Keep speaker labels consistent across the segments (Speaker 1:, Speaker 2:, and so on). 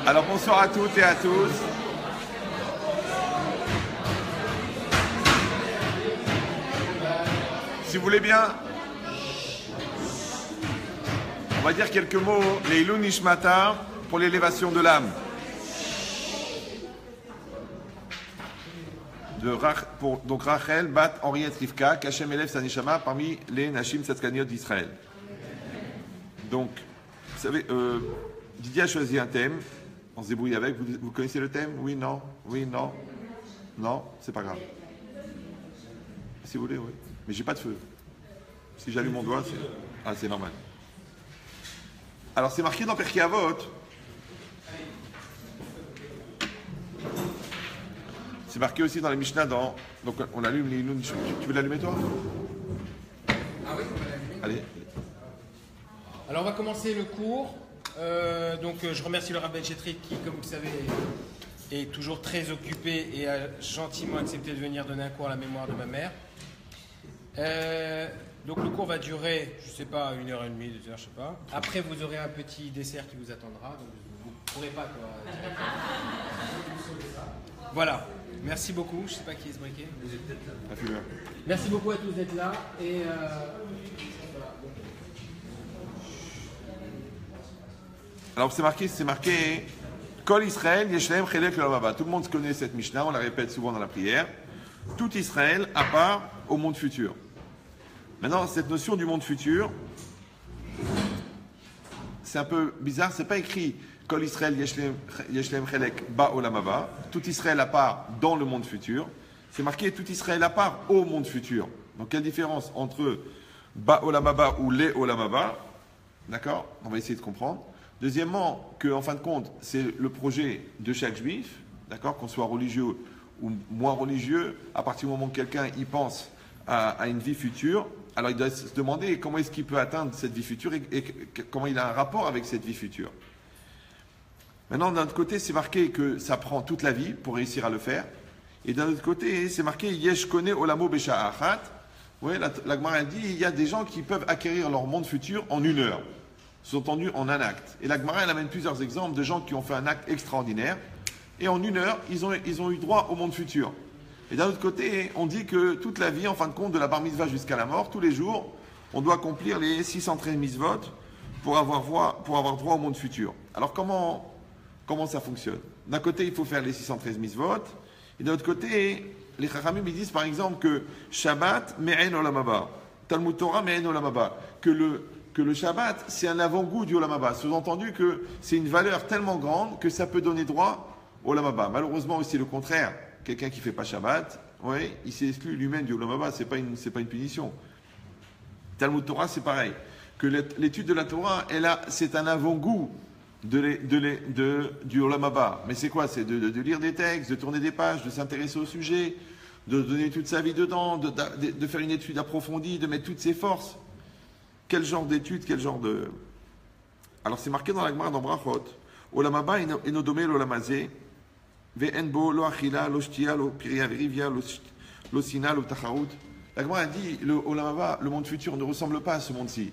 Speaker 1: Alors bonsoir à toutes et à tous. Si vous voulez bien, on va dire quelques mots, les Ilun Nishmata, pour l'élévation de l'âme. Donc Rachel, Bat, Henriette, Rivka, qu'Hachem élève sa Neshama parmi les Nashim Tzadkaniot d'Israël. Donc, vous savez, Didier a choisi un thème, on se débrouille avec. Vous connaissez le thème? Oui, non? Oui, non? Non? C'est pas grave. Si vous voulez, oui. Mais j'ai pas de feu. Si j'allume mon doigt, c'est... Ah, c'est normal. Alors, c'est marqué dans Pirkei Avot. C'est marqué aussi dans les Mishnah dans... Donc, on allume les Ilun. Tu veux l'allumer, toi?
Speaker 2: Ah oui, on va l'allumer.
Speaker 1: Allez.
Speaker 2: Alors, on va commencer le cours. Je remercie le Rav Chetrik qui, comme vous savez, est toujours très occupé et a gentiment accepté de venir donner un cours à la mémoire de ma mère. Donc le cours va durer, je ne sais pas, 1h30, 2 heures, je ne sais pas. Après, vous aurez un petit dessert qui vous attendra, donc vous ne pourrez pas Voilà, merci beaucoup. Je ne sais pas qui est ce briquet. Vous êtes peut-être là. Merci beaucoup à tous d'être là. Et
Speaker 1: Alors c'est marqué Kol Israël Yeshlem Chelek L'Olam Haba. Tout le monde connaît cette Mishnah, on la répète souvent dans la prière. Tout Israël à part au monde futur. Maintenant, cette notion du monde futur, c'est un peu bizarre, c'est pas écrit Kol Israël Yeshlem Chelek Ba Olam Haba. Tout Israël à part dans le monde futur. C'est marqué tout Israël à part au monde futur. Donc quelle différence entre Ba Olam Haba ou les Olam Haba? D'accord? On va essayer de comprendre. Deuxièmement, qu'en fin de compte, c'est le projet de chaque juif, d'accord, qu'on soit religieux ou moins religieux, à partir du moment où quelqu'un y pense à une vie future, alors il doit se demander comment est-ce qu'il peut atteindre cette vie future et comment il a un rapport avec cette vie future. Maintenant, d'un autre côté, c'est marqué que ça prend toute la vie pour réussir à le faire. Et d'un autre côté, c'est marqué Yesh Kone Olamo Besha Achat. Oui, la Gemara dit il y a des gens qui peuvent acquérir leur monde futur en 1 heure. Sous-entendu en un acte. Et la Gemara, elle amène plusieurs exemples de gens qui ont fait un acte extraordinaire et en 1 heure, ils ont eu droit au monde futur. Et d'un autre côté, on dit que toute la vie, en fin de compte, de la bar mitzvah jusqu'à la mort, tous les jours, on doit accomplir les 613 mitzvot pour avoir droit au monde futur. Alors comment ça fonctionne? D'un côté, il faut faire les 613 mitzvot, et d'un autre côté, les Chachamim ils disent par exemple que Shabbat me'en olam haba, Talmud Torah me'en olam haba, que le Shabbat, c'est un avant-goût du Olam Haba. Sous-entendu que c'est une valeur tellement grande que ça peut donner droit au Olam Haba. Malheureusement aussi le contraire. Quelqu'un qui ne fait pas Shabbat, oui, il s'est exclu lui-même du Olam Haba. C'est pas une punition. Talmud Torah, c'est pareil. Que l'étude de la Torah, c'est un avant-goût du Olam Haba. Mais c'est quoi? C'est de lire des textes, de tourner des pages, de s'intéresser au sujet, de donner toute sa vie dedans, de faire une étude approfondie, de mettre toutes ses forces. Quel genre d'étude, quel genre de... Alors c'est marqué dans la Gemara dans Brachot. Olam haba eno dome l'olam hazeh, ve'en bo lo achila, lo shtia, lo piria verivia, lo sina, lo tacharut. La Gemara dit, le Olam haba, le monde futur, ne ressemble pas à ce monde-ci.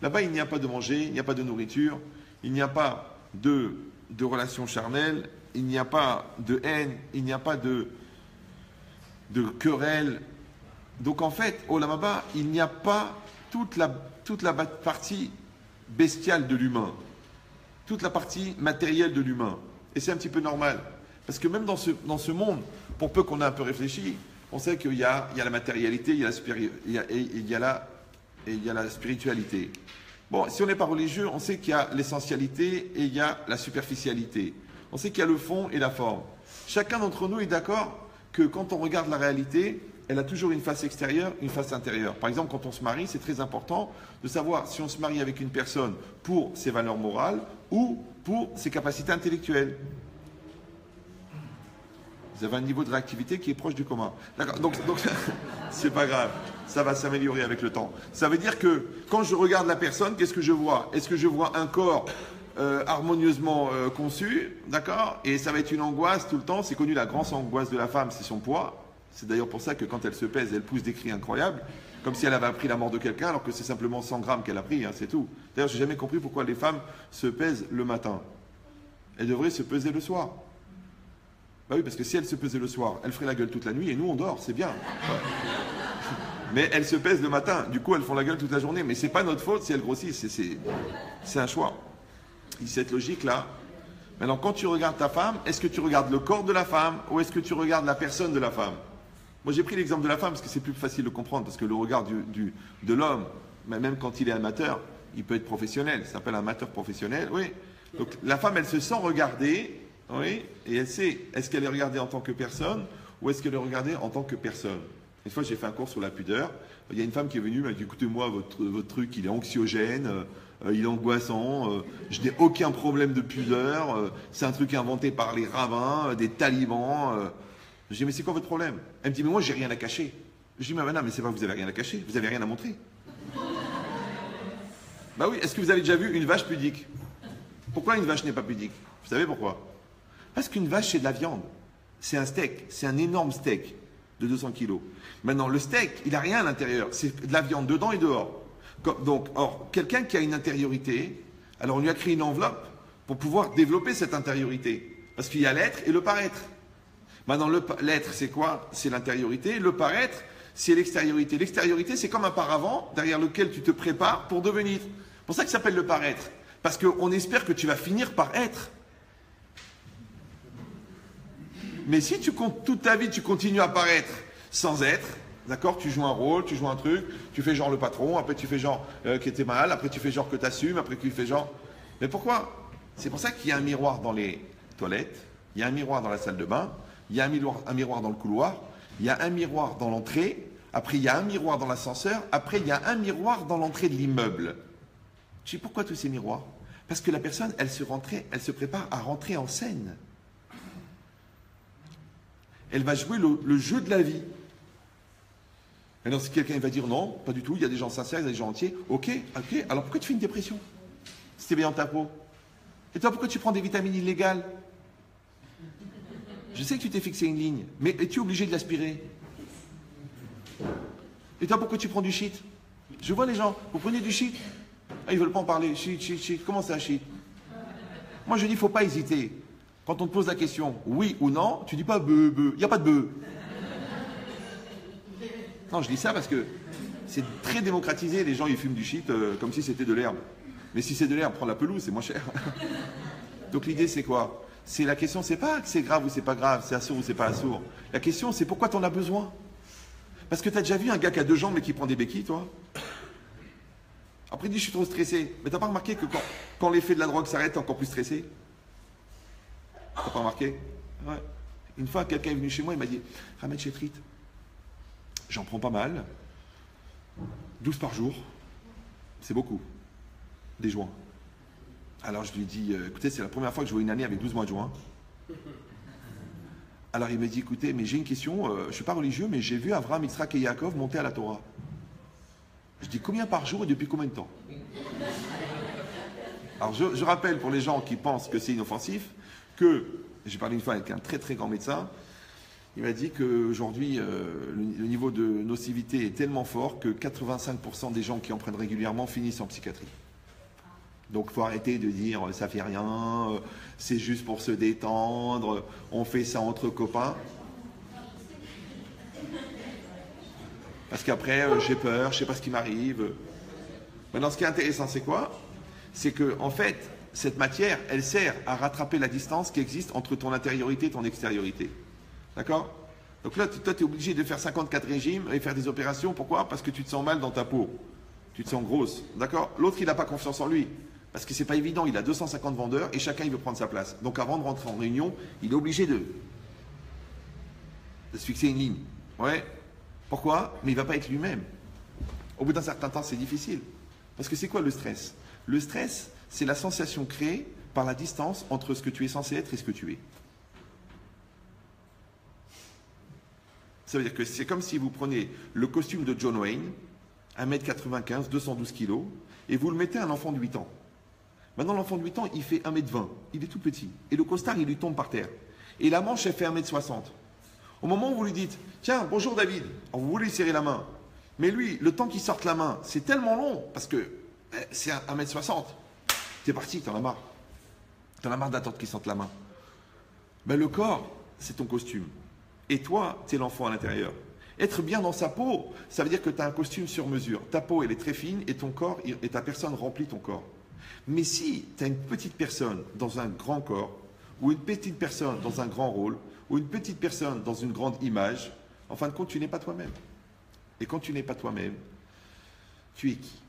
Speaker 1: Là-bas, il n'y a pas de manger, il n'y a pas de nourriture, il n'y a pas de relations charnelles, il n'y a pas de haine, il n'y a pas de querelle. Donc en fait, Olam haba, il n'y a pas toute la partie bestiale de l'humain, toute la partie matérielle de l'humain. Et c'est un petit peu normal. Parce que même dans ce monde, pour peu qu'on ait un peu réfléchi, on sait qu'il y a la matérialité, il y a la spiritualité. Bon, si on n'est pas religieux, on sait qu'il y a l'essentialité et il y a la superficialité. On sait qu'il y a le fond et la forme. Chacun d'entre nous est d'accord que quand on regarde la réalité, elle a toujours une face extérieure, une face intérieure. Par exemple, quand on se marie, c'est très important de savoir si on se marie avec une personne pour ses valeurs morales ou pour ses capacités intellectuelles. Vous avez un niveau de réactivité qui est proche du commun. D'accord, donc c'est pas grave, ça va s'améliorer avec le temps. Ça veut dire que quand je regarde la personne, qu'est-ce que je vois? Est-ce que je vois un corps harmonieusement conçu, d'accord? Et ça va être une angoisse tout le temps. C'est connu, la grande angoisse de la femme, c'est son poids. C'est d'ailleurs pour ça que quand elle se pèse, elle pousse des cris incroyables, comme si elle avait appris la mort de quelqu'un, alors que c'est simplement 100 grammes qu'elle a pris, hein, c'est tout. D'ailleurs, j'ai jamais compris pourquoi les femmes se pèsent le matin. elle devrait se peser le soir. Bah oui, parce que si elle se pesait le soir, elle ferait la gueule toute la nuit et nous on dort, c'est bien. Mais elles se pèsent le matin, du coup elles font la gueule toute la journée. Mais c'est pas notre faute si elles grossissent, c'est un choix. Cette logique-là. Maintenant, quand tu regardes ta femme, est-ce que tu regardes le corps de la femme ou est-ce que tu regardes la personne de la femme? Moi j'ai pris l'exemple de la femme parce que c'est plus facile de comprendre, parce que le regard de l'homme, même quand il est amateur, il peut être professionnel, ça s'appelle amateur professionnel, oui. Donc la femme, elle se sent regardée, oui, et elle sait, est-ce qu'elle est regardée en tant que personne ou est-ce qu'elle est regardée en tant que personne? Une fois, j'ai fait un cours sur la pudeur. Il y a une femme qui est venue, elle m'a dit, écoutez-moi, votre truc, il est anxiogène, il est angoissant, je n'ai aucun problème de pudeur, c'est un truc inventé par les rabbins, des talibans. Je dis, mais c'est quoi votre problème? Elle me dit, mais moi, j'ai rien à cacher. Je dis, mais non, mais c'est pas que vous avez rien à cacher, vous avez rien à montrer. Bah oui, est-ce que vous avez déjà vu une vache pudique? Pourquoi une vache n'est pas pudique? Vous savez pourquoi? Parce qu'une vache, c'est de la viande. C'est un steak, c'est un énorme steak de 200 kilos. Maintenant, le steak, il n'a rien à l'intérieur. C'est de la viande dedans et dehors. Donc, quelqu'un qui a une intériorité, alors on lui a créé une enveloppe pour pouvoir développer cette intériorité. Parce qu'il y a l'être et le paraître. Maintenant, l'être, c'est quoi? C'est l'intériorité. Le paraître, c'est l'extériorité. L'extériorité, c'est comme un paravent derrière lequel tu te prépares pour devenir. C'est pour ça que ça s'appelle le paraître. Parce qu'on espère que tu vas finir par être. Mais si toute ta vie, tu continues à paraître sans être, d'accord, tu joues un rôle, tu joues un truc, tu fais genre le patron, après tu fais genre que t'es mal, après tu fais genre que t'assumes, après tu fais genre... Mais pourquoi? C'est pour ça qu'il y a un miroir dans les toilettes, il y a un miroir dans la salle de bain, il y a un miroir dans le couloir, il y a un miroir dans l'entrée, après il y a un miroir dans l'ascenseur, après il y a un miroir dans l'entrée de l'immeuble. Je sais pourquoi tous ces miroirs? Parce que la personne, elle se prépare à rentrer en scène. Elle va jouer le jeu de la vie. Maintenant, si quelqu'un va dire non, pas du tout, il y a des gens sincères, il y a des gens entiers, ok, alors pourquoi tu fais une dépression si t'es bien dans ta peau? Et toi, pourquoi tu prends des vitamines illégales? Je sais que tu t'es fixé une ligne, mais es-tu obligé de l'aspirer? Et toi, pourquoi tu prends du shit? Je vois les gens, vous prenez du shit? Ah, ils veulent pas en parler, shit, comment ça shit? Moi je dis, il ne faut pas hésiter. Quand on te pose la question, oui ou non, tu dis pas beuh, il n'y a pas de beuh. Non, je dis ça parce que c'est très démocratisé, les gens ils fument du shit comme si c'était de l'herbe. Mais si c'est de l'herbe, prends la pelouse, c'est moins cher. Donc l'idée c'est quoi? C'est la question, c'est pas que c'est grave ou c'est pas grave, c'est assourd ou c'est pas assourd. La question c'est pourquoi tu en as besoin? Parce que tu as déjà vu un gars qui a 2 jambes mais qui prend des béquilles, toi? Après il dit je suis trop stressé. Mais t'as pas remarqué que quand l'effet de la drogue s'arrête, t'es encore plus stressé? T'as pas remarqué? Ouais. Une fois quelqu'un est venu chez moi, il m'a dit Ahmed Chetrit, j'en prends pas mal, 12 par jour, c'est beaucoup, des joints. Alors je lui ai dit, écoutez, c'est la première fois que je vois une année avec 12 mois de joints. Alors il m'a dit, écoutez, mais j'ai une question, je ne suis pas religieux, mais j'ai vu Avraham, Yitzhak et Yaakov monter à la Torah. Je dis, combien par jour et depuis combien de temps? Alors je rappelle pour les gens qui pensent que c'est inoffensif, que, j'ai parlé une fois avec un très très grand médecin, il m'a dit qu'aujourd'hui, le niveau de nocivité est tellement fort que 85% des gens qui en prennent régulièrement finissent en psychiatrie. Donc il faut arrêter de dire ça fait rien, c'est juste pour se détendre, on fait ça entre copains. Parce qu'après j'ai peur, je ne sais pas ce qui m'arrive. Maintenant ce qui est intéressant c'est quoi? C'est que en fait cette matière elle sert à rattraper la distance qui existe entre ton intériorité et ton extériorité. D'accord? Donc là toi tu es obligé de faire 54 régimes et faire des opérations. Pourquoi? Parce que tu te sens mal dans ta peau. Tu te sens grosse. D'accord? L'autre il n'a pas confiance en lui. Parce que c'est pas évident, il a 250 vendeurs et chacun il veut prendre sa place. Donc avant de rentrer en réunion, il est obligé de se fixer une ligne. Ouais. Pourquoi? Mais il ne va pas être lui-même. Au bout d'un certain temps, c'est difficile. Parce que c'est quoi le stress? Le stress, c'est la sensation créée par la distance entre ce que tu es censé être et ce que tu es. Ça veut dire que c'est comme si vous prenez le costume de John Wayne, 1m95, 212 kg, et vous le mettez à un enfant de 8 ans. Maintenant, l'enfant de 8 ans, il fait 1m20. Il est tout petit. Et le costard, il lui tombe par terre. Et la manche, elle fait 1m60. Au moment où vous lui dites, tiens, bonjour David, alors vous voulez lui serrer la main. Mais lui, le temps qu'il sorte la main, c'est tellement long, parce que c'est 1m60. T'es parti, t'en as marre. Tu en as marre d'attendre qu'il sente la main. Ben, le corps, c'est ton costume. Et toi, tu es l'enfant à l'intérieur. Être bien dans sa peau, ça veut dire que tu as un costume sur mesure. Ta peau, elle est très fine et ton corps, et ta personne remplit ton corps. Mais si tu as une petite personne dans un grand corps, ou une petite personne dans un grand rôle, ou une petite personne dans une grande image, en fin de compte, tu n'es pas toi-même. Et quand tu n'es pas toi-même, tu es qui?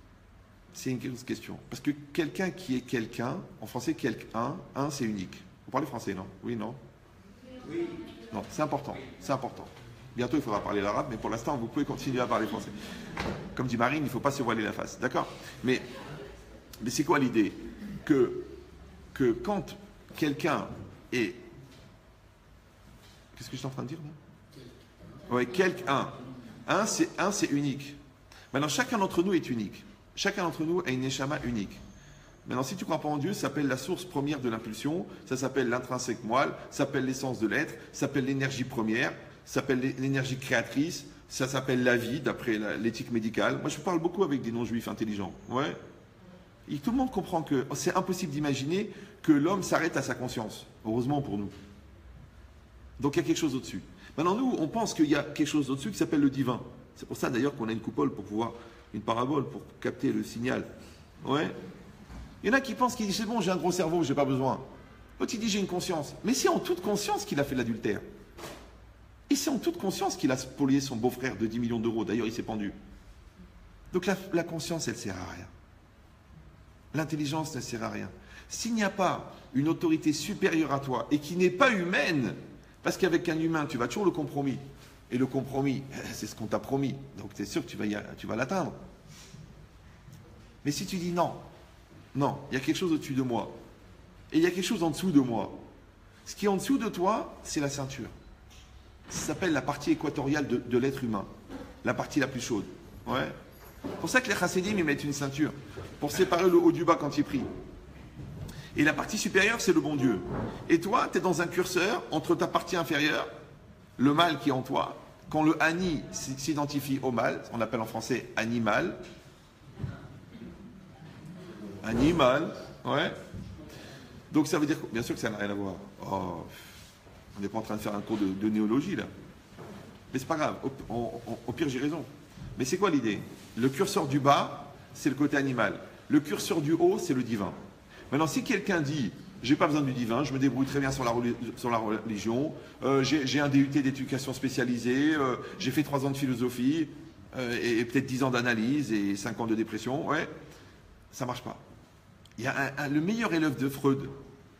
Speaker 1: C'est une grosse question. Parce que quelqu'un qui est quelqu'un, en français, quelqu'un, un, c'est unique. Vous parlez français, non? Oui, non? Oui. Non, c'est important, c'est important. Bientôt, il faudra parler l'arabe, mais pour l'instant, vous pouvez continuer à parler français. Comme dit Marine, il ne faut pas se voiler la face, d'accord? Mais c'est quoi l'idée? Que quand quelqu'un est... Qu'est-ce que je suis en train de dire, là? Ouais, quelqu'un. Un, c'est unique. Maintenant, chacun d'entre nous est unique. Chacun d'entre nous a une neshama unique. Maintenant, si tu ne crois pas en Dieu, ça s'appelle la source première de l'impulsion, ça s'appelle l'intrinsèque moelle, ça s'appelle l'essence de l'être, ça s'appelle l'énergie première, ça s'appelle l'énergie créatrice, ça s'appelle la vie, d'après l'éthique médicale. Moi, je parle beaucoup avec des non-juifs intelligents. Ouais. Et tout le monde comprend que c'est impossible d'imaginer que l'homme s'arrête à sa conscience. Heureusement pour nous. Donc, il y a quelque chose au-dessus. Maintenant, nous, on pense qu'il y a quelque chose au-dessus qui s'appelle le divin. C'est pour ça, d'ailleurs, qu'on a une coupole pour pouvoir... une parabole pour capter le signal. Ouais. Il y en a qui pensent, qui disent, c'est bon, j'ai un gros cerveau, j'ai pas besoin. L'autre, il dit, j'ai une conscience. Mais c'est en toute conscience qu'il a fait de l'adultère. Et c'est en toute conscience qu'il a spolié son beau-frère de 10 millions d'euros. D'ailleurs, il s'est pendu. Donc la conscience, elle ne sert à rien. L'intelligence ne sert à rien. S'il n'y a pas une autorité supérieure à toi et qui n'est pas humaine, parce qu'avec un humain, tu vas toujours le compromis. Et le compromis, c'est ce qu'on t'a promis. Donc tu es sûr que tu vas l'atteindre. Mais si tu dis non, non, il y a quelque chose au-dessus de moi. Et il y a quelque chose en dessous de moi. Ce qui est en dessous de toi, c'est la ceinture. Ça s'appelle la partie équatoriale de l'être humain. La partie la plus chaude. Ouais. C'est pour ça que les chassidim, ils mettent une ceinture. Pour séparer le haut du bas quand il prie. Et la partie supérieure, c'est le bon Dieu. Et toi, tu es dans un curseur entre ta partie inférieure, le mal qui est en toi. Quand le ani s'identifie au mal, on appelle en français animal. Animal, ouais. Donc ça veut dire, bien sûr que ça n'a rien à voir. Oh, on n'est pas en train de faire un cours de néologie là. Mais c'est pas grave, au pire j'ai raison. Mais c'est quoi l'idée? Le curseur du bas, c'est le côté animal. Le curseur du haut, c'est le divin. Maintenant, si quelqu'un dit, j'ai pas besoin du divin, je me débrouille très bien sur la religion, j'ai un DUT d'éducation spécialisée, j'ai fait 3 ans de philosophie, et peut-être 10 ans d'analyse et 5 ans de dépression, ouais, ça marche pas. Il y a le meilleur élève de Freud,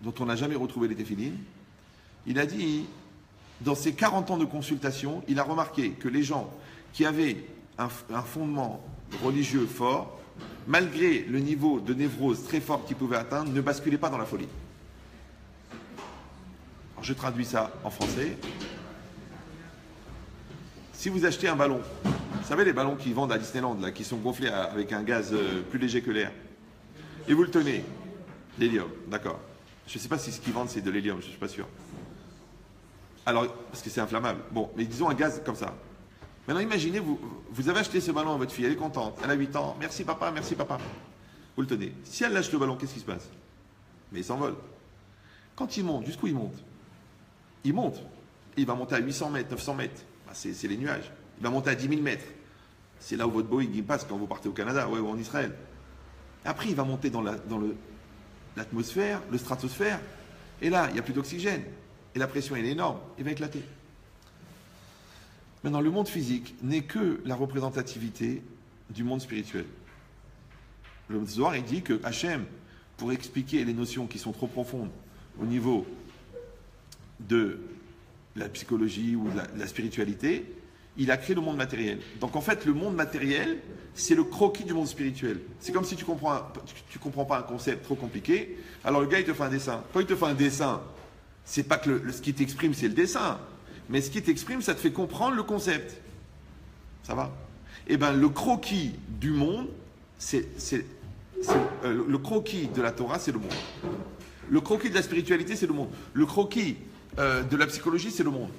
Speaker 1: dont on n'a jamais retrouvé les téphilines, il a dit, dans ses 40 ans de consultation, il a remarqué que les gens qui avaient un fondement religieux fort, malgré le niveau de névrose très fort qu'ils pouvaient atteindre, ne basculaient pas dans la folie. Alors je traduis ça en français. Si vous achetez un ballon, vous savez les ballons qu'ils vendent à Disneyland, là, qui sont gonflés avec un gaz plus léger que l'air, et vous le tenez, l'hélium, d'accord. Je ne sais pas si ce qu'ils vendent c'est de l'hélium, je ne suis pas sûr. Alors, parce que c'est inflammable. Bon, mais disons un gaz comme ça. Maintenant, imaginez, vous avez acheté ce ballon à votre fille, elle est contente, elle a 8 ans, merci papa, merci papa. Vous le tenez. Si elle lâche le ballon, qu'est-ce qui se passe? Mais il s'envole. Quand il monte, jusqu'où il monte? Il monte. Il va monter à 800 mètres, 900 mètres. Bah, c'est les nuages. Il va monter à 10 000 mètres. C'est là où votre Boeing il passe quand vous partez au Canada ouais, ou en Israël. Après, il va monter dans l'atmosphère, le stratosphère. Et là, il n'y a plus d'oxygène. Et la pression elle est énorme. Il va éclater. Maintenant, le monde physique n'est que la représentativité du monde spirituel. Le Zohar, il dit que Hachem, pour expliquer les notions qui sont trop profondes au niveau de la psychologie ou de la spiritualité, il a créé le monde matériel. Donc en fait, le monde matériel, c'est le croquis du monde spirituel. C'est comme si tu comprends pas un concept trop compliqué, alors le gars, il te fait un dessin. Quand il te fait un dessin, c'est pas que ce qui t'exprime, c'est le dessin. Mais ce qui t'exprime, ça te fait comprendre le concept. Ça va? Eh bien, le croquis du monde, le croquis de la Torah, c'est le monde. Le croquis de la spiritualité, c'est le monde. Le croquis de la psychologie, c'est le monde.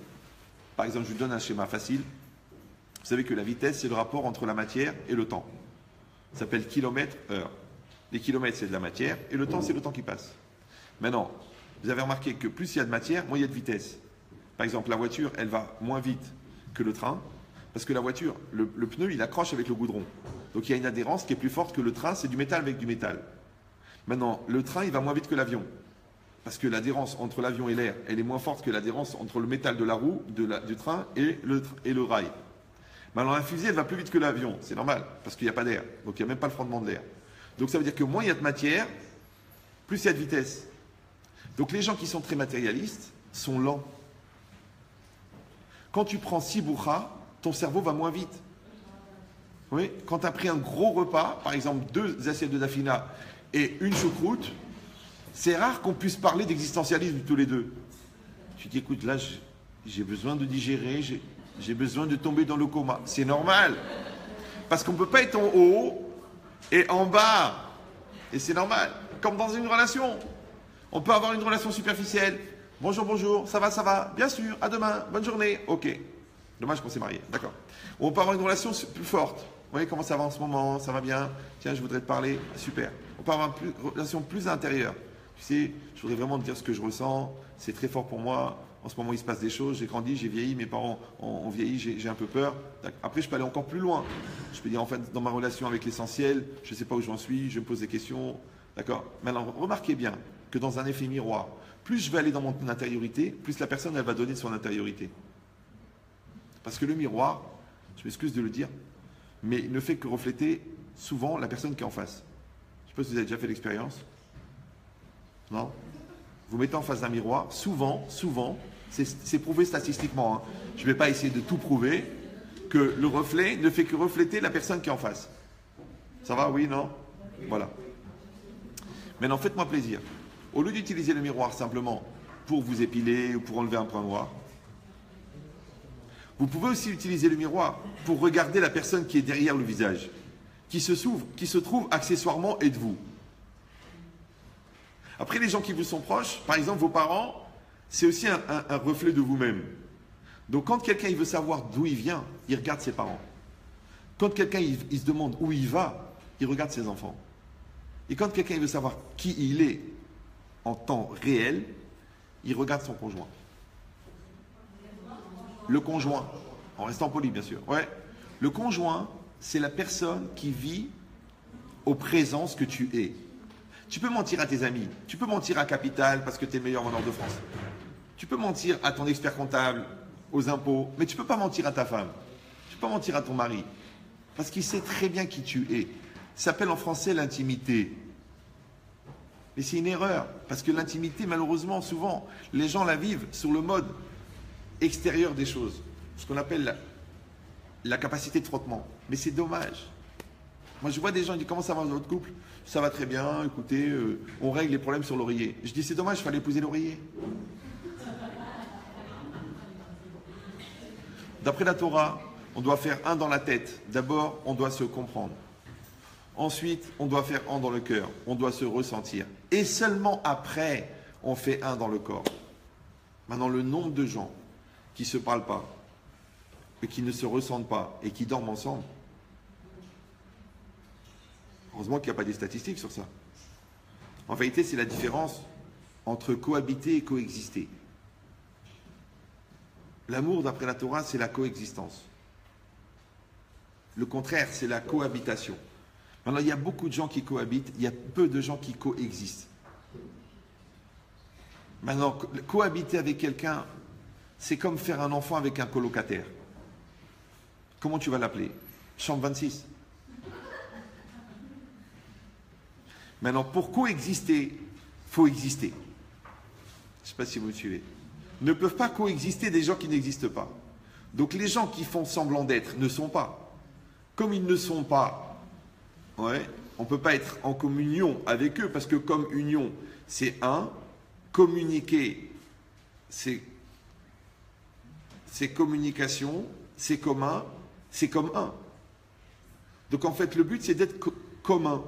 Speaker 1: Par exemple, je vous donne un schéma facile. Vous savez que la vitesse, c'est le rapport entre la matière et le temps. Ça s'appelle kilomètre-heure. Les kilomètres, c'est de la matière, et le temps, c'est le temps qui passe. Maintenant, vous avez remarqué que plus il y a de matière, moins il y a de vitesse. Par exemple, la voiture, elle va moins vite que le train, parce que la voiture, le pneu, il accroche avec le goudron. Donc il y a une adhérence qui est plus forte que le train, c'est du métal avec du métal. Maintenant, le train, il va moins vite que l'avion. Parce que l'adhérence entre l'avion et l'air, elle est moins forte que l'adhérence entre le métal de la roue, du train et le rail. Maintenant, la fusée, elle va plus vite que l'avion. C'est normal, parce qu'il n'y a pas d'air. Donc il n'y a même pas le frottement de l'air. Donc ça veut dire que moins il y a de matière, plus il y a de vitesse. Donc les gens qui sont très matérialistes sont lents. Quand tu prends 6 bouchas, ton cerveau va moins vite. Oui, quand tu as pris un gros repas, par exemple 2 assiettes de dafina et une choucroute, c'est rare qu'on puisse parler d'existentialisme tous les deux. Tu dis, écoute, là, j'ai besoin de digérer, j'ai besoin de tomber dans le coma. C'est normal. Parce qu'on ne peut pas être en haut et en bas. Et c'est normal. Comme dans une relation. On peut avoir une relation superficielle. Bonjour, bonjour, ça va, bien sûr, à demain, bonne journée, ok. Dommage qu'on s'est marié, d'accord. On peut avoir une relation plus forte. Vous voyez comment ça va en ce moment, ça va bien. Tiens, je voudrais te parler, super. On peut avoir une relation plus intérieure. Tu sais, je voudrais vraiment te dire ce que je ressens, c'est très fort pour moi. En ce moment, il se passe des choses, j'ai grandi, j'ai vieilli, mes parents ont vieilli, j'ai un peu peur. Après, je peux aller encore plus loin. Je peux dire, en fait, dans ma relation avec l'essentiel, je ne sais pas où j'en suis, je me pose des questions. D'accord. Maintenant, remarquez bien que dans un effet miroir, plus je vais aller dans mon intériorité, plus la personne, elle va donner de son intériorité. Parce que le miroir, je m'excuse de le dire, mais il ne fait que refléter souvent la personne qui est en face. Je ne sais pas si vous avez déjà fait l'expérience. Non? Vous mettez en face d'un miroir, souvent, c'est prouvé statistiquement, hein. Je ne vais pas essayer de tout prouver, que le reflet ne fait que refléter la personne qui est en face. Ça va? Oui, non? Voilà. Maintenant, faites-moi plaisir. Au lieu d'utiliser le miroir simplement pour vous épiler ou pour enlever un point noir, vous pouvez aussi utiliser le miroir pour regarder la personne qui est derrière le visage, qui se trouve accessoirement être vous. Après, les gens qui vous sont proches, par exemple vos parents, c'est aussi un reflet de vous-même. Donc quand quelqu'un il veut savoir d'où il vient, il regarde ses parents. Quand quelqu'un il se demande où il va, il regarde ses enfants. Et quand quelqu'un il veut savoir qui il est en temps réel, il regarde son conjoint. Le conjoint, en restant poli bien sûr. Ouais. Le conjoint, c'est la personne qui vit au présent ce que tu es. Tu peux mentir à tes amis, tu peux mentir à Capital parce que tu es le meilleur vendeur de France. Tu peux mentir à ton expert comptable, aux impôts, mais tu ne peux pas mentir à ta femme. Tu ne peux pas mentir à ton mari. Parce qu'il sait très bien qui tu es. Ça s'appelle en français l'intimité. Mais c'est une erreur, parce que l'intimité, malheureusement, souvent, les gens la vivent sur le mode extérieur des choses, ce qu'on appelle la capacité de frottement. Mais c'est dommage. Moi, je vois des gens qui disent comment ça va dans votre couple? Ça va très bien, écoutez, on règle les problèmes sur l'oreiller. Je dis c'est dommage, il fallait épouser l'oreiller. D'après la Torah, on doit faire un dans la tête. D'abord, on doit se comprendre. Ensuite, on doit faire un dans le cœur. On doit se ressentir. Et seulement après, on fait un dans le corps. Maintenant, le nombre de gens qui ne se parlent pas, et qui ne se ressentent pas, et qui dorment ensemble, heureusement qu'il n'y a pas des statistiques sur ça. En vérité, c'est la différence entre cohabiter et coexister. L'amour, d'après la Torah, c'est la coexistence. Le contraire, c'est la cohabitation. Maintenant, il y a beaucoup de gens qui cohabitent, il y a peu de gens qui coexistent. Maintenant, cohabiter avec quelqu'un, c'est comme faire un enfant avec un colocataire. Comment tu vas l'appeler? Chambre 26. Maintenant, pour coexister, il faut exister. Je ne sais pas si vous me suivez. Ne peuvent pas coexister des gens qui n'existent pas. Donc les gens qui font semblant d'être ne sont pas. Comme ils ne sont pas, ouais, on ne peut pas être en communion avec eux parce que comme union, c'est un. Communiquer, c'est communication, c'est commun, c'est comme un. Donc en fait, le but, c'est d'être commun.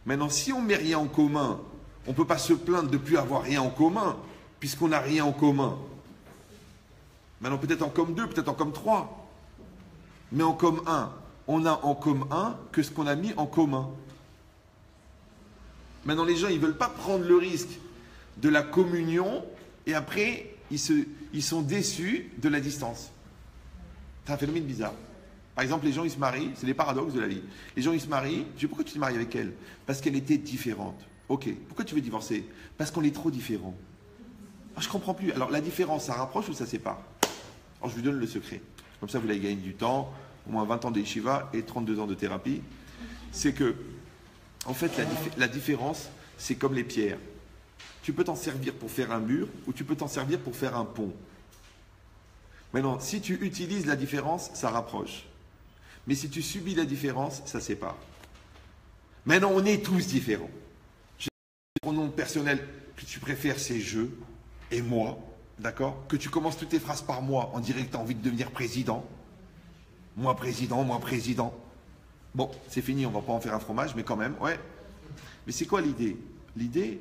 Speaker 1: Maintenant, si on ne met rien en commun, on ne peut pas se plaindre de ne plus avoir rien en commun, puisqu'on n'a rien en commun. Maintenant, peut-être en comme deux, peut-être en comme trois. Mais en comme un, on a en comme un que ce qu'on a mis en commun. Maintenant, les gens, ils ne veulent pas prendre le risque de la communion et après, ils sont déçus de la distance. C'est un phénomène bizarre. Par exemple, les gens, ils se marient, c'est les paradoxes de la vie. Les gens, ils se marient, je dis, pourquoi tu te maries avec elle? Parce qu'elle était différente. Ok, pourquoi tu veux divorcer? Parce qu'on est trop différents. Ah, je ne comprends plus. Alors, la différence, ça rapproche ou ça sépare? Alors, je vous donne le secret. Comme ça, vous allez gagner du temps, au moins 20 ans de yeshiva et 32 ans de thérapie. C'est que, en fait, la différence, c'est comme les pierres. Tu peux t'en servir pour faire un mur ou tu peux t'en servir pour faire un pont. Maintenant, si tu utilises la différence, ça rapproche. Mais si tu subis la différence, ça sépare. Maintenant, on est tous différents. Mon nom personnel que tu préfères, c'est je et moi, d'accord? Que tu commences toutes tes phrases par moi, on dirait que tu as envie de devenir président. Moi président, moi président. Bon, c'est fini, on va pas en faire un fromage, mais quand même, ouais. Mais c'est quoi l'idée? L'idée,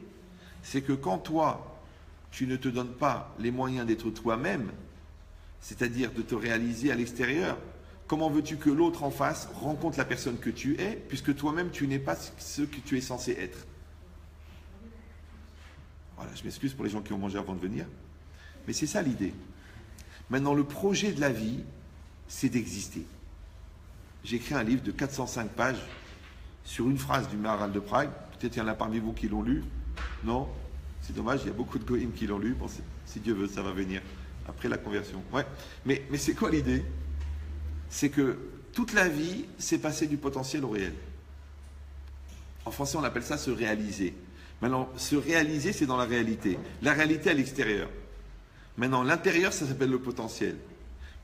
Speaker 1: c'est que quand toi, tu ne te donnes pas les moyens d'être toi-même, c'est-à-dire de te réaliser à l'extérieur, comment veux-tu que l'autre en face rencontre la personne que tu es, puisque toi-même, tu n'es pas ce que tu es censé être? Voilà, je m'excuse pour les gens qui ont mangé avant de venir. Mais c'est ça l'idée. Maintenant, le projet de la vie, c'est d'exister. J'ai écrit un livre de 405 pages sur une phrase du Maharal de Prague. Peut-être il y en a parmi vous qui l'ont lu. Non? C'est dommage, il y a beaucoup de goïms qui l'ont lu. Bon, si Dieu veut, ça va venir après la conversion. Ouais. Mais c'est quoi l'idée? C'est que toute la vie, c'est passer du potentiel au réel. En français, on appelle ça se réaliser. Maintenant, se réaliser, c'est dans la réalité. La réalité à l'extérieur. Maintenant, l'intérieur, ça s'appelle le potentiel.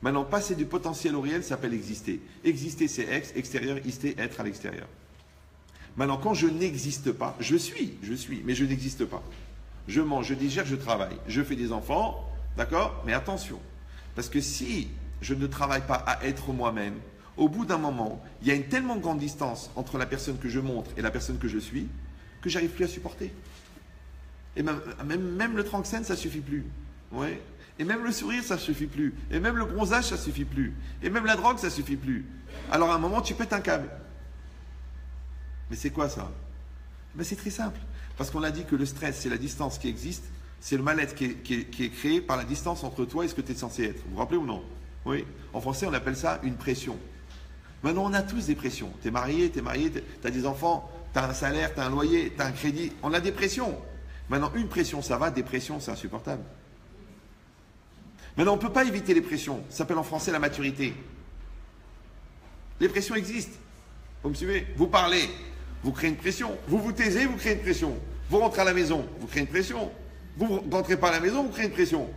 Speaker 1: Maintenant, passer du potentiel au réel, ça s'appelle exister. Exister, c'est extérieur, ister, être à l'extérieur. Maintenant, quand je n'existe pas, je suis, mais je n'existe pas. Je mange, je digère, je travaille. Je fais des enfants, d'accord? Mais attention, parce que si je ne travaille pas à être moi-même, au bout d'un moment, il y a une tellement grande distance entre la personne que je montre et la personne que je suis, que j'arrive plus à supporter. Et même le tranxène, ça suffit plus. Ouais. Et même le sourire, ça suffit plus. Et même le bronzage, ça suffit plus. Et même la drogue, ça suffit plus. Alors à un moment, tu pètes un câble. Mais c'est quoi ça? Ben, c'est très simple. Parce qu'on a dit que le stress, c'est la distance qui existe. C'est le mal-être qui est créé par la distance entre toi et ce que tu es censé être. Vous vous rappelez ou non? Oui. En français, on appelle ça une pression. Maintenant, on a tous des pressions. Tu es marié, tu as des enfants, tu as un salaire, tu as un loyer, tu as un crédit. On a des pressions. Maintenant, une pression, ça va. Des pressions, c'est insupportable. Maintenant, on ne peut pas éviter les pressions. Ça s'appelle en français la maturité. Les pressions existent. Vous me suivez? Vous parlez, vous créez une pression. Vous vous taisez, vous créez une pression. Vous rentrez à la maison, vous créez une pression. Vous ne rentrez pas à la maison, vous créez une pression.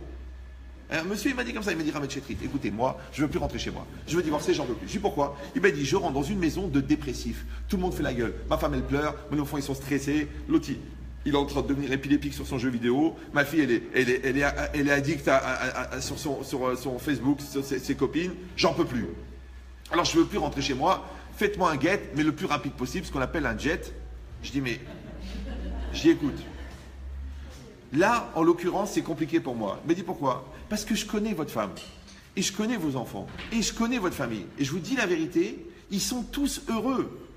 Speaker 1: Un monsieur, il m'a dit comme ça, il m'a dit, Ramed Chetrit, écoutez, moi, je ne veux plus rentrer chez moi. Je veux divorcer, j'en veux plus. Je dis pourquoi? Il m'a dit, je rentre dans une maison de dépressifs. Tout le monde fait la gueule. Ma femme, elle pleure. Mes enfants, ils sont stressés. L'autre, il est en train de devenir épileptique sur son jeu vidéo. Ma fille, elle est addicte sur son Facebook, sur ses copines. J'en peux plus. Alors, je ne veux plus rentrer chez moi. Faites-moi un get, mais le plus rapide possible, ce qu'on appelle un jet. Je dis, mais j'y écoute. Là, en l'occurrence, c'est compliqué pour moi. Mais dis pourquoi? Parce que je connais votre femme, et je connais vos enfants, et je connais votre famille. Et je vous dis la vérité, ils sont tous heureux,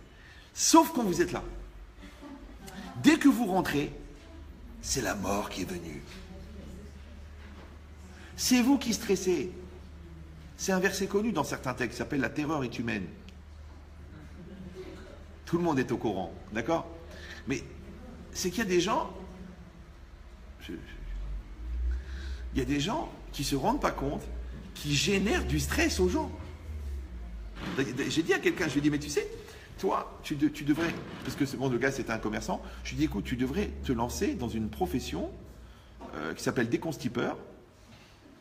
Speaker 1: sauf quand vous êtes là. Dès que vous rentrez, c'est la mort qui est venue. C'est vous qui stressez. C'est un verset connu dans certains textes, qui s'appelle « La terreur est humaine ». Tout le monde est au courant, d'accord? Mais c'est qu'il y a des gens... Il y a des gens qui ne se rendent pas compte, qui génèrent du stress aux gens. J'ai dit à quelqu'un, je lui ai dit, mais tu sais, toi, tu devrais, parce que le gars c'était un commerçant, je lui ai dit, écoute, tu devrais te lancer dans une profession qui s'appelle déconstipeur,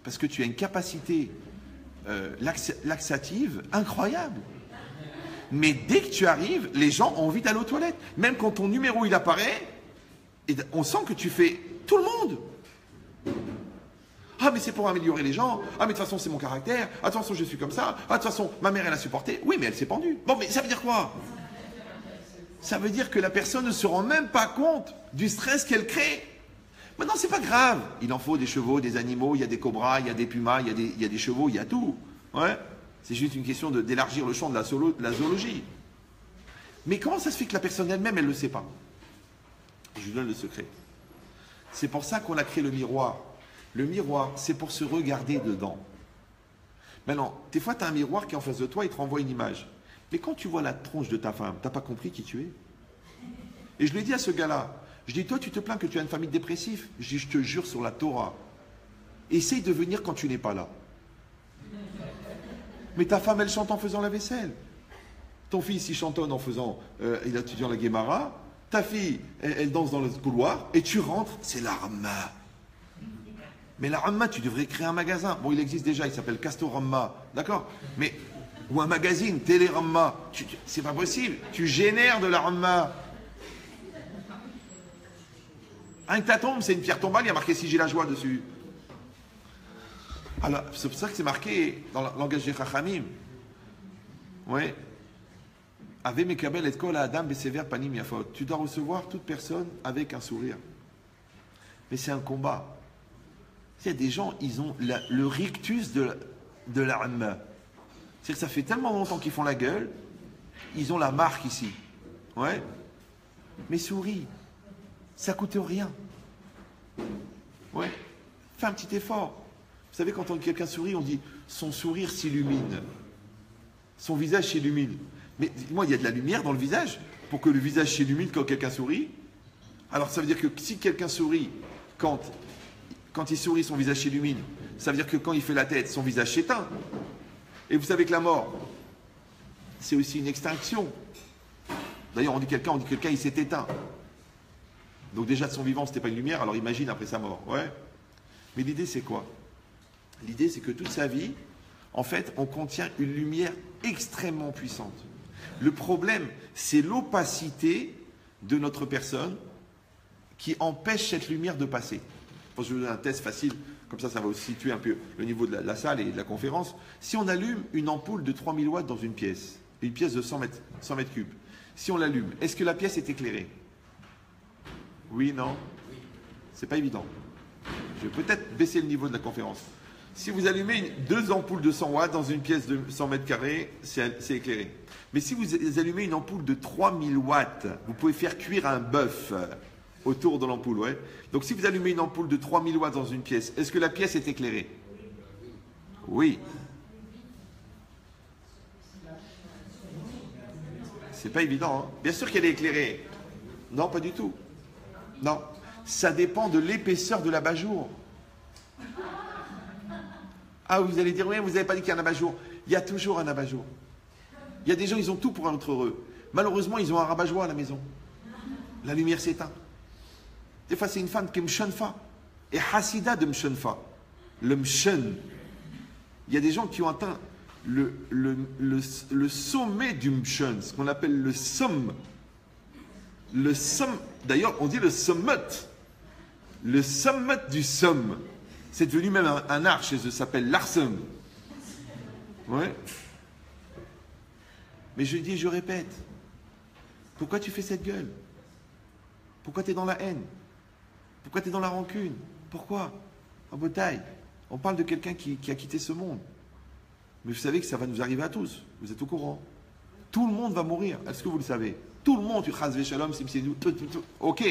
Speaker 1: parce que tu as une capacité laxative incroyable. Mais dès que tu arrives, les gens ont envie d'aller aux toilettes. Même quand ton numéro il apparaît, et on sent que tu fais tout le monde. Ah, mais c'est pour améliorer les gens. Ah, mais de toute façon, c'est mon caractère. Ah, de toute façon, je suis comme ça. Ah, de toute façon, ma mère, elle a supporté. Oui, mais elle s'est pendue. Bon, mais ça veut dire quoi? Ça veut dire que la personne ne se rend même pas compte du stress qu'elle crée. Maintenant, c'est pas grave. Il en faut des chevaux, des animaux. Il y a des cobras, il y a des pumas, il y a des chevaux, il y a tout. Ouais. C'est juste une question d'élargir le champ de la zoologie. Mais comment ça se fait que la personne elle-même, elle ne le sait pas? Je vous donne le secret. C'est pour ça qu'on a créé le miroir. Le miroir, c'est pour se regarder dedans. Maintenant, des fois, tu as un miroir qui est en face de toi, il te renvoie une image. Mais quand tu vois la tronche de ta femme, tu n'as pas compris qui tu es. Et je lui ai dit à ce gars-là, je dis, toi, tu te plains que tu as une famille dépressive. Je dis, je te jure sur la Torah, essaye de venir quand tu n'es pas là. Mais ta femme, elle chante en faisant la vaisselle. Ton fils, il chantonne en faisant, il étudie la Guémara. Ta fille, elle danse dans le couloir. Et tu rentres, c'est la Ramma. Mais la Ramma, tu devrais créer un magasin. Bon, il existe déjà, il s'appelle Castorama. D'accord? Mais, ou un magazine, Télé Ramma. C'est pas possible. Tu génères de la Ramma. Un ta tombe, c'est une pierre tombale, il y a marqué si j'ai la joie dessus. Alors, c'est pour ça que c'est marqué dans le langage des Chachamim. Oui. Ave mekabel et kol adam besever panim yafot. Tu dois recevoir toute personne avec un sourire. Mais c'est un combat. Il y a des gens, ils ont le rictus de l'âme. C'est que ça fait tellement longtemps qu'ils font la gueule, ils ont la marque ici. Ouais. Mais souris. Ça coûte rien. Ouais. Fais un petit effort. Vous savez, quand quelqu'un sourit, on dit son sourire s'illumine. Son visage s'illumine. Mais moi, il y a de la lumière dans le visage pour que le visage s'illumine quand quelqu'un sourit. Alors, ça veut dire que si quelqu'un sourit, quand il sourit, son visage s'illumine. Ça veut dire que quand il fait la tête, son visage s'éteint. Et vous savez que la mort, c'est aussi une extinction. D'ailleurs, on dit quelqu'un, il s'est éteint. Donc déjà de son vivant, c'était pas une lumière, alors imagine après sa mort. Ouais. Mais l'idée, c'est quoi? L'idée, c'est que toute sa vie, en fait, on contient une lumière extrêmement puissante. Le problème, c'est l'opacité de notre personne qui empêche cette lumière de passer. Je vais vous donner un test facile, comme ça, ça va aussi situer un peu le niveau de la salle et de la conférence. Si on allume une ampoule de 3000 watts dans une pièce de 100 mètres cubes, si on l'allume, est-ce que la pièce est éclairée? Oui, non? C'est pas évident. Je vais peut-être baisser le niveau de la conférence. Si vous allumez deux ampoules de 100 watts dans une pièce de 100 mètres carrés, c'est éclairé. Mais si vous allumez une ampoule de 3000 watts, vous pouvez faire cuire un bœuf autour de l'ampoule. Ouais. Donc si vous allumez une ampoule de 3000 watts dans une pièce, est-ce que la pièce est éclairée? Oui. C'est pas évident. Hein. Bien sûr qu'elle est éclairée. Non, pas du tout. Non. Ça dépend de l'épaisseur de l'abat-jour. Ah, vous allez dire, oui, vous n'avez pas dit qu'il y a un abat-jour. Il y a toujours un abat-jour. Il y a des gens, ils ont tout pour être heureux. Malheureusement, ils ont un rabat-joie à la maison. La lumière s'éteint. Des fois, c'est une femme qui est mshonfa. Et hasida de mshonfa. Le mshon. Il y a des gens qui ont atteint le sommet du mshon, ce qu'on appelle le somme. Le somme. D'ailleurs, on dit le sommet. Le sommet du somme. C'est devenu même un art chez eux, ça s'appelle l'arsum. Ouais. Mais je dis et je répète, pourquoi tu fais cette gueule? Pourquoi tu es dans la haine? Pourquoi tu es dans la rancune? Pourquoi? En bataille. On parle de quelqu'un qui a quitté ce monde. Mais vous savez que ça va nous arriver à tous. Vous êtes au courant. Tout le monde va mourir. Est-ce que vous le savez? Tout le monde, tu chas shalom, simsenu, tout. Ok.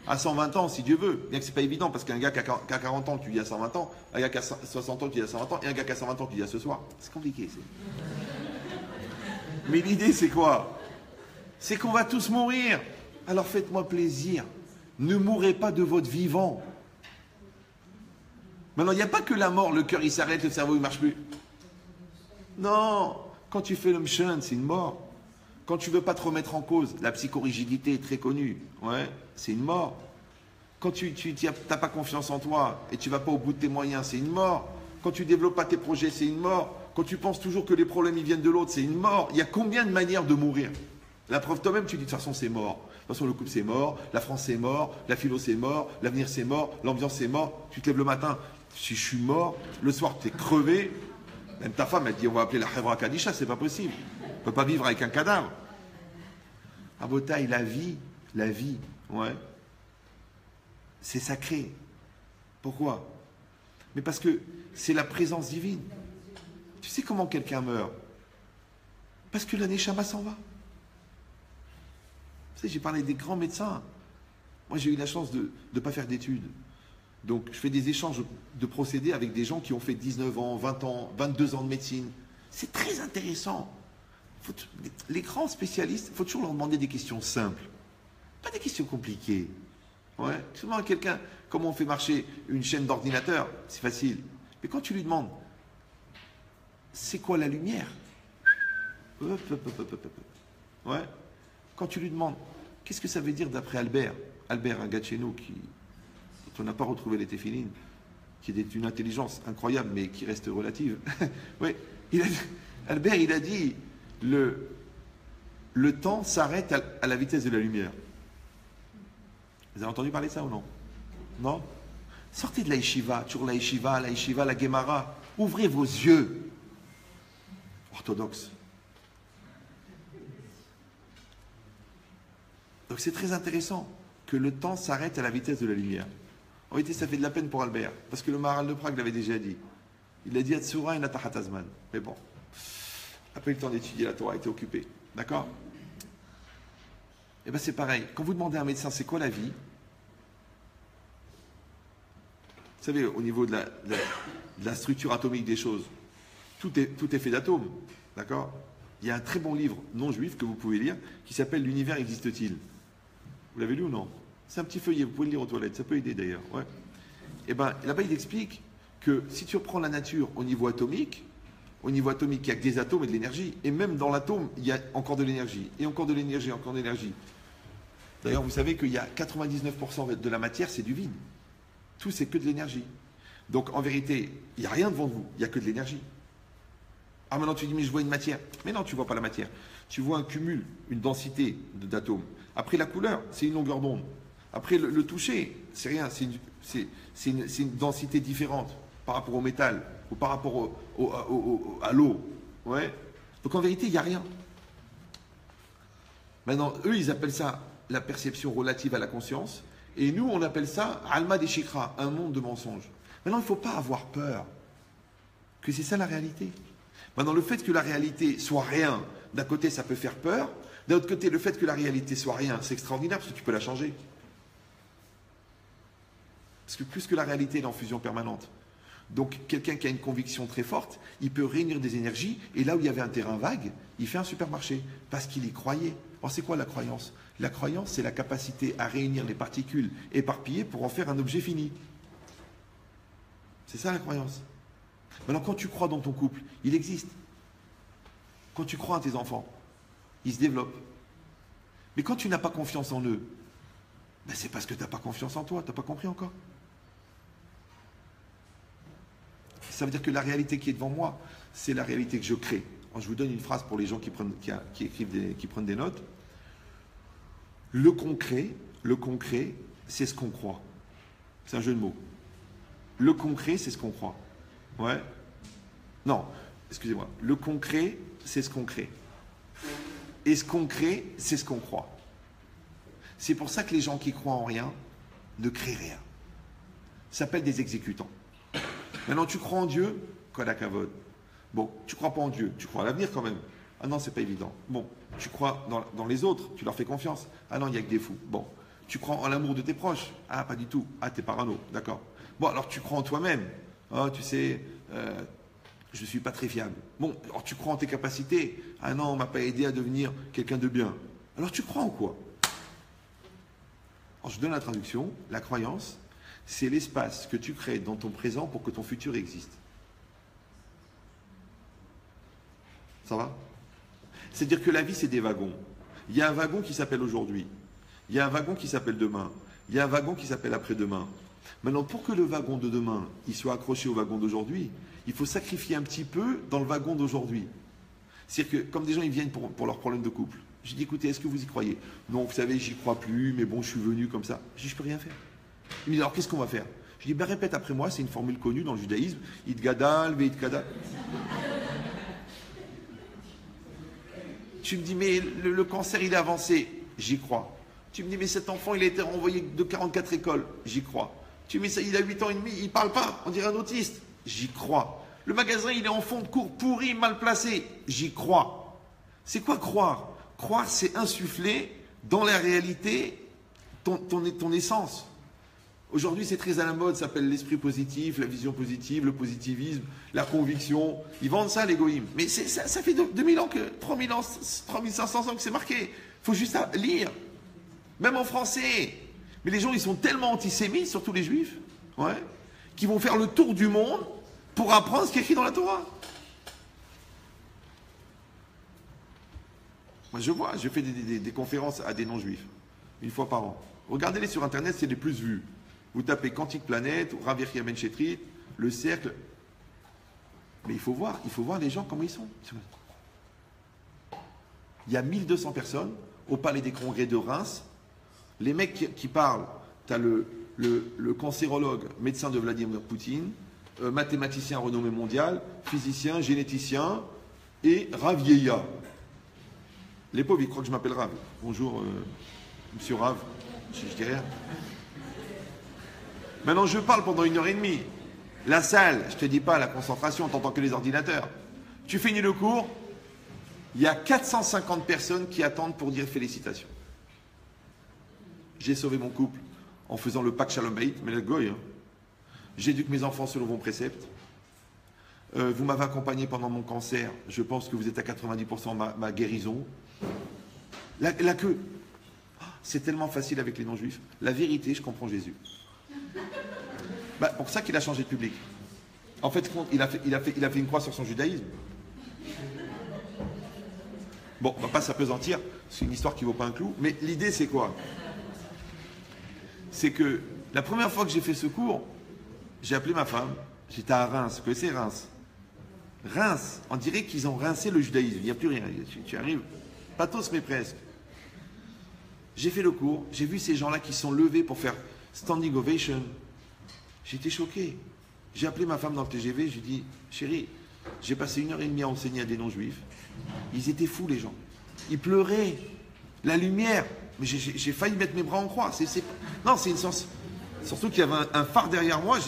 Speaker 1: À 120 ans, si Dieu veut. Bien que c'est pas évident, parce qu'un gars qui a 40 ans, tu dis à 120 ans, un gars qui a 60 ans, tu dis à 120 ans, et un gars qui a 120 ans, tu dis à ce soir. C'est compliqué. Mais l'idée, c'est quoi? C'est qu'on va tous mourir. Alors faites-moi plaisir. Ne mourrez pas de votre vivant. Maintenant, il n'y a pas que la mort, le cœur il s'arrête, le cerveau il ne marche plus. Non, quand tu fais le mshon, c'est une mort. Quand tu ne veux pas te remettre en cause, la psychorigidité est très connue, ouais, c'est une mort. Quand tu n'as pas confiance en toi et tu ne vas pas au bout de tes moyens, c'est une mort. Quand tu ne développes pas tes projets, c'est une mort. Quand tu penses toujours que les problèmes ils viennent de l'autre, c'est une mort. Il y a combien de manières de mourir? La preuve, toi-même, tu dis de toute façon c'est mort. De toute façon, le couple c'est mort, la France c'est mort, la philo c'est mort, l'avenir c'est mort, l'ambiance c'est mort. Tu te lèves le matin, si je suis mort, le soir tu es crevé. Même ta femme, elle dit on va appeler la Hevra Kadisha, c'est pas possible. On ne peut pas vivre avec un cadavre. À Botaï, la vie, ouais, c'est sacré. Pourquoi? Mais parce que c'est la présence divine. Tu sais comment quelqu'un meurt? Parce que la Neshama s'en va. Tu sais, j'ai parlé des grands médecins. Moi, j'ai eu la chance de ne pas faire d'études. Donc, je fais des échanges de procédés avec des gens qui ont fait 19 ans, 20 ans, 22 ans de médecine. C'est très intéressant. Les grands spécialistes, il faut toujours leur demander des questions simples. Pas des questions compliquées. Ouais. Souvent, à quelqu'un, comment on fait marcher une chaîne d'ordinateur, c'est facile. Mais quand tu lui demandes, c'est quoi la lumière? Ouais. Quand tu lui demandes, qu'est-ce que ça veut dire d'après Albert? Albert, un gars de chez nous dont on n'a pas retrouvé les téphilines, qui est d'une intelligence incroyable, mais qui reste relative. Oui. Albert, il a dit, le temps s'arrête à la vitesse de la lumière. Vous avez entendu parler de ça ou non? Non? Sortez de la yeshiva, toujours la yeshiva, la Gemara. Ouvrez vos yeux. Orthodoxe. Donc c'est très intéressant que le temps s'arrête à la vitesse de la lumière. En réalité, ça fait de la peine pour Albert, parce que le Maharal de Prague l'avait déjà dit. Il a dit Atsura et Natahatazman. Mais bon, après le temps d'étudier la Torah, a été occupé. D'accord? Et bien c'est pareil. Quand vous demandez à un médecin c'est quoi la vie, vous savez, au niveau de la structure atomique des choses, tout est fait d'atomes. D'accord? Il y a un très bon livre non juif que vous pouvez lire qui s'appelle L'univers existe-t-il? Vous l'avez lu ou non? C'est un petit feuillet, vous pouvez le lire aux toilettes, ça peut aider d'ailleurs. Ouais. Et bien là-bas il explique que si tu reprends la nature au niveau atomique, il n'y a que des atomes et de l'énergie. Et même dans l'atome, il y a encore de l'énergie. Et encore de l'énergie, encore de l'énergie. D'ailleurs, vous savez qu'il y a 99% de la matière, c'est du vide. Tout, c'est que de l'énergie. Donc, en vérité, il n'y a rien devant vous, il n'y a que de l'énergie. Ah, maintenant, tu dis, mais je vois une matière. Mais non, tu ne vois pas la matière. Tu vois un cumul, une densité d'atomes. Après, la couleur, c'est une longueur d'onde. Après, le toucher, c'est rien. C'est une densité différente par rapport au métal ou par rapport à l'eau. Ouais. Donc, en vérité, il n'y a rien. Maintenant, eux, ils appellent ça la perception relative à la conscience. Et nous, on appelle ça Alma des Shikra, un monde de mensonges. Maintenant, il ne faut pas avoir peur que c'est ça la réalité. Maintenant, le fait que la réalité soit rien, d'un côté, ça peut faire peur. D'un autre côté, le fait que la réalité soit rien, c'est extraordinaire parce que tu peux la changer. Parce que plus que la réalité est en fusion permanente. Donc, quelqu'un qui a une conviction très forte, il peut réunir des énergies, et là où il y avait un terrain vague, il fait un supermarché, parce qu'il y croyait. Alors, c'est quoi la croyance? La croyance, c'est la capacité à réunir les particules éparpillées pour en faire un objet fini. C'est ça la croyance. Maintenant, quand tu crois dans ton couple, il existe. Quand tu crois à tes enfants, ils se développent. Mais quand tu n'as pas confiance en eux, ben c'est parce que tu n'as pas confiance en toi, tu n'as pas compris encore. Ça veut dire que la réalité qui est devant moi, c'est la réalité que je crée. Alors, je vous donne une phrase pour les gens qui prennent des notes. Le concret, c'est ce qu'on croit. C'est un jeu de mots. Le concret, c'est ce qu'on croit. Ouais. Non, excusez-moi. Le concret, c'est ce qu'on crée. Et ce qu'on crée, c'est ce qu'on croit. C'est pour ça que les gens qui croient en rien ne créent rien. Ça s'appelle des exécutants. Maintenant, tu crois en Dieu, Kodakavod. Bon, tu crois pas en Dieu, tu crois à l'avenir quand même. Ah non, c'est pas évident. Bon, tu crois dans les autres, tu leur fais confiance. Ah non, il n'y a que des fous. Bon, tu crois en l'amour de tes proches. Ah, pas du tout. Ah, t'es parano, d'accord. Bon, alors tu crois en toi-même. Ah, tu sais, je ne suis pas très fiable. Bon, alors tu crois en tes capacités. Ah non, on m'a pas aidé à devenir quelqu'un de bien. Alors tu crois en quoi? Alors je donne la traduction. La croyance, c'est l'espace que tu crées dans ton présent pour que ton futur existe. Ça va? C'est-à-dire que la vie, c'est des wagons. Il y a un wagon qui s'appelle aujourd'hui. Il y a un wagon qui s'appelle demain. Il y a un wagon qui s'appelle après-demain. Maintenant, pour que le wagon de demain il soit accroché au wagon d'aujourd'hui, il faut sacrifier un petit peu dans le wagon d'aujourd'hui. C'est-à-dire que, comme des gens ils viennent pour leurs problèmes de couple, je dis, écoutez, est-ce que vous y croyez? Non, vous savez, j'y crois plus, mais bon, je suis venu comme ça. Je dis, je peux rien faire. Il me dit, alors qu'est-ce qu'on va faire? Je dis, ben répète après moi, c'est une formule connue dans le judaïsme. Idgadal, Veidgadal. Tu me dis, mais le cancer, il est avancé. J'y crois. Tu me dis, mais cet enfant, il a été renvoyé de 44 écoles. J'y crois. Tu me dis, ça, il a 8 ans et demi, il ne parle pas. On dirait un autiste. J'y crois. Le magasin, il est en fond de cours pourri, mal placé. J'y crois. C'est quoi croire? Croire, c'est insuffler dans la réalité ton essence. Aujourd'hui, c'est très à la mode, ça s'appelle l'esprit positif, la vision positive, le positivisme, la conviction. Ils vendent ça, l'égoïsme. Mais ça fait 2000 ans, 3000 ans, 3500 ans que c'est marqué. Il faut juste lire. Même en français. Mais les gens, ils sont tellement antisémites, surtout les juifs, ouais, qu'ils vont faire le tour du monde pour apprendre ce qui est écrit dans la Torah. Moi, je fais des conférences à des non-juifs, une fois par an. Regardez-les sur Internet, c'est les plus vus. Vous tapez Quantique Planète, ou Rav Yechia Ben Shetrit, le cercle. Mais il faut voir les gens comment ils sont. Il y a 1200 personnes au Palais des Congrès de Reims. Les mecs qui parlent, tu as le cancérologue, médecin de Vladimir Poutine, mathématicien renommé mondial, physicien, généticien et Rav Yehia. Les pauvres, ils croient que je m'appelle Rav. Bonjour, monsieur Rav. Je dis rien. Maintenant, je parle pendant 1h30. La salle, je ne te dis pas la concentration, tu n'entends que les ordinateurs. Tu finis le cours, il y a 450 personnes qui attendent pour dire félicitations. J'ai sauvé mon couple en faisant le Pâques Shalom Bayit, mais le goy. Hein. J'éduque mes enfants selon vos préceptes. Vous m'avez accompagné pendant mon cancer. Je pense que vous êtes à 90% ma guérison. La queue. C'est tellement facile avec les non-juifs. La vérité, je comprends Jésus. Pour ça qu'il a changé de public. En fait, il a fait une croix sur son judaïsme. Bon, on ne va pas s'apesantir. C'est une histoire qui ne vaut pas un clou. Mais l'idée, c'est quoi? C'est que la première fois que j'ai fait ce cours, j'ai appelé ma femme. J'étais à Reims. Vous connaissez Reims? Reims, on dirait qu'ils ont rincé le judaïsme. Il n'y a plus rien. Tu arrives, pas tous, mais presque. J'ai fait le cours. J'ai vu ces gens-là qui sont levés pour faire standing ovation. J'étais choqué. J'ai appelé ma femme dans le TGV. Je lui ai dit, chérie, j'ai passé 1h30 à enseigner à des non-juifs. Ils étaient fous, les gens. Ils pleuraient. La lumière. Mais j'ai failli mettre mes bras en croix. Non, c'est une sens. Surtout qu'il y avait un phare derrière moi.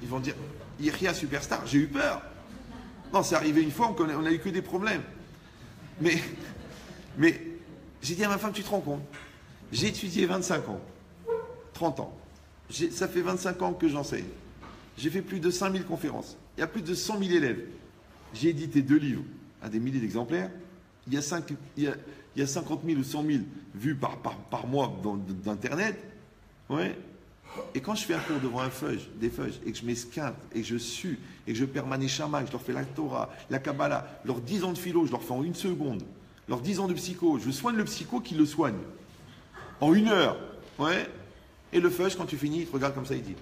Speaker 1: Ils vont dire, Yechia superstar. J'ai eu peur. Non, c'est arrivé une fois, on n'a eu que des problèmes. Mais j'ai dit à ma femme, tu te rends compte? J'ai étudié 25 ans, 30 ans. Ça fait 25 ans que j'enseigne. J'ai fait plus de 5000 conférences. Il y a plus de 100 000 élèves. J'ai édité 2 livres à des milliers d'exemplaires. Il y a 50 000 ou 100 000 vues par mois d'Internet. Ouais. Et quand je fais un cours devant des feuilles, et que je m'esquinte, et que je sue, et que je perds ma neshama, que je leur fais la Torah, la Kabbalah, leurs 10 ans de philo, je leur fais en 1 seconde. Leurs 10 ans de psycho, je soigne le psycho qui le soigne. En 1 heure. Ouais. Et le feuille, quand tu finis, il te regarde comme ça, il dit,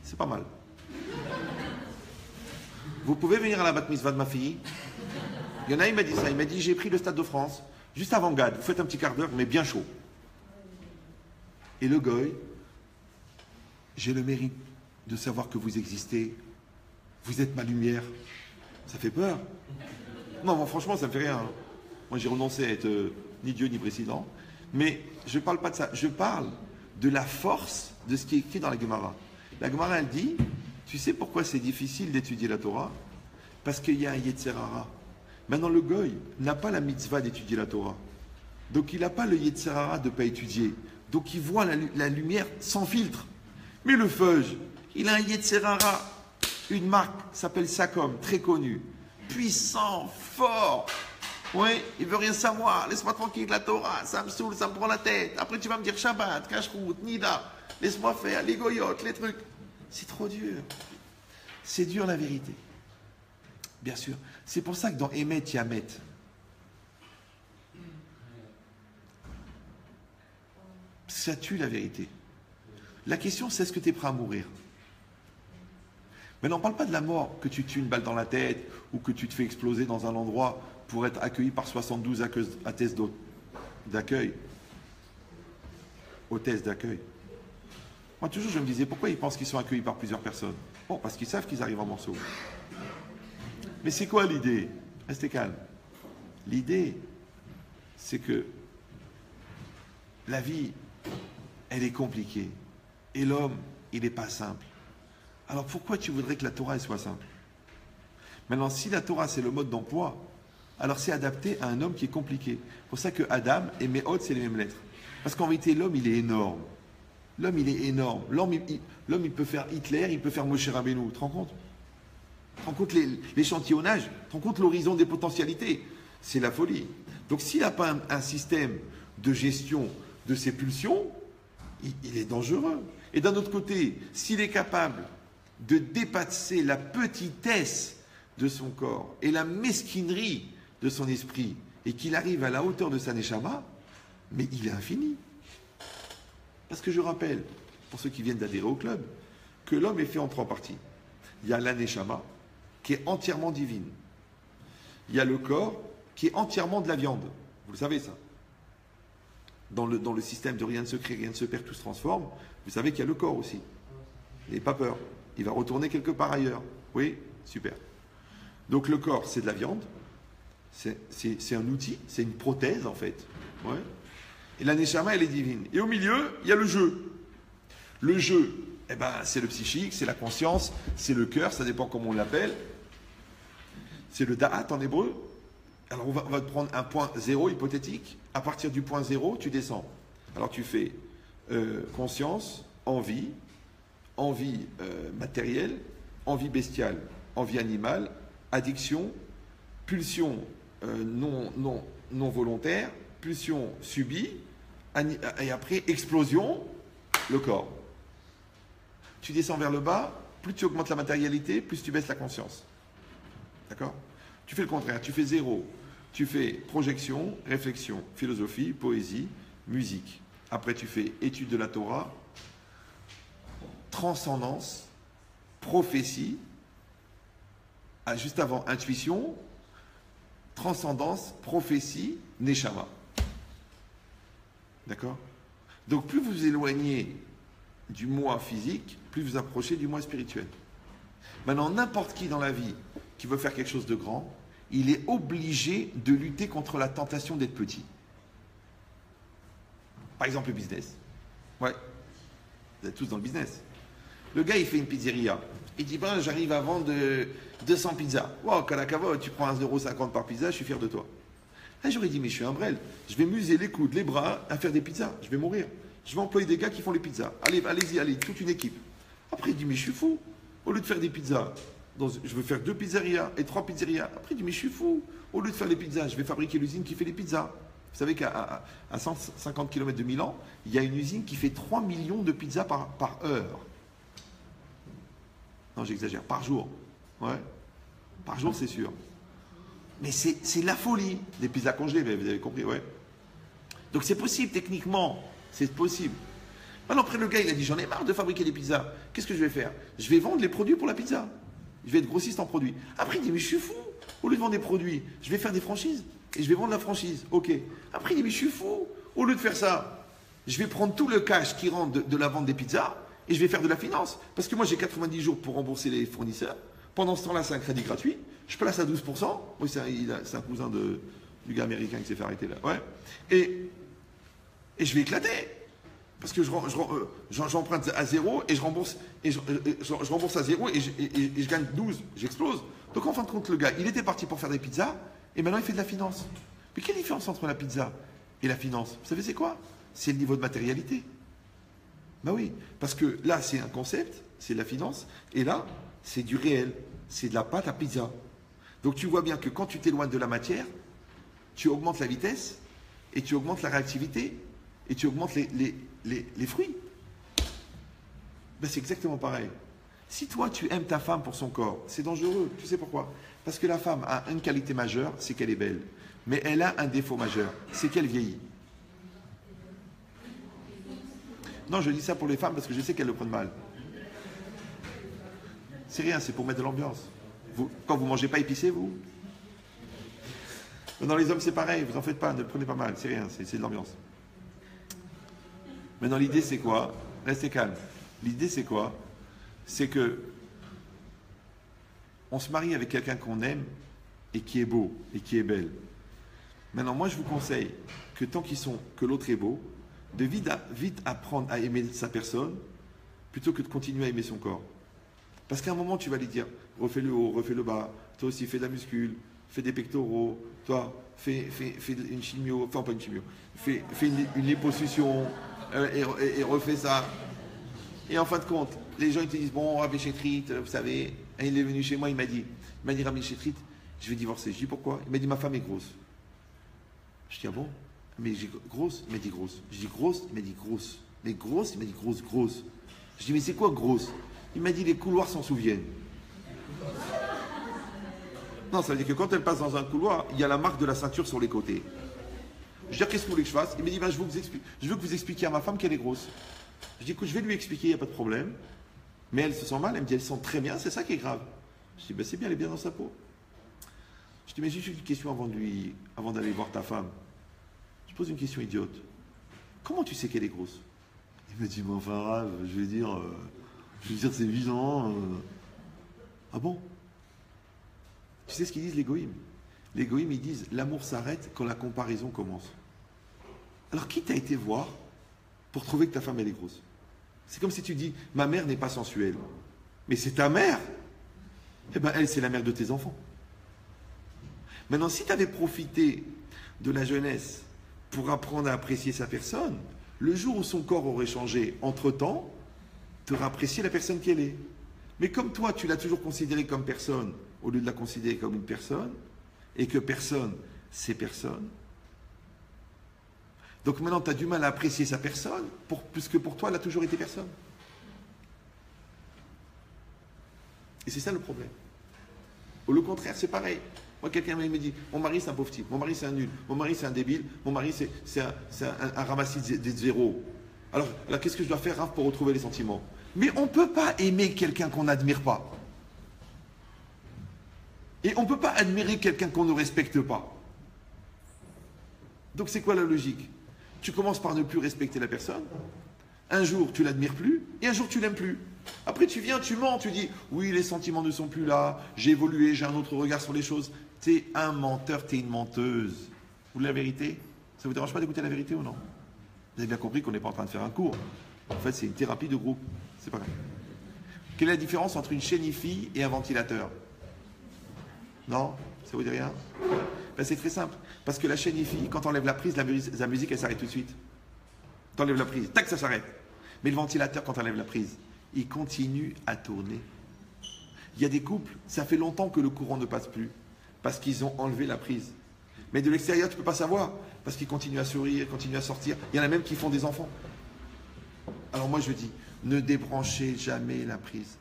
Speaker 1: c'est pas mal. Vous pouvez venir à la bat mitzvah de ma fille? Il y en a, il m'a dit ça. Il m'a dit, j'ai pris le Stade de France, juste avant Gad. Vous faites un petit quart d'heure, mais bien chaud. Et le goy, j'ai le mérite de savoir que vous existez. Vous êtes ma lumière. Ça fait peur. Non, bon, franchement, ça me fait rien. Moi, j'ai renoncé à être ni Dieu ni président. Mais je ne parle pas de ça. Je parle de la force de ce qui est écrit dans la Gemara. La Gemara, elle dit, tu sais pourquoi c'est difficile d'étudier la Torah? Parce qu'il y a un Yetzer Hara. Maintenant, le goy n'a pas la mitzvah d'étudier la Torah. Donc, il n'a pas le Yetzer Hara de ne pas étudier. Donc, il voit la lumière sans filtre. Mais le feuge, il a un Yetzer Hara, une marque, s'appelle Sacom, très connue. Puissant, fort. Oui, il veut rien savoir. Laisse-moi tranquille de la Torah, ça me saoule, ça me prend la tête. Après, tu vas me dire Shabbat, Kashrut, Nida. Laisse-moi faire les goyotes, les trucs. C'est trop dur. C'est dur la vérité. Bien sûr. C'est pour ça que dans Emet, Yamet, ça tue la vérité. La question, c'est est-ce que tu es prêt à mourir? Mais on ne parle pas de la mort, que tu tues une balle dans la tête ou que tu te fais exploser dans un endroit pour être accueilli par 72 hôtesses d'accueil. Hôtesses d'accueil. Moi, toujours, je me disais, pourquoi ils pensent qu'ils sont accueillis par plusieurs personnes? Bon, parce qu'ils savent qu'ils arrivent en morceaux. Mais c'est quoi l'idée? Restez calme. L'idée, c'est que la vie, elle est compliquée. Et l'homme, il n'est pas simple. Alors pourquoi tu voudrais que la Torah elle soit simple? Maintenant, si la Torah c'est le mode d'emploi, alors c'est adapté à un homme qui est compliqué. C'est pour ça que Adam et Méhod, c'est les mêmes lettres. Parce qu'en vérité, l'homme, il est énorme. L'homme, il est énorme. L'homme, il peut faire Hitler, il peut faire Moshe Rabbeinu. Tu te rends compte? Tu te rends compte l'échantillonnage? Tu te rends compte l'horizon des potentialités? C'est la folie. Donc s'il n'a pas un système de gestion de ses pulsions, il est dangereux. Et d'un autre côté, s'il est capable de dépasser la petitesse de son corps et la mesquinerie de son esprit, et qu'il arrive à la hauteur de sa neshama, mais il est infini. Parce que je rappelle, pour ceux qui viennent d'adhérer au club, que l'homme est fait en 3 parties. Il y a la neshama, qui est entièrement divine. Il y a le corps, qui est entièrement de la viande. Vous le savez ça. Dans le système de rien ne se crée, rien ne se perd, tout se transforme, vous savez qu'il y a le corps aussi. N'ayez pas peur. Il va retourner quelque part ailleurs. Oui, super. Donc le corps, c'est de la viande. C'est un outil, c'est une prothèse en fait. Ouais. Et la neshama, elle est divine. Et au milieu, il y a le jeu. Le jeu, eh ben, c'est le psychique, c'est la conscience, c'est le cœur, ça dépend comment on l'appelle. C'est le da'at en hébreu. Alors on va te prendre un point 0 hypothétique. À partir du point 0, tu descends. Alors tu fais conscience, envie matérielle, envie bestiale, envie animale, addiction, pulsion non volontaire, pulsion subie, et après explosion, le corps. Tu descends vers le bas, plus tu augmentes la matérialité, plus tu baisses la conscience. D'accord? Tu fais le contraire, tu fais 0. Tu fais projection, réflexion, philosophie, poésie, musique. Après, tu fais étude de la Torah, transcendance, prophétie, juste avant intuition, transcendance, prophétie, neshama. D'accord? Donc, plus vous vous éloignez du moi physique, plus vous approchez du moi spirituel. Maintenant, n'importe qui dans la vie qui veut faire quelque chose de grand, il est obligé de lutter contre la tentation d'être petit. Par exemple, le business. Ouais. Vous êtes tous dans le business. Le gars, il fait une pizzeria. Il dit, ben, j'arrive à vendre 200 pizzas. Wow, Kalakava, tu prends 1,50 € par pizza, je suis fier de toi. Là, j'aurais dit, mais je suis un brel. Je vais m'user les coudes, les bras à faire des pizzas. Je vais mourir. Je vais employer des gars qui font les pizzas. Allez, toute une équipe. Après, il dit, mais je suis fou. Au lieu de faire des pizzas, je veux faire 2 pizzerias et 3 pizzerias. Après, il dit, mais je suis fou. Au lieu de faire les pizzas, je vais fabriquer l'usine qui fait les pizzas. Vous savez qu'à 150 km de Milan, il y a une usine qui fait 3 millions de pizzas par heure. Non, j'exagère. Par jour. Ouais. Par jour, c'est sûr. Mais c'est la folie. Des pizzas congelées, vous avez compris, ouais. Donc c'est possible, techniquement. C'est possible. Alors après, le gars, il a dit, j'en ai marre de fabriquer des pizzas. Qu'est-ce que je vais faire? Je vais vendre les produits pour la pizza. Je vais être grossiste en produits. Après, il dit, mais je suis fou. Au lieu de vendre des produits, je vais faire des franchises. Et je vais vendre la franchise. Ok. Après, il dit, mais je suis fou. Au lieu de faire ça, je vais prendre tout le cash qui rentre de la vente des pizzas et je vais faire de la finance. Parce que moi, j'ai 90 jours pour rembourser les fournisseurs. Pendant ce temps-là, c'est un crédit gratuit. Je place à 12%. Oui, c'est un cousin du gars américain qui s'est fait arrêter là. Ouais. Et je vais éclater. Parce que j'emprunte à 0 et je rembourse à 0 et je gagne 12. J'explose. Donc en fin de compte, le gars, il était parti pour faire des pizzas et maintenant il fait de la finance. Mais quelle différence entre la pizza et la finance? Vous savez c'est quoi? C'est le niveau de matérialité. Ben oui, parce que là c'est un concept, c'est de la finance, et là c'est du réel, c'est de la pâte à pizza. Donc tu vois bien que quand tu t'éloignes de la matière, tu augmentes la vitesse et tu augmentes la réactivité et tu augmentes les fruits. Ben c'est exactement pareil. Si toi tu aimes ta femme pour son corps, c'est dangereux. Tu sais pourquoi? Parce que la femme a une qualité majeure, c'est qu'elle est belle. Mais elle a un défaut majeur, c'est qu'elle vieillit. Non, je dis ça pour les femmes parce que je sais qu'elles le prennent mal. C'est rien, c'est pour mettre de l'ambiance. Quand vous ne mangez pas épicé, vous? Dans les hommes, c'est pareil, vous en faites pas, ne le prenez pas mal, c'est rien, c'est de l'ambiance. Maintenant, l'idée, c'est quoi? Restez calme. L'idée, c'est quoi? C'est que on se marie avec quelqu'un qu'on aime et qui est beau et qui est belle. Maintenant, moi, je vous conseille que tant que l'autre est beau, de vite apprendre à aimer sa personne plutôt que de continuer à aimer son corps. Parce qu'à un moment, tu vas lui dire, refais le haut, refais le bas, toi aussi fais de la muscule, fais des pectoraux, toi, fais une chimio, enfin pas une chimio, fais une liposuction et refais ça. Et en fin de compte, les gens ils te disent, bon, Rabbi Chetrit, vous savez, il est venu chez moi, il m'a dit, Rabbi Chetrit, je vais divorcer. Je dis pourquoi? Il m'a dit, ma femme est grosse. Je dis, ah bon? Mais j'ai grosse? Il m'a dit grosse. Je dis grosse? Il m'a dit grosse. Mais grosse? Il m'a dit grosse. Je dis, mais c'est quoi grosse? Il m'a dit, les couloirs s'en souviennent. Non, ça veut dire que quand elle passe dans un couloir, il y a la marque de la ceinture sur les côtés. Je dis, qu'est-ce que vous voulez que je fasse? Il m'a dit, ben, je veux que vous expliquiez à ma femme qu'elle est grosse. Je dis, écoute, je vais lui expliquer, il n'y a pas de problème. Mais elle se sent mal, elle me dit, elle se sent très bien, c'est ça qui est grave. Je dis, ben, c'est bien, elle est bien dans sa peau. Je dis, mais juste une question avant d'aller voir ta femme. Je pose une question idiote. Comment tu sais qu'elle est grosse? Il m'a dit, mais enfin, Rav, je veux dire, c'est évident. Ah bon? Tu sais ce qu'ils disent, les goïms? Les goïms, ils disent, l'amour s'arrête quand la comparaison commence. Alors, qui t'a été voir pour trouver que ta femme, elle est grosse? C'est comme si tu dis, ma mère n'est pas sensuelle. Mais c'est ta mère. Eh bien, elle, c'est la mère de tes enfants. Maintenant, si tu avais profité de la jeunesse pour apprendre à apprécier sa personne, le jour où son corps aurait changé entre-temps, tu aurais apprécié la personne qu'elle est. Mais comme toi, tu l'as toujours considérée comme personne, au lieu de la considérer comme une personne, et que personne, c'est personne, donc maintenant, tu as du mal à apprécier sa personne, puisque pour toi, elle a toujours été personne. Et c'est ça le problème. Ou le contraire, c'est pareil. Moi, quelqu'un me dit, mon mari, c'est un pauvre type, mon mari, c'est un nul, mon mari, c'est un débile, mon mari, c'est un ramassis des zéros. Alors qu'est-ce que je dois faire pour retrouver les sentiments? Mais on ne peut pas aimer quelqu'un qu'on n'admire pas. Et on ne peut pas admirer quelqu'un qu'on ne respecte pas. Donc c'est quoi la logique? Tu commences par ne plus respecter la personne. Un jour, tu l'admires plus, et un jour, tu l'aimes plus. Après, tu viens, tu mens, tu dis, oui, les sentiments ne sont plus là, j'ai évolué, j'ai un autre regard sur les choses. T'es un menteur, t'es une menteuse. Vous voulez la vérité? Ça vous dérange pas d'écouter la vérité ou non? Vous avez bien compris qu'on n'est pas en train de faire un cours. En fait, c'est une thérapie de groupe. C'est pas grave. Quelle est la différence entre une chénifie et un ventilateur? Non? Ça vous dit rien? Ben, c'est très simple. Parce que la chénifie, quand on enlève la prise, la musique, elle s'arrête tout de suite. Tu enlèves la prise, tac, ça s'arrête. Mais le ventilateur, quand on enlève la prise, il continue à tourner. Il y a des couples, ça fait longtemps que le courant ne passe plus, parce qu'ils ont enlevé la prise. Mais de l'extérieur, tu ne peux pas savoir, parce qu'ils continuent à sourire, continuent à sortir. Il y en a même qui font des enfants. Alors moi, je dis, ne débranchez jamais la prise.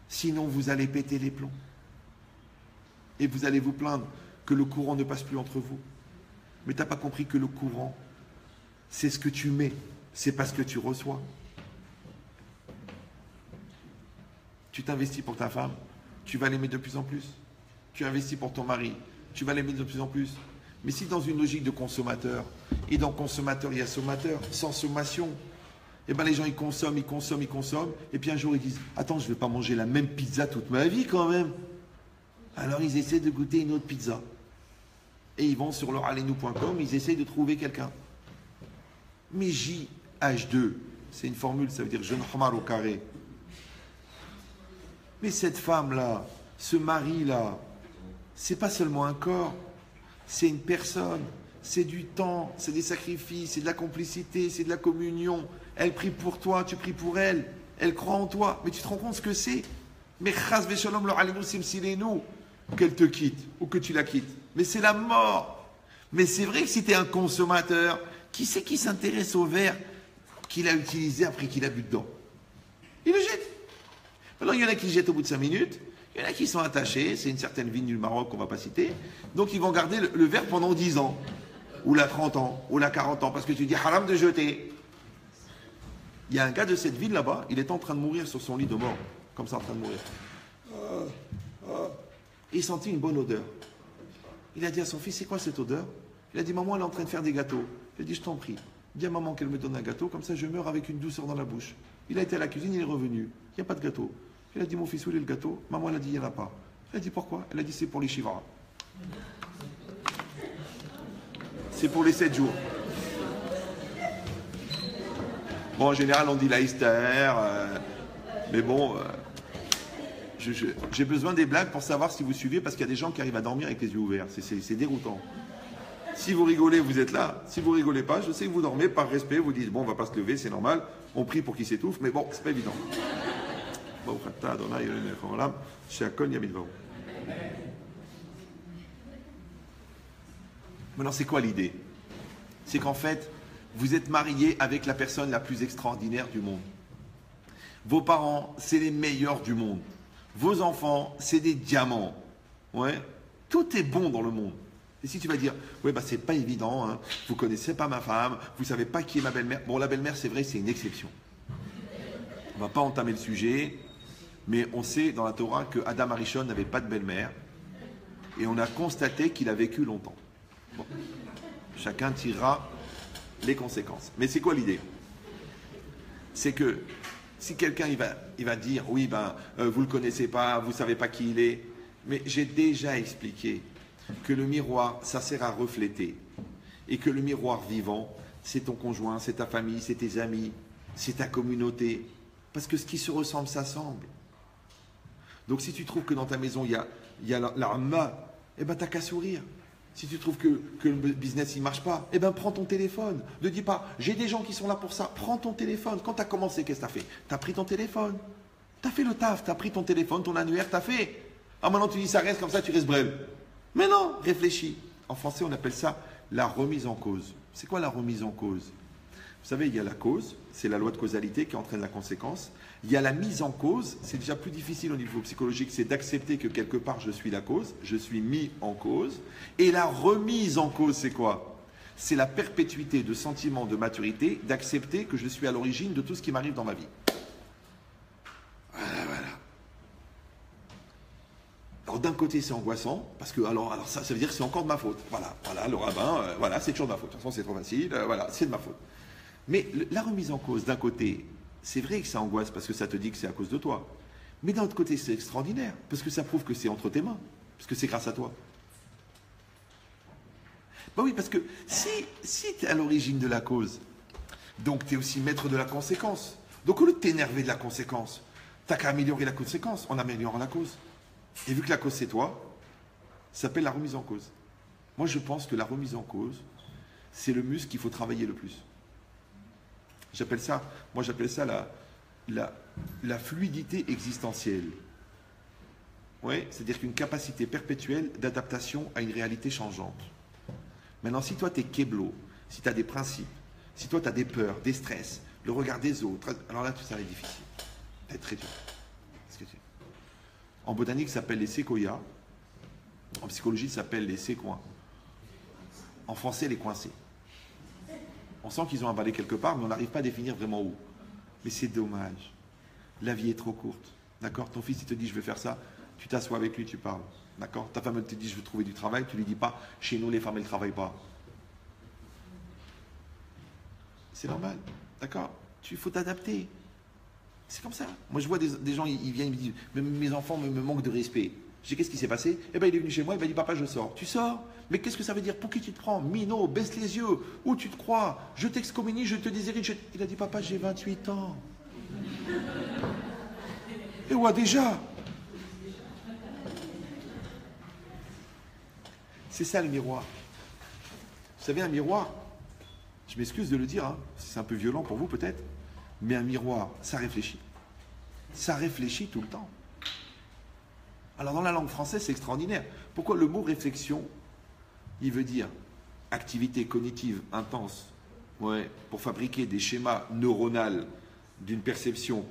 Speaker 1: Sinon, vous allez péter les plombs. Et vous allez vous plaindre que le courant ne passe plus entre vous. Mais tu n'as pas compris que le courant, c'est ce que tu mets, c'est pas ce que tu reçois. Tu t'investis pour ta femme, tu vas l'aimer de plus en plus. Tu investis pour ton mari, tu vas l'aimer de plus en plus. Mais si dans une logique de consommateur, et dans consommateur, il y a sommateur, sans sommation, eh ben les gens ils consomment, et puis un jour ils disent, attends, je ne vais pas manger la même pizza toute ma vie quand même. Alors ils essaient de goûter une autre pizza. Et ils vont sur leur alenou.com, ils essayent de trouver quelqu'un. Mais JH2, c'est une formule, ça veut dire jeune hamar au carré. Mais cette femme-là, ce mari-là, c'est pas seulement un corps, c'est une personne, c'est du temps, c'est des sacrifices, c'est de la complicité, c'est de la communion. Elle prie pour toi, tu pries pour elle, elle croit en toi, mais tu te rends compte ce que c'est? Mais chas veshalom lo alenu simsilenu, qu'elle te quitte ou que tu la quittes. Mais c'est la mort. Mais c'est vrai que si tu es un consommateur, qui c'est qui s'intéresse au verre qu'il a utilisé après qu'il a bu dedans? Il le jette. Alors il y en a qui le jettent au bout de 5 minutes, il y en a qui sont attachés, c'est une certaine vigne du Maroc qu'on ne va pas citer, donc ils vont garder le verre pendant 10 ans, ou la 30 ans, ou la 40 ans, parce que tu dis haram de jeter. Il y a un gars de cette ville là-bas, il est en train de mourir sur son lit de mort, comme ça en train de mourir. Et il sentit une bonne odeur. Il a dit à son fils, c'est quoi cette odeur? Il a dit, maman, elle est en train de faire des gâteaux. Il a dit, je t'en prie, dis à maman qu'elle me donne un gâteau, comme ça je meurs avec une douceur dans la bouche. Il a été à la cuisine, il est revenu. Il n'y a pas de gâteau. Il a dit, mon fils, où est le gâteau? Maman, elle a dit, il n'y en a pas. Elle a dit, pourquoi? Elle a dit, c'est pour les shivra. C'est pour les 7 jours. Bon, en général, on dit la Easter, mais bon, J'ai besoin des blagues pour savoir si vous suivez, parce qu'il y a des gens qui arrivent à dormir avec les yeux ouverts. C'est déroutant. Si vous rigolez, vous êtes là. Si vous rigolez pas, je sais que vous dormez par respect. Vous dites, bon, on va pas se lever, c'est normal. On prie pour qu'il s'étouffe, mais bon, c'est pas évident. Maintenant, c'est quoi l'idée? C'est qu'en fait, vous êtes marié avec la personne la plus extraordinaire du monde. Vos parents, c'est les meilleurs du monde. Vos enfants, c'est des diamants. Ouais. Tout est bon dans le monde. Et si tu vas dire, ouais, bah c'est pas évident, hein. Vous connaissez pas ma femme, vous savez pas qui est ma belle-mère. Bon, la belle-mère, c'est vrai, c'est une exception. On va pas entamer le sujet, mais on sait dans la Torah que Adam Arishon n'avait pas de belle-mère, et on a constaté qu'il a vécu longtemps. Bon. Chacun tirera les conséquences. Mais c'est quoi l'idée? C'est que si quelqu'un il va dire, oui, ben, vous le connaissez pas, vous savez pas qui il est, mais j'ai déjà expliqué que le miroir, ça sert à refléter. Et que le miroir vivant, c'est ton conjoint, c'est ta famille, c'est tes amis, c'est ta communauté. Parce que ce qui se ressemble, s'assemble. Donc si tu trouves que dans ta maison, il y a la Hamma, eh ben t'as qu'à sourire. Si tu trouves que le business il marche pas, eh ben prends ton téléphone. Ne dis pas, j'ai des gens qui sont là pour ça. Prends ton téléphone. Quand tu as commencé, qu'est-ce que tu as fait? Tu as pris ton téléphone. Tu as fait le taf, tu as pris ton téléphone, ton annuaire, tu as fait. Ah maintenant tu dis ça reste comme ça, tu restes brêle. Mais non, réfléchis. En français, on appelle ça la remise en cause. C'est quoi la remise en cause? Vous savez, il y a la cause, c'est la loi de causalité qui entraîne la conséquence. Il y a la mise en cause, c'est déjà plus difficile au niveau psychologique, c'est d'accepter que quelque part je suis la cause, je suis mis en cause. Et la remise en cause, c'est quoi? C'est la perpétuité de sentiments de maturité, d'accepter que je suis à l'origine de tout ce qui m'arrive dans ma vie. Voilà. Alors d'un côté c'est angoissant, parce que alors ça veut dire que c'est encore de ma faute. Voilà, le rabbin, voilà, c'est toujours de ma faute. De toute façon c'est trop facile, voilà, c'est de ma faute. Mais la remise en cause, d'un côté, c'est vrai que ça angoisse parce que ça te dit que c'est à cause de toi. Mais d'un autre côté, c'est extraordinaire, parce que ça prouve que c'est entre tes mains, parce que c'est grâce à toi. Ben oui, parce que si tu es à l'origine de la cause, donc tu es aussi maître de la conséquence. Donc au lieu de t'énerver de la conséquence, tu n'as qu'à améliorer la conséquence en améliorant la cause. Et vu que la cause c'est toi, ça s'appelle la remise en cause. Moi je pense que la remise en cause, c'est le muscle qu'il faut travailler le plus. J'appelle ça la fluidité existentielle. Oui, c'est-à-dire qu'une capacité perpétuelle d'adaptation à une réalité changeante. Maintenant, si toi tu es kéblo, si tu as des principes, si toi tu as des peurs, des stress, le regard des autres, alors là, tout ça va être difficile. Ça va être très dur. En botanique, ça s'appelle les séquoias. En psychologie, ça s'appelle les séquoins. En français, les coincés. On sent qu'ils ont emballé quelque part, mais on n'arrive pas à définir vraiment où. Mais c'est dommage. La vie est trop courte. D'accord? Ton fils, il te dit, je vais faire ça. Tu t'assois avec lui, tu parles. D'accord? Ta femme, elle te dit, je veux trouver du travail. Tu lui dis pas, chez nous, les femmes, elles ne travaillent pas. C'est normal. D'accord? Il faut t'adapter. C'est comme ça. Moi, je vois des gens, ils viennent, ils me disent, mes enfants me manquent de respect. Je dis, qu'est-ce qui s'est passé? Eh bien, il est venu chez moi, il m'a dit, papa, je sors. Tu sors? Mais qu'est-ce que ça veut dire? Pour qui tu te prends? Minot, baisse les yeux. Où tu te crois? Je t'excommunie, je te déshérite. Il a dit, papa, j'ai 28 ans. Et ouais, déjà. C'est ça le miroir. Vous savez, un miroir, je m'excuse de le dire, hein, c'est un peu violent pour vous peut-être, mais un miroir, ça réfléchit. Ça réfléchit tout le temps. Alors dans la langue française, c'est extraordinaire. Pourquoi le mot réflexion, il veut dire activité cognitive intense, ouais, pour fabriquer des schémas neuronaux d'une perception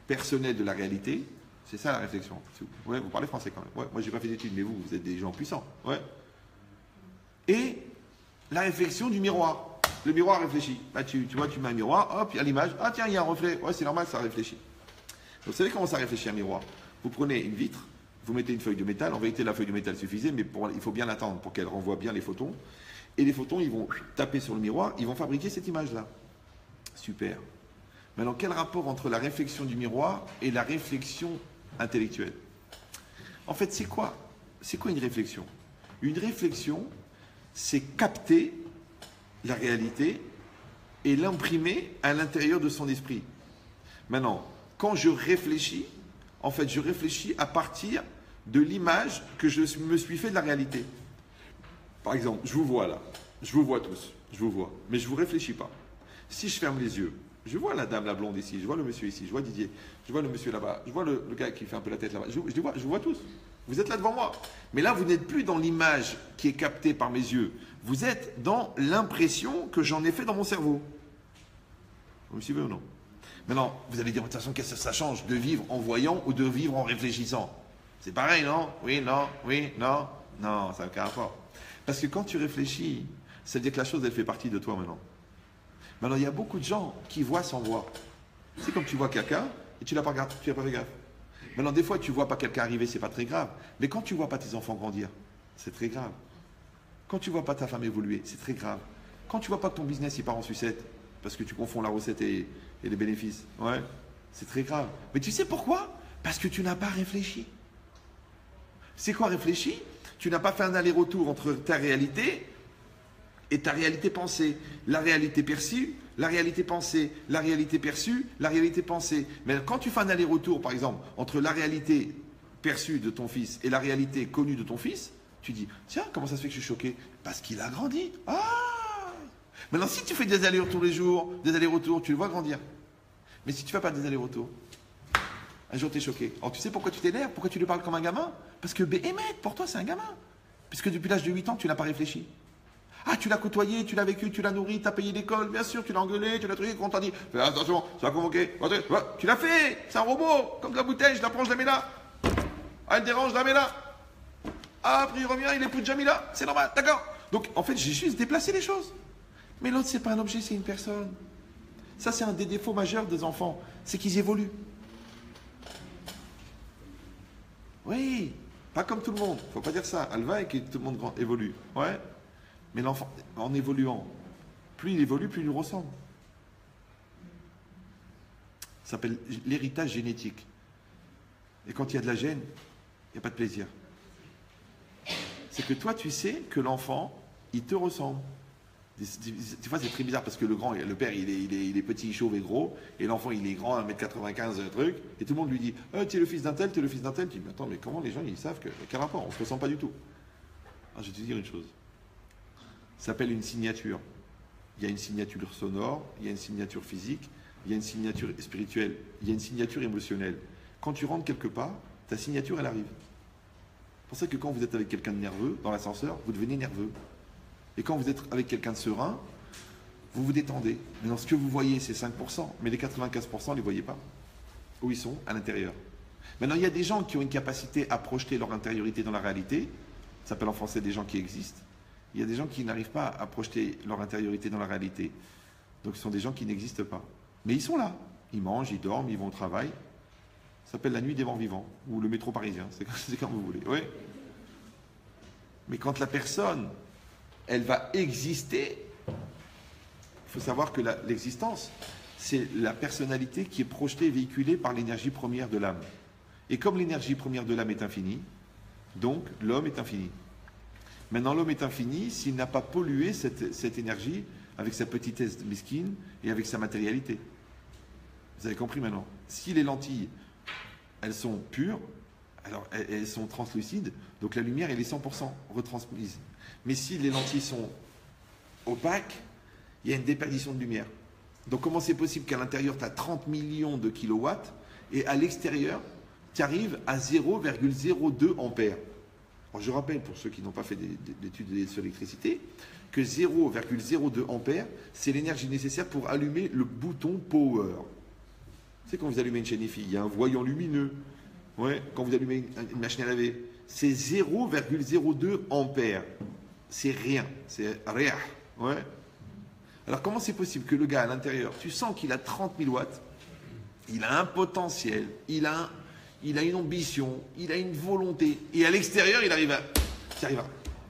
Speaker 1: personnelle de la réalité. C'est ça la réflexion. Ouais, vous parlez français quand même. Ouais, moi, j'ai pas fait d'études, mais vous êtes des gens puissants. Ouais. Et la réflexion du miroir. Le miroir réfléchit. Bah, tu vois, tu mets un miroir, hop, il y a l'image. Ah tiens, il y a un reflet. Ouais, c'est normal, ça réfléchit. Donc, vous savez comment ça réfléchit un miroir? Vous prenez une vitre, vous mettez une feuille de métal. En vérité, la feuille de métal suffisait, mais il faut bien l'attendre pour qu'elle renvoie bien les photons. Et les photons, ils vont taper sur le miroir, ils vont fabriquer cette image-là. Super. Maintenant, quel rapport entre la réflexion du miroir et la réflexion intellectuelle? En fait, c'est quoi une réflexion? Une réflexion, c'est capter la réalité et l'imprimer à l'intérieur de son esprit. Maintenant, quand je réfléchis, En fait, je réfléchis à partir de l'image que je me suis fait de la réalité. Par exemple, je vous vois là. Je vous vois tous. Je vous vois. Mais je ne vous réfléchis pas. Si je ferme les yeux, je vois la dame, la blonde ici. Je vois le monsieur ici. Je vois Didier. Je vois le monsieur là-bas. Je vois le gars qui fait un peu la tête là-bas. Je vous vois tous. Vous êtes là devant moi. Mais là, vous n'êtes plus dans l'image qui est captée par mes yeux. Vous êtes dans l'impression que j'en ai fait dans mon cerveau. Vous me suivez ou non? Maintenant, vous allez dire, de toute façon, qu'est-ce que ça change de vivre en voyant ou de vivre en réfléchissant? C'est pareil, non? Oui, non, oui, non. Non, ça n'a aucun rapport. Parce que quand tu réfléchis, ça veut dire que la chose, elle fait partie de toi maintenant. Maintenant, il y a beaucoup de gens qui voient sans voir. C'est comme tu vois quelqu'un et tu n'as pas fait gaffe. Maintenant, des fois, tu ne vois pas quelqu'un arriver, c'est pas très grave. Mais quand tu ne vois pas tes enfants grandir, c'est très grave. Quand tu ne vois pas ta femme évoluer, c'est très grave. Quand tu ne vois pas que ton business il part en sucette, parce que tu confonds la recette et les bénéfices, ouais, c'est très grave. Mais tu sais pourquoi? Parce que tu n'as pas réfléchi. C'est quoi réfléchi? Tu n'as pas fait un aller-retour entre ta réalité et ta réalité pensée. La réalité perçue, la réalité pensée, la réalité perçue, la réalité pensée. Mais quand tu fais un aller-retour, par exemple, entre la réalité perçue de ton fils et la réalité connue de ton fils, tu dis, tiens, comment ça se fait que je suis choqué? Parce qu'il a grandi. Ah! Maintenant, si tu fais des allers-retours les jours, des allers-retours, tu le vois grandir. Mais si tu ne fais pas des allers-retours, un jour tu es choqué. Alors tu sais pourquoi tu t'énerves? Pourquoi tu lui parles comme un gamin? Parce que Béhémet, pour toi, c'est un gamin. Puisque depuis l'âge de 8 ans, tu n'as pas réfléchi. Ah, tu l'as côtoyé, tu l'as vécu, tu l'as nourri, tu as payé l'école, bien sûr, tu l'as engueulé, tu l'as truqué, on t'a dit, fais attention, ça va convoquer. Tu l'as fait, c'est un robot, comme de la bouteille, je la prends, je la mets là. Ah, elle dérange, je la mets là. Ah, après il revient, il écoute Jamila, c'est normal, d'accord. Donc en fait, j'ai juste déplacé les choses. Mais l'autre, c'est pas un objet, c'est une personne. Ça, c'est un des défauts majeurs des enfants, c'est qu'ils évoluent. Oui, pas comme tout le monde, faut pas dire ça. Elle va et que tout le monde évolue. Ouais. Mais l'enfant, en évoluant, plus il évolue, plus il lui ressemble. Ça s'appelle l'héritage génétique. Et quand il y a de la gêne, il n'y a pas de plaisir. C'est que toi, tu sais que l'enfant, il te ressemble. Des fois, c'est très bizarre parce que le père, il est petit, chauve et gros, et l'enfant, il est grand, 1m95, truc, et tout le monde lui dit tu es le fils d'un tel, tu es le fils d'un tel. Tu dis, mais attends, mais comment les gens, ils savent quel rapport? On ne se ressemble pas du tout. Alors, je vais te dire une chose. Ça s'appelle une signature. Il y a une signature sonore, il y a une signature physique, il y a une signature spirituelle, il y a une signature émotionnelle. Quand tu rentres quelque part, ta signature, elle arrive. C'est pour ça que quand vous êtes avec quelqu'un de nerveux, dans l'ascenseur, vous devenez nerveux. Et quand vous êtes avec quelqu'un de serein, vous vous détendez. Mais dans ce que vous voyez, c'est 5%, mais les 95%, vous ne les voyez pas. Où ils sont? À l'intérieur. Maintenant, il y a des gens qui ont une capacité à projeter leur intériorité dans la réalité. Ça s'appelle en français des gens qui existent. Il y a des gens qui n'arrivent pas à projeter leur intériorité dans la réalité. Donc ce sont des gens qui n'existent pas. Mais ils sont là. Ils mangent, ils dorment, ils vont au travail. Ça s'appelle la nuit des morts vivants, ou le métro parisien, c'est comme vous voulez. Oui. Mais quand la personne, elle va exister, il faut savoir que l'existence, c'est la personnalité qui est projetée et véhiculée par l'énergie première de l'âme. Et comme l'énergie première de l'âme est infinie, donc l'homme est infini. Maintenant, l'homme est infini s'il n'a pas pollué cette énergie avec sa petitesse mesquine et avec sa matérialité. Vous avez compris maintenant? Si les lentilles, elles sont pures, alors elles sont translucides, donc la lumière, elle est 100% retransmise. Mais si les lentilles sont opaques, il y a une déperdition de lumière. Donc comment c'est possible qu'à l'intérieur, tu as 30 millions de kilowatts et à l'extérieur, tu arrives à 0,02 ampères? Alors je rappelle, pour ceux qui n'ont pas fait d'études sur l'électricité, que 0,02 ampères, c'est l'énergie nécessaire pour allumer le bouton power. C'est quand vous allumez une chaîne IFI, il y a un voyant lumineux. Ouais, quand vous allumez une machine à laver, c'est 0,02 ampères. C'est rien, c'est rien. Ouais. Alors comment c'est possible que le gars à l'intérieur, tu sens qu'il a 30 000 watts, il a un potentiel, il a une ambition, il a une volonté, et à l'extérieur, il arrive à...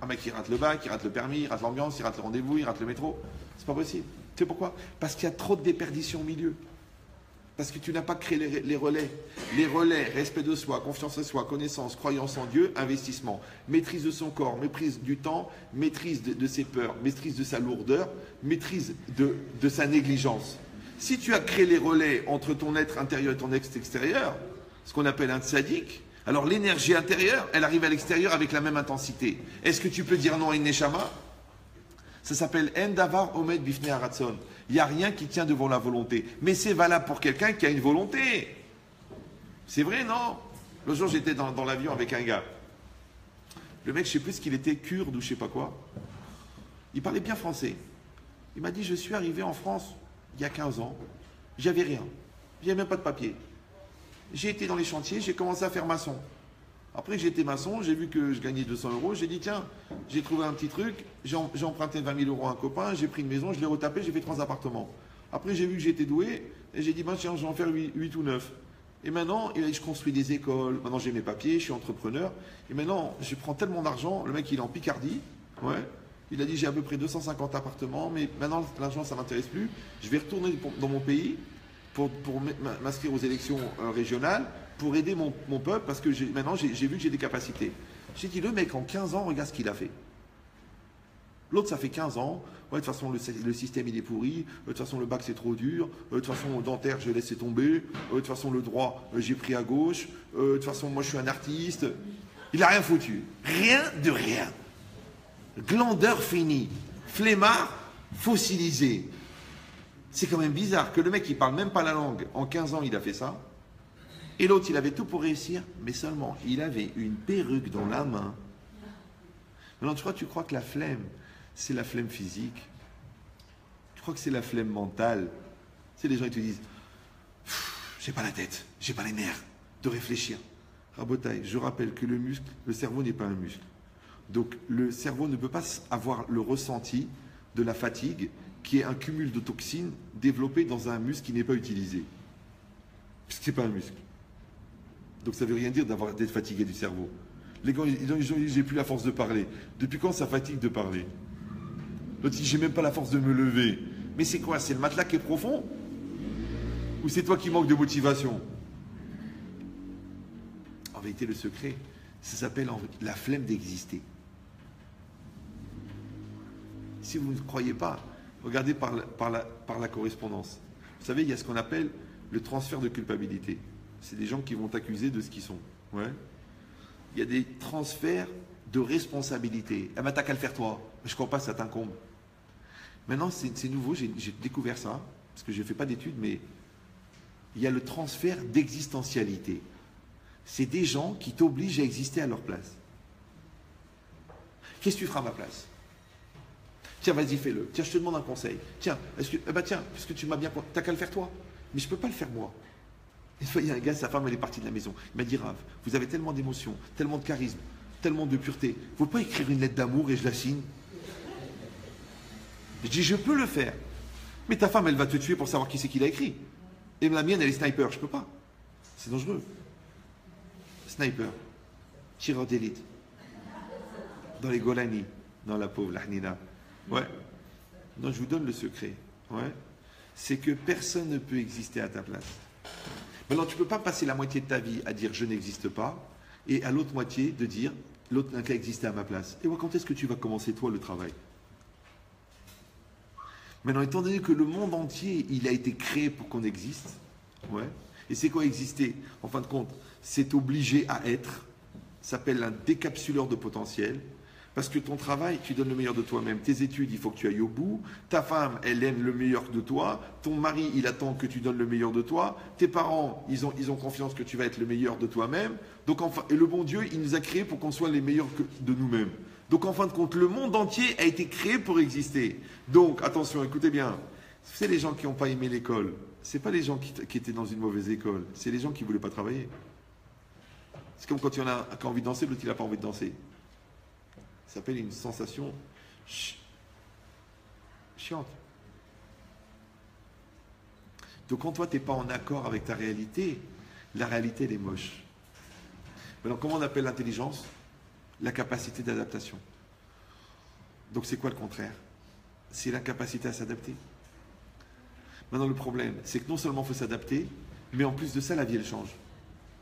Speaker 1: Un mec qui rate le bac, il rate le permis, il rate l'ambiance, il rate le rendez-vous, il rate le métro. C'est pas possible. Tu sais pourquoi? Parce qu'il y a trop de déperdition au milieu. Parce que tu n'as pas créé les relais. Les relais, respect de soi, confiance en soi, connaissance, croyance en Dieu, investissement. Maîtrise de son corps, maîtrise du temps, maîtrise de ses peurs, maîtrise de sa lourdeur, maîtrise de sa négligence. Si tu as créé les relais entre ton être intérieur et ton être extérieur, ce qu'on appelle un tzaddik, alors l'énergie intérieure, elle arrive à l'extérieur avec la même intensité. Est-ce que tu peux dire non à une neshama? Ça s'appelle En davar omed bifnei haratzon. Il n'y a rien qui tient devant la volonté. Mais c'est valable pour quelqu'un qui a une volonté. C'est vrai, non? L'autre jour, j'étais dans l'avion avec un gars. Le mec, je ne sais plus ce qu'il était, kurde ou je ne sais pas quoi. Il parlait bien français. Il m'a dit, je suis arrivé en France il y a 15 ans. J'avais rien. J'avais même pas de papier. J'ai été dans les chantiers, j'ai commencé à faire maçon. Après j'ai été maçon, j'ai vu que je gagnais 200 euros. J'ai dit, tiens, j'ai trouvé un petit truc. J'ai emprunté 20 000 euros à un copain. J'ai pris une maison, je l'ai retapé, j'ai fait 3 appartements. Après j'ai vu que j'étais doué. Et j'ai dit, ben tiens, je vais en faire 8 ou 9. Et maintenant, je construis des écoles. Maintenant, j'ai mes papiers, je suis entrepreneur. Et maintenant, je prends tellement d'argent. Le mec, il est en Picardie. Ouais. Il a dit, j'ai à peu près 250 appartements. Mais maintenant, l'argent, ça ne m'intéresse plus. Je vais retourner dans mon pays pour m'inscrire aux élections régionales, pour aider mon peuple, parce que maintenant, j'ai vu que j'ai des capacités. J'ai dit, le mec, en 15 ans, regarde ce qu'il a fait. L'autre, ça fait 15 ans. Ouais, de toute façon, le système, il est pourri. De toute façon, le bac, c'est trop dur. De toute façon, au dentaire, j'ai laissé tomber. De toute façon, le droit, j'ai pris à gauche. De toute façon, moi, je suis un artiste. Il n'a rien foutu. Rien de rien. Glandeur finie. Flemmard, fossilisé. C'est quand même bizarre que le mec, il parle même pas la langue. En 15 ans, il a fait ça. Et l'autre, il avait tout pour réussir. Mais seulement, il avait une perruque dans la main. Maintenant, tu crois que la flemme, c'est la flemme physique? Tu crois que c'est la flemme mentale? C'est les gens qui te disent, j'ai pas la tête, j'ai pas les nerfs de réfléchir. Rabotaï, je rappelle que le cerveau n'est pas un muscle. Donc le cerveau ne peut pas avoir le ressenti de la fatigue qui est un cumul de toxines développé dans un muscle qui n'est pas utilisé. Puisque c'est pas un muscle. Donc ça veut rien dire d'être fatigué du cerveau. Les gars, ils ont dit, j'ai plus la force de parler. Depuis quand ça fatigue de parler? L'autre dit, j'ai même pas la force de me lever. Mais c'est quoi? C'est le matelas qui est profond? Ou c'est toi qui manques de motivation? En vérité, le secret, ça s'appelle la flemme d'exister. Si vous ne croyez pas, regardez par la correspondance. Vous savez, il y a ce qu'on appelle le transfert de culpabilité. C'est des gens qui vont t'accuser de ce qu'ils sont. Ouais. Il y a des transferts de responsabilité. Ah ben t'as qu'à le faire toi. Je crois pas, ça t'incombe. Maintenant, c'est nouveau, j'ai découvert ça, parce que je ne fais pas d'études, mais il y a le transfert d'existentialité. C'est des gens qui t'obligent à exister à leur place. Qu'est-ce que tu feras à ma place? Tiens, vas-y, fais-le. Tiens, je te demande un conseil. Tiens, tiens, parce que tu m'as bien... T'as qu'à le faire toi. Mais je ne peux pas le faire moi. Une fois, il y a un gars, sa femme, elle est partie de la maison. Il m'a dit, Rav, vous avez tellement d'émotions, tellement de charisme, tellement de pureté. Vous ne pouvez pas écrire une lettre d'amour et je la signe? Je dis, je peux le faire. Mais ta femme, elle va te tuer pour savoir qui c'est qui l'a écrit. Et la mienne, elle est sniper. Je ne peux pas. C'est dangereux. Sniper. Tireur d'élite. Dans les Golani. Dans la pauvre, la Hanina. Ouais. Non, je vous donne le secret. Ouais. C'est que personne ne peut exister à ta place. Maintenant, tu ne peux pas passer la moitié de ta vie à dire je n'existe pas et à l'autre moitié de dire l'autre n'a qu'à exister à ma place. Et quand est-ce que tu vas commencer, toi, le travail? Maintenant, étant donné que le monde entier, il a été créé pour qu'on existe, ouais. Et c'est quoi exister? En fin de compte, c'est obligé à être. Ça s'appelle un décapsuleur de potentiel. Parce que ton travail, tu donnes le meilleur de toi-même. Tes études, il faut que tu ailles au bout. Ta femme, elle aime le meilleur de toi. Ton mari, il attend que tu donnes le meilleur de toi. Tes parents, ils ont confiance que tu vas être le meilleur de toi-même. Donc, enfin, et le bon Dieu, il nous a créés pour qu'on soit les meilleurs de nous-mêmes. Donc, en fin de compte, le monde entier a été créé pour exister. Donc, attention, écoutez bien. C'est les gens qui n'ont pas aimé l'école. Ce n'est pas les gens qui étaient dans une mauvaise école. C'est les gens qui ne voulaient pas travailler. C'est comme quand il y en a qui a envie de danser, l'autre, il n'a pas envie de danser. Ça s'appelle une sensation chiante. Donc quand toi, tu n'es pas en accord avec ta réalité, la réalité, elle est moche. Maintenant, comment on appelle l'intelligence? La capacité d'adaptation. Donc c'est quoi le contraire? C'est l'incapacité à s'adapter. Maintenant, le problème, c'est que non seulement il faut s'adapter, mais en plus de ça, la vie, elle change.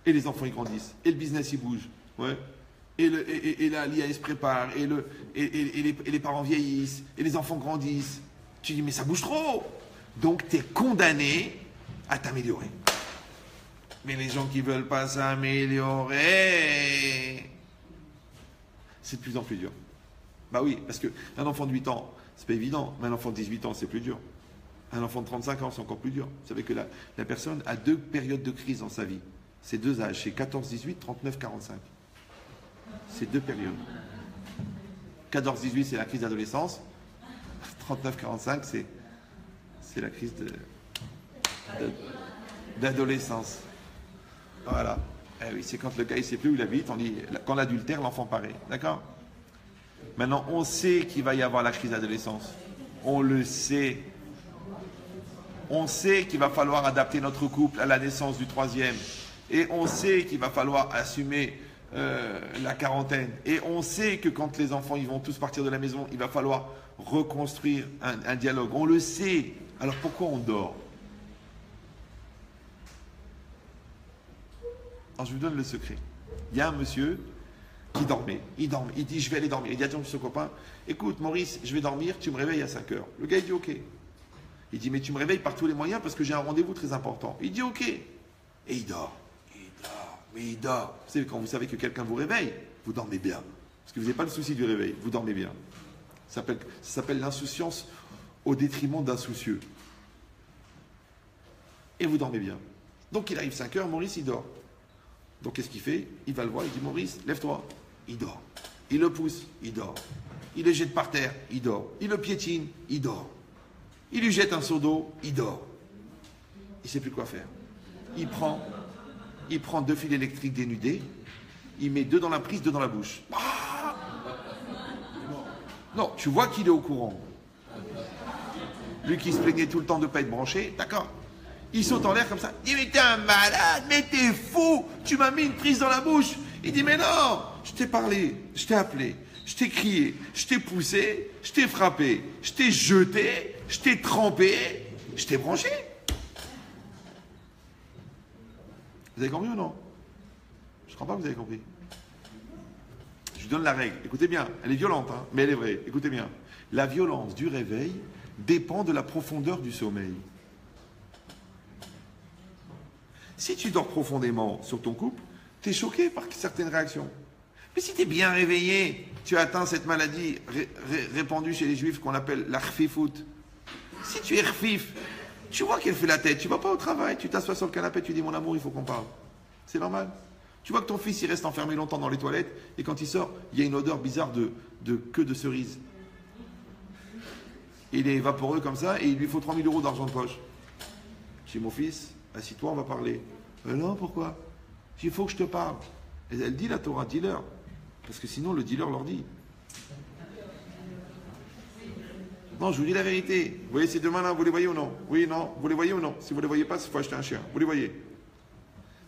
Speaker 1: Et les enfants, ils grandissent. Et le business, il bouge. Ouais. Et la l'IA se prépare, et les parents vieillissent, et les enfants grandissent. Tu dis, mais ça bouge trop. Donc, tu es condamné à t'améliorer. Mais les gens qui ne veulent pas s'améliorer, c'est de plus en plus dur. Bah oui, parce qu'un enfant de 8 ans, c'est pas évident, mais un enfant de 18 ans, c'est plus dur. Un enfant de 35 ans, c'est encore plus dur. Vous savez que la personne a 2 périodes de crise dans sa vie. C'est 2 âges, c'est 14-18, 39-45. C'est 2 périodes. 14-18, c'est la crise d'adolescence. 39-45, c'est la crise d'adolescence. Voilà. Eh oui, c'est quand le gars il ne sait plus où il habite, on dit, quand l'adultère, l'enfant paraît. D'accord? Maintenant, on sait qu'il va y avoir la crise d'adolescence. On le sait. On sait qu'il va falloir adapter notre couple à la naissance du 3e. Et on sait qu'il va falloir assumer la quarantaine. Et on sait que quand les enfants ils vont tous partir de la maison, il va falloir reconstruire un dialogue. On le sait. Alors pourquoi on dort? Alors je vous donne le secret. Il y a un monsieur qui dormait. Il dit je vais aller dormir. Il dit attends son copain, écoute Maurice, je vais dormir, tu me réveilles à 5 heures. Le gars il dit ok. Il dit mais tu me réveilles par tous les moyens parce que j'ai un rendez-vous très important. Il dit ok. Et il dort. Mais il dort. Vous savez, quand vous savez que quelqu'un vous réveille, vous dormez bien. Parce que vous n'avez pas le souci du réveil, vous dormez bien. Ça s'appelle l'insouciance au détriment d'insoucieux. Et vous dormez bien. Donc il arrive 5 heures, Maurice il dort. Donc qu'est-ce qu'il fait? Il va le voir, il dit Maurice, lève-toi. Il dort. Il le pousse, il dort. Il le jette par terre, il dort. Il le piétine, il dort. Il lui jette un seau d'eau, il dort. Il ne sait plus quoi faire. Il prend 2 fils électriques dénudés, il met 2 dans la prise, 2 dans la bouche. Ah non, tu vois qu'il est au courant. Lui qui se plaignait tout le temps de ne pas être branché, d'accord? Il saute en l'air comme ça. Il dit mais t'es un malade, mais t'es fou, tu m'as mis une prise dans la bouche. Il dit mais non, je t'ai parlé, je t'ai appelé, je t'ai crié, je t'ai poussé, je t'ai frappé, je t'ai jeté, je t'ai trempé, je t'ai branché. Vous avez compris ou non? Je ne crois pas que vous avez compris. Je vous donne la règle. Écoutez bien, elle est violente, hein, mais elle est vraie. Écoutez bien. La violence du réveil dépend de la profondeur du sommeil. Si tu dors profondément sur ton couple, tu es choqué par certaines réactions. Mais si tu es bien réveillé, tu as atteint cette maladie répandue chez les juifs qu'on appelle la rfifout. Si tu es rfif, tu vois qu'elle fait la tête, tu ne vas pas au travail, tu t'assois sur le canapé, tu dis mon amour, il faut qu'on parle. C'est normal. Tu vois que ton fils il reste enfermé longtemps dans les toilettes et quand il sort, il y a une odeur bizarre de queue de cerise. Il est vaporeux comme ça et il lui faut 3 000 € d'argent de poche. Je dis mon fils, assis-toi, on va parler. Non, pourquoi? Il faut que je te parle. Et elle dit la Torah, dis-leur. Parce que sinon le dealer leur dit. Non, je vous dis la vérité. Vous voyez ces 2 mains-là, vous les voyez ou non? Oui, non. Vous les voyez ou non? Si vous ne les voyez pas, il faut acheter un chien. Vous les voyez?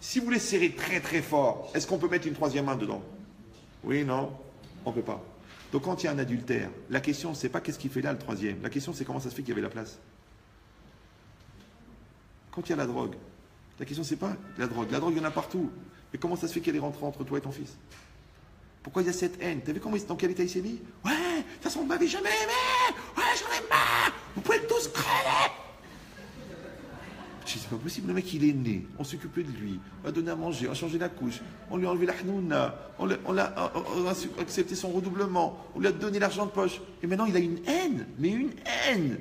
Speaker 1: Si vous les serrez très très fort, est-ce qu'on peut mettre une 3e main dedans? Oui, non. On ne peut pas. Donc quand il y a un adultère, la question c'est pas qu'est-ce qu'il fait là le 3e. La question c'est comment ça se fait qu'il y avait la place. Quand il y a la drogue, la question c'est pas la drogue. La drogue il y en a partout. Mais comment ça se fait qu'elle est rentrée entre toi et ton fils? Pourquoi il y a cette haine? T'as vu dans quel état il s'est mis? Ouais, de toute façon, vous m'avez jamais aimé. Ouais, j'en ai marre. Vous pouvez tous crever. Je dis, c'est pas possible, le mec il est né, on s'occupait de lui, on a donné à manger, on a changé la couche, on lui a enlevé la hnouna, on a accepté son redoublement, on lui a donné l'argent de poche. Et maintenant il a une haine, mais une haine.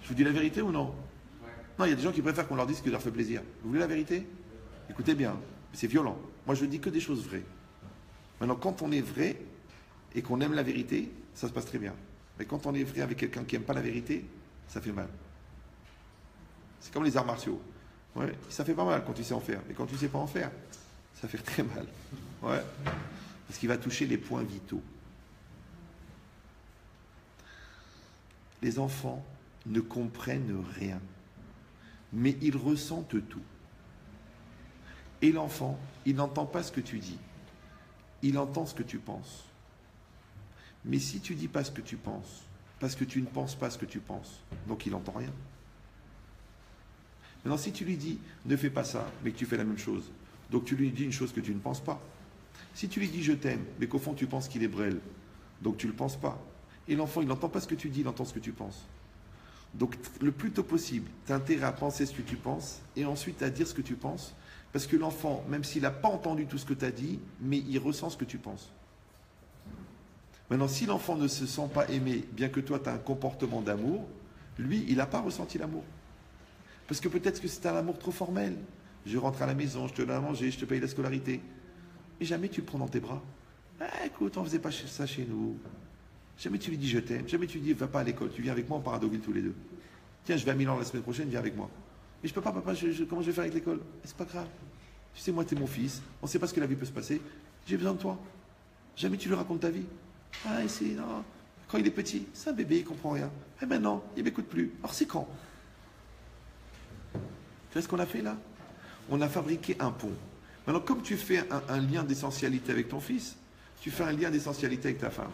Speaker 1: Je vous dis la vérité ou non? Non, il y a des gens qui préfèrent qu'on leur dise ce qui leur fait plaisir. Vous voulez la vérité? Écoutez bien, c'est violent. Moi je ne dis que des choses vraies. Maintenant quand on est vrai et qu'on aime la vérité, ça se passe très bien. Mais quand on est vrai avec quelqu'un qui n'aime pas la vérité, ça fait mal. C'est comme les arts martiaux. Ouais, ça fait pas mal quand tu sais en faire. Mais quand tu ne sais pas en faire, ça fait très mal. Ouais. Parce qu'il va toucher les points vitaux. Les enfants ne comprennent rien. Mais ils ressentent tout. Et l'enfant, il n'entend pas ce que tu dis. Il entend ce que tu penses. Mais si tu ne dis pas ce que tu penses, parce que tu ne penses pas ce que tu penses, donc il n'entend rien. Maintenant, si tu lui dis, ne fais pas ça, mais que tu fais la même chose, donc tu lui dis une chose que tu ne penses pas. Si tu lui dis, je t'aime, mais qu'au fond tu penses qu'il est brêle, donc tu ne le penses pas. Et l'enfant, il n'entend pas ce que tu dis, il entend ce que tu penses. Donc, le plus tôt possible, tu as intérêt à penser ce que tu penses et ensuite à dire ce que tu penses. Parce que l'enfant, même s'il n'a pas entendu tout ce que tu as dit, mais il ressent ce que tu penses. Maintenant, si l'enfant ne se sent pas aimé, bien que toi, tu as un comportement d'amour, lui, il n'a pas ressenti l'amour. Parce que peut-être que c'est un amour trop formel. Je rentre à la maison, je te donne à manger, je te paye la scolarité. Et jamais tu le prends dans tes bras. Ah, écoute, on ne faisait pas ça chez nous. Jamais tu lui dis je t'aime. Jamais tu lui dis va pas à l'école, tu viens avec moi, on part à Deauville tous les deux. Tiens, je vais à Milan la semaine prochaine, viens avec moi. Mais je peux pas, papa, comment je vais faire avec l'école? C'est pas grave. Tu sais, moi, tu es mon fils. On ne sait pas ce que la vie peut se passer. J'ai besoin de toi. Jamais tu lui racontes ta vie. Ah, c'est non. Quand il est petit, c'est un bébé, il comprend rien. Et maintenant, il m'écoute plus. Alors c'est quand? Tu vois ce qu'on a fait là? On a fabriqué un pont. Maintenant, comme tu fais un lien d'essentialité avec ton fils, tu fais un lien d'essentialité avec ta femme.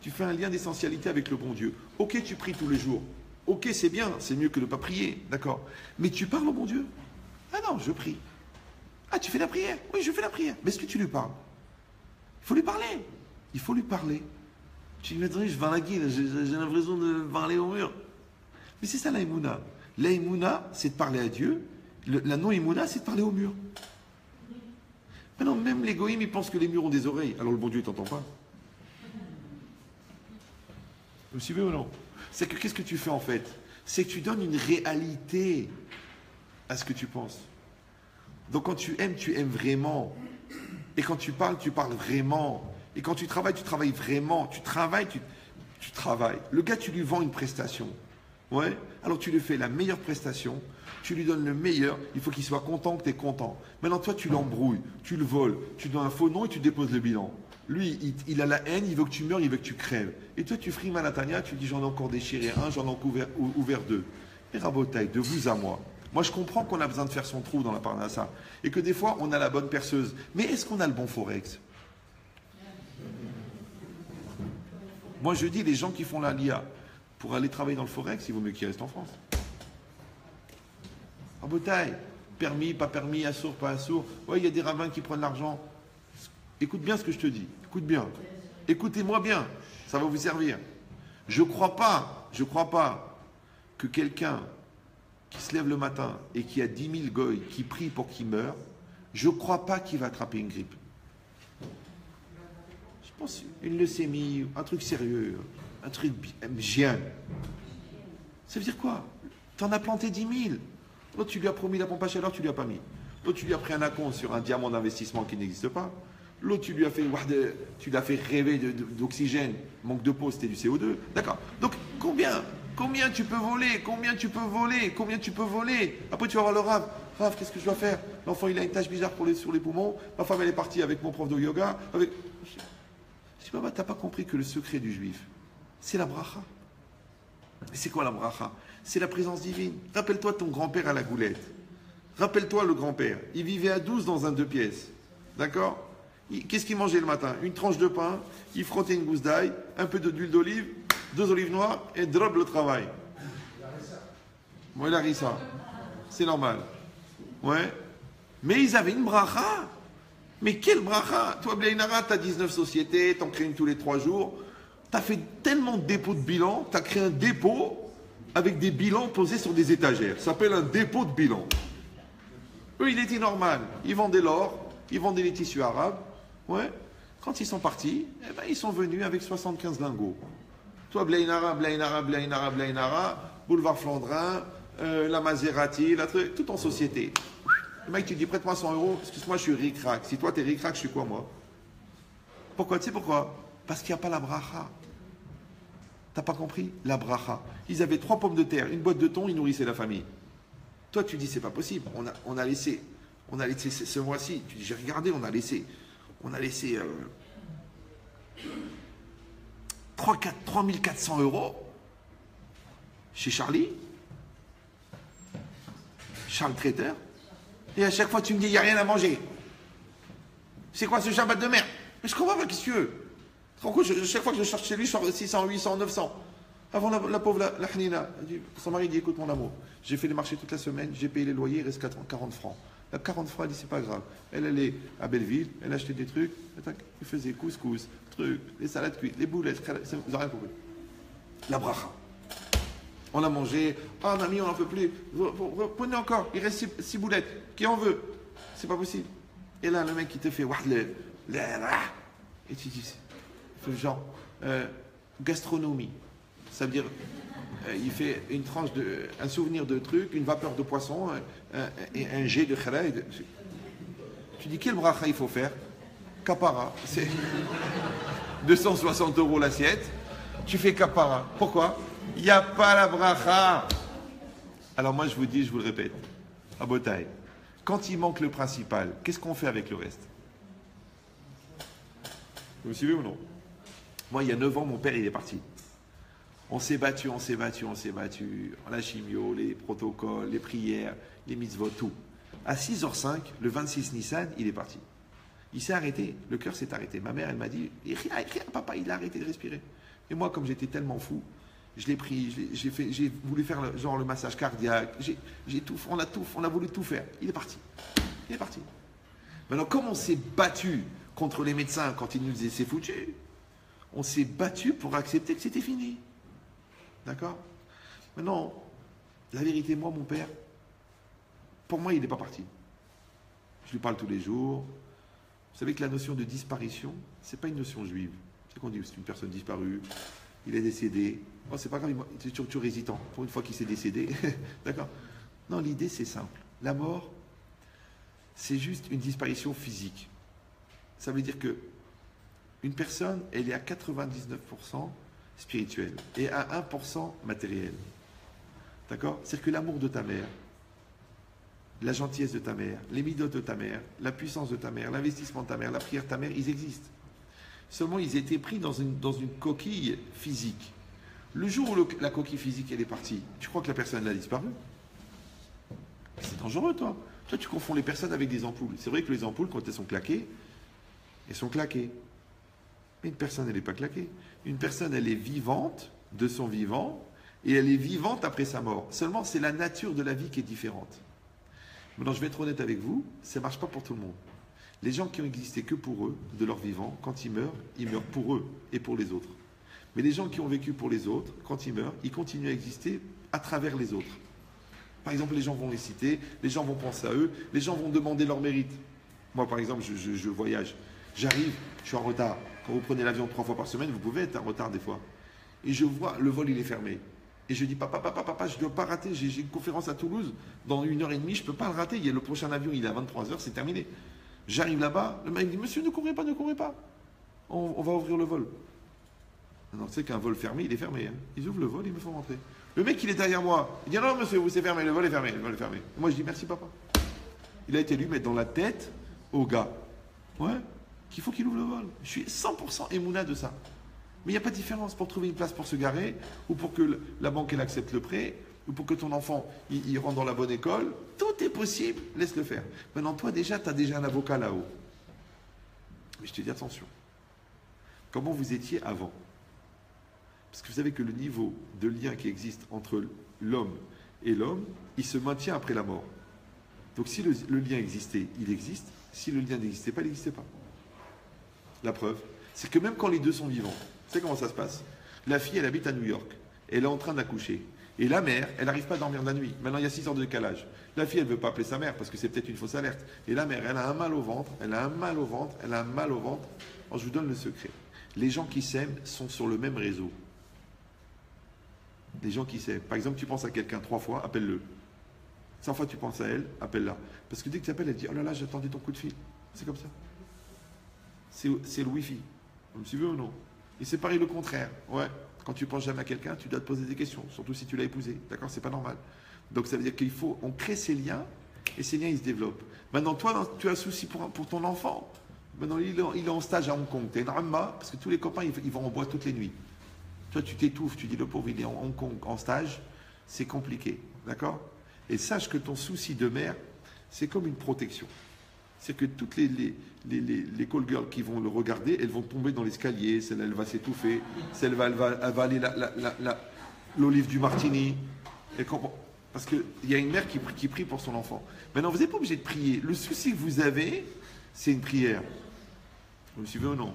Speaker 1: Tu fais un lien d'essentialité avec le bon Dieu. Ok, tu pries tous les jours. Ok, c'est bien, c'est mieux que de ne pas prier, d'accord. Mais tu parles au bon Dieu? Ah non, je prie. Ah, tu fais la prière? Oui, je fais la prière. Mais est-ce que tu lui parles? Il faut lui parler. Il faut lui parler. Tu lui dis, je vends la guille, j'ai l'impression de parler au mur. Mais c'est ça la Emouna. La Emouna, c'est de parler à Dieu. La non-Emouna, c'est de parler au mur. Maintenant, même les goïms, ils pensent que les murs ont des oreilles. Alors le bon Dieu, il t'entend pas. Vous me suivez ou non? C'est que qu'est-ce que tu fais en fait? C'est que tu donnes une réalité à ce que tu penses. Donc quand tu aimes vraiment. Et quand tu parles vraiment. Et quand tu travailles vraiment. Tu travailles. Le gars, tu lui vends une prestation. Ouais. Alors tu lui fais la meilleure prestation. Tu lui donnes le meilleur. Il faut qu'il soit content que tu es content. Maintenant, toi, tu l'embrouilles. Tu le voles. Tu donnes un faux nom et tu déposes le bilan. Lui, il a la haine, il veut que tu meurs, il veut que tu crèves. Et toi, tu frimes à la Tania, tu dis j'en ai encore déchiré un, j'en ai ouvert deux. Et rabotaille, de vous à moi. Moi, je comprends qu'on a besoin de faire son trou dans la parnassa. Et que des fois, on a la bonne perceuse. Mais est-ce qu'on a le bon forex? Moi, je dis, les gens qui font la LIA pour aller travailler dans le forex, il vaut mieux qu'ils restent en France. Rabotaille, permis, pas permis, assourd, pas assourd. Ouais, il y a des rabbins qui prennent l'argent. Écoute bien ce que je te dis. Écoute bien. Écoutez-moi bien. Ça va vous servir. Je crois pas que quelqu'un qui se lève le matin et qui a 10 000 goy qui prient pour qu'il meure, je crois pas qu'il va attraper une grippe. Je pense une leucémie, un truc sérieux, un truc bien. Ça veut dire quoi? Tu en as planté 10 000. L'autre, tu lui as promis la pompe à chaleur, tu lui as pas mis. L'autre, tu lui as pris un acompte sur un diamant d'investissement qui n'existe pas. L'autre, tu lui as fait rêver d'oxygène, manque de peau, c'était du CO2. D'accord. Donc, combien tu peux voler? Combien tu peux voler? Après, tu vas voir le Rav. Rav, qu'est-ce que je dois faire? L'enfant, il a une tache bizarre sur les poumons. Ma femme, elle est partie avec mon prof de yoga. Je dis, papa, t'as pas compris que le secret du juif, c'est la bracha. Et c'est quoi la bracha? C'est la présence divine. Rappelle-toi ton grand-père à la Goulette. Rappelle-toi le grand-père. Il vivait à 12 dans un 2 pièces. D'accord? Qu'est-ce qu'il mangeait le matin? Une tranche de pain, il frottait une gousse d'ail, un peu d'huile d'olive, 2 olives noires et drop le travail. Moi, il a ri ça. C'est normal. Ouais. Mais ils avaient une bracha. Mais quelle bracha? Toi, Blainara, tu as 19 sociétés, tu en crées une tous les 3 jours. Tu as fait tellement de dépôts de bilan, tu as créé un dépôt avec des bilans posés sur des étagères. Ça s'appelle un dépôt de bilan. Eux, il était normal. Ils vendaient l'or, ils vendaient les tissus arabes. Ouais. Quand ils sont partis, eh ben, ils sont venus avec 75 lingots. Toi, Blainara, boulevard Flandrin, la Maserati, tout en société. Le mec, tu dis prête-moi 100 €, excuse-moi, je suis ric-rac. Si toi, t'es ric-rac, je suis quoi, moi? Pourquoi? Tu sais pourquoi? Parce qu'il n'y a pas la bracha. T'as pas compris? La bracha. Ils avaient 3 pommes de terre, une boîte de thon, ils nourrissaient la famille. Toi, tu dis, c'est pas possible. On a laissé ce mois-ci, tu dis, j'ai regardé, on a laissé 3 400 € chez Charles Traiteur. Et à chaque fois, tu me dis, il n'y a rien à manger. C'est quoi ce Shabbat de merde? Mais je comprends pas, qu'est-ce que tu veux? Chaque fois que je cherche chez lui, je sors 600, 800, 900. Avant, la pauvre, la Hanina, son mari dit, écoute mon amour, j'ai fait les marchés toute la semaine, j'ai payé les loyers, il reste 40 francs. La 40 francs, elle dit, c'est pas grave. Elle est à Belleville, elle a acheté des trucs, elle faisait couscous, trucs, les salades cuites, les boulettes, vous n'avez rien compris. La bracha. On a mangé. Ah, mamie, on n'en peut plus. Prenez encore. Il reste 6 boulettes. Qui en veut? C'est pas possible. Et là, le mec, il te fait. Et tu dis, c'est genre gastronomie. Ça veut dire, il fait une tranche un souvenir de truc, une vapeur de poisson, et un jet de khaled. Tu dis, quel bracha il faut faire? Kapara. C'est 260 € l'assiette. Tu fais kapara. Pourquoi? Il n'y a pas la bracha. Alors moi, je vous dis, je vous le répète, à Botaï, quand il manque le principal, qu'est-ce qu'on fait avec le reste? Vous me suivez ou non? Moi, il y a 9 ans, mon père, il est parti. On s'est battu. La chimio, les protocoles, les prières, les mitzvot, tout. À 6h05, le 26 Nissan, il est parti. Il s'est arrêté, le cœur s'est arrêté. Ma mère, elle m'a dit, papa, il a arrêté de respirer. Et moi, comme j'étais tellement fou, je l'ai pris, j'ai voulu faire le massage cardiaque, on a voulu tout faire. Il est parti. Maintenant, comme on s'est battu contre les médecins quand ils nous disaient c'est foutu, on s'est battu pour accepter que c'était fini. D'accord? Maintenant, la vérité, moi, mon père, pour moi, il n'est pas parti. Je lui parle tous les jours. Vous savez que la notion de disparition, ce n'est pas une notion juive. C'est qu'on dit c'est une personne disparue, il est décédé. Oh, c'est pas grave, c'est toujours hésitant. Pour une fois qu'il s'est décédé, d'accord? Non, l'idée c'est simple. La mort, c'est juste une disparition physique. Ça veut dire que une personne, elle est à 99% spirituelle et à 1% matérielle. D'accord? C'est-à-dire que l'amour de ta mère, la gentillesse de ta mère, les midotes de ta mère, la puissance de ta mère, l'investissement de ta mère, la prière de ta mère, ils existent. Seulement, ils étaient pris dans une coquille physique. Le jour où la coquille physique, elle est partie, tu crois que la personne a disparu? C'est dangereux, toi. Toi, tu confonds les personnes avec des ampoules. C'est vrai que les ampoules, quand elles sont claquées, elles sont claquées. Mais une personne, elle n'est pas claquée. Une personne, elle est vivante de son vivant, et elle est vivante après sa mort. Seulement, c'est la nature de la vie qui est différente. Maintenant, je vais être honnête avec vous, ça ne marche pas pour tout le monde. Les gens qui ont existé que pour eux, de leur vivant, quand ils meurent pour eux et pour les autres. Mais les gens qui ont vécu pour les autres, quand ils meurent, ils continuent à exister à travers les autres. Par exemple, les gens vont les citer, les gens vont penser à eux, les gens vont demander leur mérite. Moi, par exemple, je voyage, j'arrive, je suis en retard. Quand vous prenez l'avion 3 fois par semaine, vous pouvez être en retard des fois. Et je vois, le vol, il est fermé. Et je dis, papa, je ne dois pas rater, j'ai une conférence à Toulouse, dans 1h30, je ne peux pas le rater, le prochain avion, il est à 23h, c'est terminé. J'arrive là-bas, le mec dit, monsieur, ne courez pas, on va ouvrir le vol. Non, tu sais qu'un vol fermé, il est fermé. Hein. Ils ouvrent le vol, ils me font rentrer. Le mec, il est derrière moi, il dit, non, monsieur, vous c'est fermé, le vol est fermé. Moi, je dis, merci, papa. Il a été lui mettre dans la tête au gars, qu'il faut qu'il ouvre le vol. Je suis 100% émouna de ça. Mais il n'y a pas de différence pour trouver une place pour se garer, ou pour que la banque elle accepte le prêt, ou pour que ton enfant il rentre dans la bonne école. Tout est possible, laisse-le faire. Maintenant, toi déjà, tu as déjà un avocat là-haut. Mais je te dis attention. Comment vous étiez avant? Parce que vous savez que le niveau de lien qui existe entre l'homme et l'homme, il se maintient après la mort. Donc si le lien existait, il existe. Si le lien n'existait pas, il n'existait pas. La preuve, c'est que même quand les deux sont vivants, vous savez comment ça se passe? La fille, elle habite à New York. Elle est en train d'accoucher. Et la mère, elle n'arrive pas à dormir de la nuit. Maintenant, il y a 6 heures de décalage. La fille, elle ne veut pas appeler sa mère parce que c'est peut-être une fausse alerte. Et la mère, elle a un mal au ventre, Alors, je vous donne le secret. Les gens qui s'aiment sont sur le même réseau. Les gens qui s'aiment. Par exemple, tu penses à quelqu'un 3 fois, appelle-le. 100 fois tu penses à elle, appelle-la. Parce que dès que tu appelles, elle dit, oh là là, j'attendais ton coup de fil. C'est comme ça. C'est le Wi-Fi. Vous me suivez ou non? Et c'est pareil le contraire. Ouais. Quand tu penses jamais à quelqu'un, tu dois te poser des questions, surtout si tu l'as épousé. D'accord? C'est pas normal. Donc ça veut dire on crée ces liens, et ces liens, ils se développent. Maintenant, toi, tu as un souci pour ton enfant. Maintenant, il est en stage à Hong Kong. Tu es une parce que tous les copains, ils vont en boîte toutes les nuits. Toi, tu t'étouffes, tu dis le pauvre, il est en Hong Kong en stage. C'est compliqué. D'accord? Et sache que ton souci de mère, c'est comme une protection. C'est que toutes les call girls qui vont le regarder, elles vont tomber dans l'escalier, celle-là, elle va s'étouffer, celle-là, elle va avaler l'olive du martini. Parce qu'il y a une mère qui prie pour son enfant. Maintenant, vous n'êtes pas obligé de prier. Le souci que vous avez, c'est une prière. Vous me suivez ou non?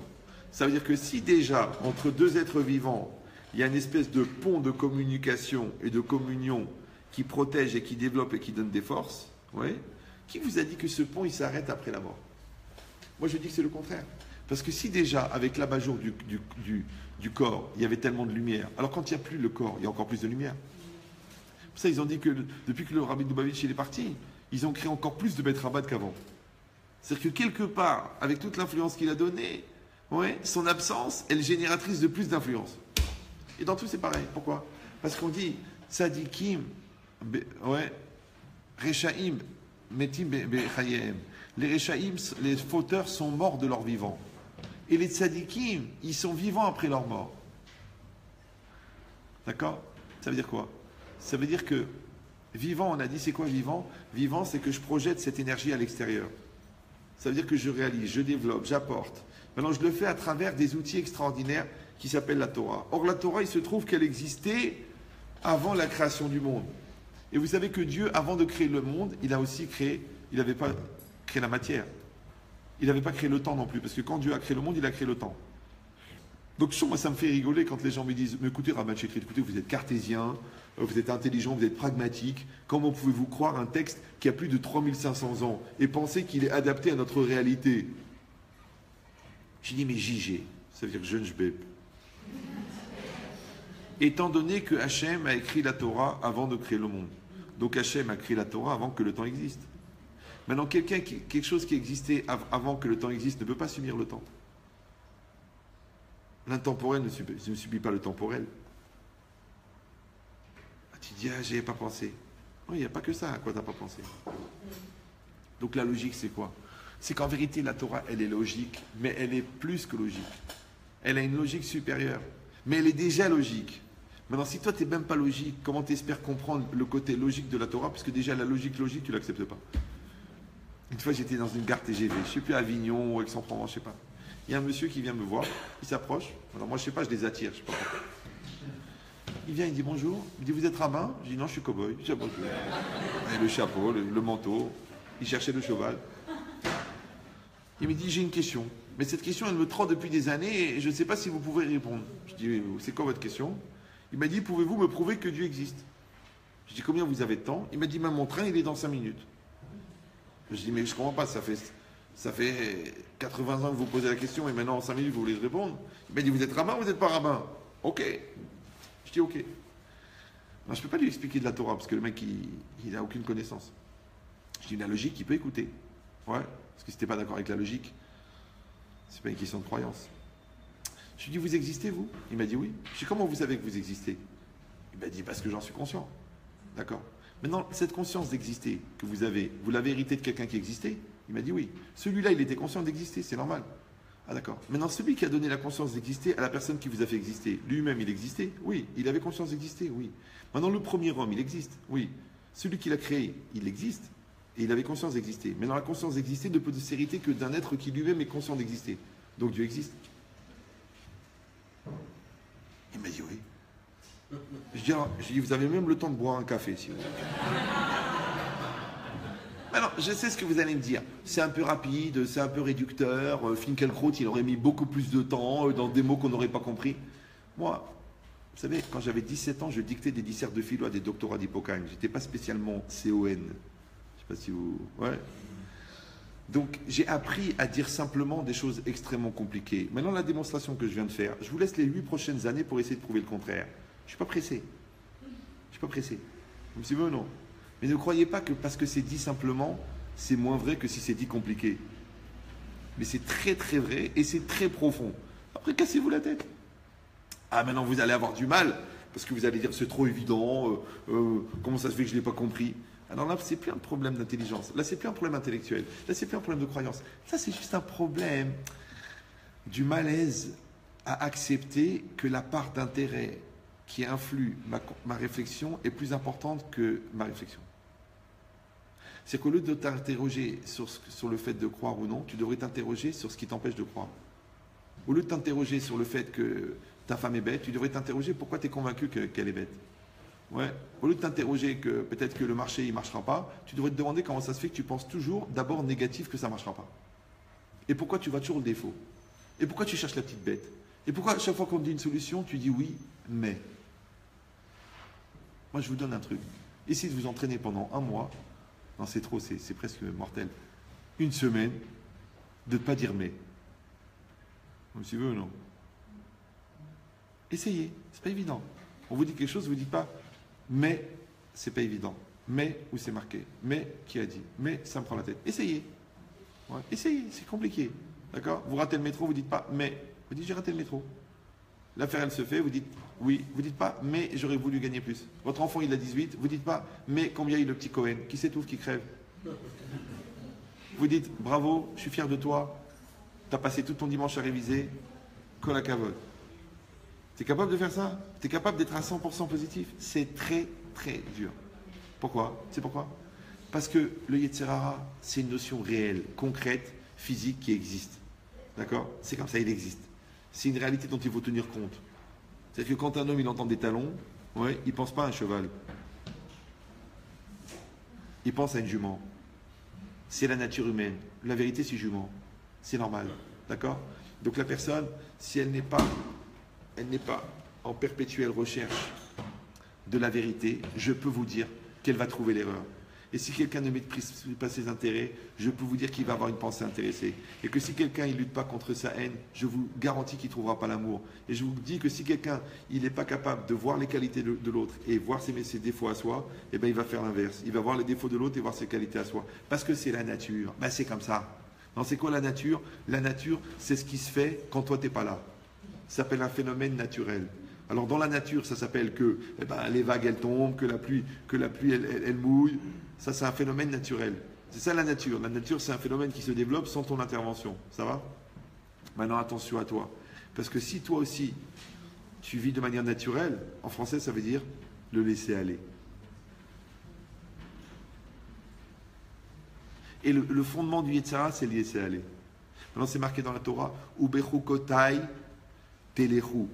Speaker 1: Ça veut dire que si déjà, entre deux êtres vivants, il y a une espèce de pont de communication et de communion qui protège et qui développe et qui donne des forces. Ouais. Qui vous a dit que ce pont, il s'arrête après la mort? Moi, je dis que c'est le contraire. Parce que si déjà, avec l'abat-jour du corps, il y avait tellement de lumière, alors quand il n'y a plus le corps, il y a encore plus de lumière. Pour ça, ils ont dit que depuis que le Rabbi de Lubavitch est parti, ils ont créé encore plus de Beth Rabbah qu'avant. C'est-à-dire que quelque part, avec toute l'influence qu'il a donnée, ouais, son absence est génératrice de plus d'influence. Et dans tout, c'est pareil. Pourquoi? Parce qu'on dit Tzadikim, ouais, Rechaim, Metim Bechayem. Les Rechaim, les fauteurs sont morts de leur vivant. Et les Tzadikim, ils sont vivants après leur mort. D'accord? Ça veut dire quoi? Ça veut dire que vivant, on a dit c'est quoi vivant? Vivant, c'est que je projette cette énergie à l'extérieur. Ça veut dire que je réalise, je développe, j'apporte. Maintenant, je le fais à travers des outils extraordinaires qui s'appellent la Torah. Or, la Torah, il se trouve qu'elle existait avant la création du monde. Et vous savez que Dieu, avant de créer le monde, il a aussi créé, il n'avait pas créé la matière. Il n'avait pas créé le temps non plus, parce que quand Dieu a créé le monde, il a créé le temps. Donc, moi, ça me fait rigoler quand les gens me disent, mais écoutez, Rabban Shekrit, écoutez, vous êtes cartésien, vous êtes intelligent, vous êtes pragmatique. Comment pouvez-vous croire un texte qui a plus de 3500 ans et penser qu'il est adapté à notre réalité? J'ai dit, mais JG, ça veut dire jeune jbeb. Étant donné que Hachem a écrit la Torah avant de créer le monde. Donc Hachem a créé la Torah avant que le temps existe. Maintenant, quelque chose qui existait avant que le temps existe ne peut pas subir le temps. L'intemporel ne subit pas le temporel. Tu dis, ah, j'y ai pas pensé. Oui, il n'y a pas que ça, à quoi tu n'as pas pensé. Donc la logique, c'est quoi? C'est qu'en vérité, la Torah, elle est logique, mais elle est plus que logique. Elle a une logique supérieure, mais elle est déjà logique. Maintenant, si toi, tu n'es même pas logique, comment tu espères comprendre le côté logique de la Torah? Parce que déjà, la logique, tu ne l'acceptes pas. Une fois, j'étais dans une gare TGV, je ne sais plus, à Avignon ou Aix-en-Provence, je ne sais pas. Il y a un monsieur qui vient me voir, il s'approche. Alors moi, je ne sais pas, je les attire, je ne sais pas pourquoi. Il vient, il dit bonjour. Il dit, vous êtes rabbin? Je dis, non, je suis cow-boy. Je dis, bonjour. Et le chapeau, le manteau. Il cherchait le cheval. Il me dit, j'ai une question. Mais cette question, elle me trotte depuis des années et je ne sais pas si vous pouvez y répondre. Je dis, c'est quoi votre question? Il m'a dit, pouvez-vous me prouver que Dieu existe? Je dis, combien vous avez de temps? Il m'a dit, même mon train, il est dans 5 minutes. Je dis, mais je ne comprends pas, ça fait 80 ans que vous posez la question et maintenant en 5 minutes, vous voulez répondre? Il m'a dit, vous êtes rabbin ou vous n'êtes pas rabbin? Ok. Je dis, ok. Non, je ne peux pas lui expliquer de la Torah parce que le mec, il n'a aucune connaissance. Je dis, la logique, il peut écouter. Ouais, parce que si tu n'es pas d'accord avec la logique, c'est pas une question de croyance. Je lui dis, vous existez, vous? Il m'a dit, oui. Je dis, comment vous savez que vous existez? Il m'a dit, parce que j'en suis conscient. D'accord. Maintenant, cette conscience d'exister que vous avez, vous l'avez hérité de quelqu'un qui existait? Il m'a dit, oui. Celui-là, il était conscient d'exister, c'est normal. Ah d'accord. Maintenant, celui qui a donné la conscience d'exister à la personne qui vous a fait exister, lui-même, il existait? Oui. Il avait conscience d'exister? Oui. Maintenant, le premier homme, il existe? Oui. Celui qui l'a créé, il existe? Et il avait conscience d'exister. Maintenant, la conscience d'exister ne peut s'hériter que d'un être qui lui-même est conscient d'exister. Donc Dieu existe. Il m'a dit oui. Je dis, vous avez même le temps de boire un café, si vous voulez. Alors, je sais ce que vous allez me dire. C'est un peu rapide, c'est un peu réducteur. Finkielkraut, il aurait mis beaucoup plus de temps dans des mots qu'on n'aurait pas compris. Moi, vous savez, quand j'avais 17 ans, je dictais des disserts de philo à des doctorats d'Hippocane. Je n'étais pas spécialement CON. Je ne sais pas si vous... Ouais. Donc, j'ai appris à dire simplement des choses extrêmement compliquées. Maintenant, la démonstration que je viens de faire, je vous laisse les 8 prochaines années pour essayer de prouver le contraire. Je ne suis pas pressé. Je ne suis pas pressé. Vous me suivez ou non? Mais ne croyez pas que parce que c'est dit simplement, c'est moins vrai que si c'est dit compliqué. Mais c'est très très vrai et c'est très profond. Après, cassez-vous la tête. Ah, maintenant vous allez avoir du mal, parce que vous allez dire c'est trop évident, comment ça se fait que je ne l'ai pas compris? Alors là, c'est plus un problème d'intelligence. Là, c'est plus un problème intellectuel. Là, c'est plus un problème de croyance. Ça, c'est juste un problème du malaise à accepter que la part d'intérêt qui influe ma réflexion est plus importante que ma réflexion. C'est qu'au lieu de t'interroger sur le fait de croire ou non, tu devrais t'interroger sur ce qui t'empêche de croire. Au lieu de t'interroger sur le fait que ta femme est bête, tu devrais t'interroger pourquoi tu es convaincu qu'elle est bête. Ouais. Au lieu de t'interroger que peut-être que le marché ne marchera pas, tu devrais te demander comment ça se fait que tu penses toujours d'abord négatif que ça ne marchera pas. Et pourquoi tu vois toujours le défaut. Et pourquoi tu cherches la petite bête. Et pourquoi à chaque fois qu'on te dit une solution, tu dis oui, mais? Moi, je vous donne un truc. Essayez de vous entraîner pendant un mois. Non, c'est trop, c'est presque mortel. Une semaine, de ne pas dire mais. Comme si vous ou non. Essayez, c'est pas évident. On vous dit quelque chose, vous ne dites pas mais, c'est pas évident. Mais, où c'est marqué? Mais, qui a dit? Mais, ça me prend la tête. Essayez. Ouais, essayez, c'est compliqué. D'accord? Vous ratez le métro, vous ne dites pas mais. Vous dites j'ai raté le métro. L'affaire elle se fait, vous dites oui. Vous ne dites pas mais j'aurais voulu gagner plus. Votre enfant il a 18, vous ne dites pas mais combien il a le petit Cohen? Qui s'étouffe, qui crève? Vous dites bravo, je suis fier de toi. Tu as passé tout ton dimanche à réviser. Kol hakavod. Tu es capable de faire ça? Tu es capable d'être à 100% positif? C'est très très dur. Pourquoi? C'est pourquoi? Parce que le Yetzer Hara, c'est une notion réelle, concrète, physique qui existe. D'accord? C'est comme ça, il existe. C'est une réalité dont il faut tenir compte. C'est-à-dire que quand un homme il entend des talons, ouais, il ne pense pas à un cheval. Il pense à une jument. C'est la nature humaine. La vérité, c'est jument. C'est normal. D'accord? Donc la personne, si elle n'est pas en perpétuelle recherche de la vérité, je peux vous dire qu'elle va trouver l'erreur. Et si quelqu'un ne méprise pas ses intérêts, je peux vous dire qu'il va avoir une pensée intéressée. Et que si quelqu'un ne lutte pas contre sa haine, je vous garantis qu'il ne trouvera pas l'amour. Et je vous dis que si quelqu'un n'est pas capable de voir les qualités de l'autre et voir ses défauts à soi, eh ben, il va faire l'inverse. Il va voir les défauts de l'autre et voir ses qualités à soi. Parce que c'est la nature. Ben, c'est comme ça. Non, c'est quoi la nature? La nature, c'est ce qui se fait quand toi, tu n'es pas là. Ça s'appelle un phénomène naturel. Alors dans la nature, ça s'appelle que les vagues, elles tombent, que la pluie elle mouille. Ça, c'est un phénomène naturel. C'est ça la nature. La nature, c'est un phénomène qui se développe sans ton intervention. Ça va? Maintenant, attention à toi. Parce que si toi aussi, tu vis de manière naturelle, en français, ça veut dire le laisser aller. Et le fondement du Yetzer Hara, c'est le laisser aller. Maintenant, c'est marqué dans la Torah, Ubechukotai telechu.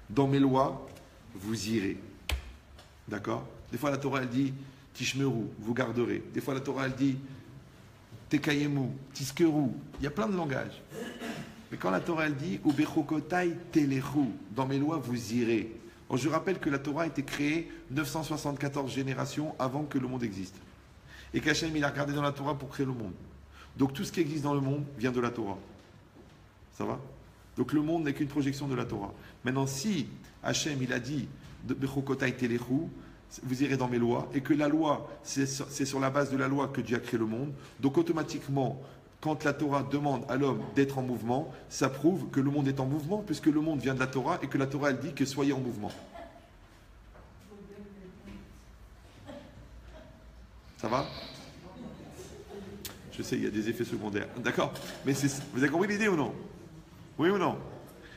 Speaker 1: Dans mes lois, vous irez. D'accord? Des fois, la Torah, elle dit Tishmeru, vous garderez. Des fois, la Torah, elle dit Tekayemu, Tiskeru. Il y a plein de langages. Mais quand la Torah, elle dit Ubechukotai telechu, dans mes lois, vous irez. Alors, je rappelle que la Torah a été créée 974 générations avant que le monde existe. Et qu'Hachem, il a regardé dans la Torah pour créer le monde. Donc, tout ce qui existe dans le monde vient de la Torah. Ça va? Donc, le monde n'est qu'une projection de la Torah. Maintenant, si Hachem, il a dit Bechokotai telechu, vous irez dans mes lois, et que la loi, c'est sur la base de la loi que Dieu a créé le monde, donc automatiquement, quand la Torah demande à l'homme d'être en mouvement, ça prouve que le monde est en mouvement, puisque le monde vient de la Torah, et que la Torah, elle dit que soyez en mouvement. Ça va? Je sais, il y a des effets secondaires. D'accord? Mais vous avez compris l'idée ou non? Oui ou non?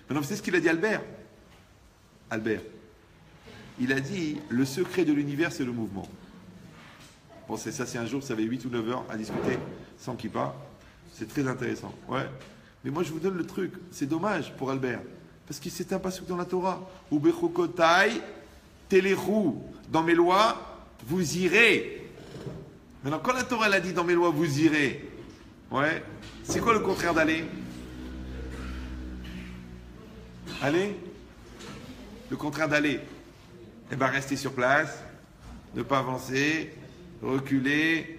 Speaker 1: Maintenant, vous savez ce qu'il a dit Albert? Albert. Il a dit, le secret de l'univers, c'est le mouvement. Bon, ça, c'est un jour, vous savez, 8 ou 9 heures à discuter sans kippa. C'est très intéressant. Ouais. Mais moi, je vous donne le truc. C'est dommage pour Albert. Parce qu'il s'est un passage dans la Torah. Ubechokotai telechu. Dans mes lois, vous irez. Maintenant, quand la Torah elle a dit dans mes lois, vous irez. Ouais. C'est quoi le contraire d'aller? Aller? Le contraire d'aller. Eh bien, rester sur place, ne pas avancer, reculer,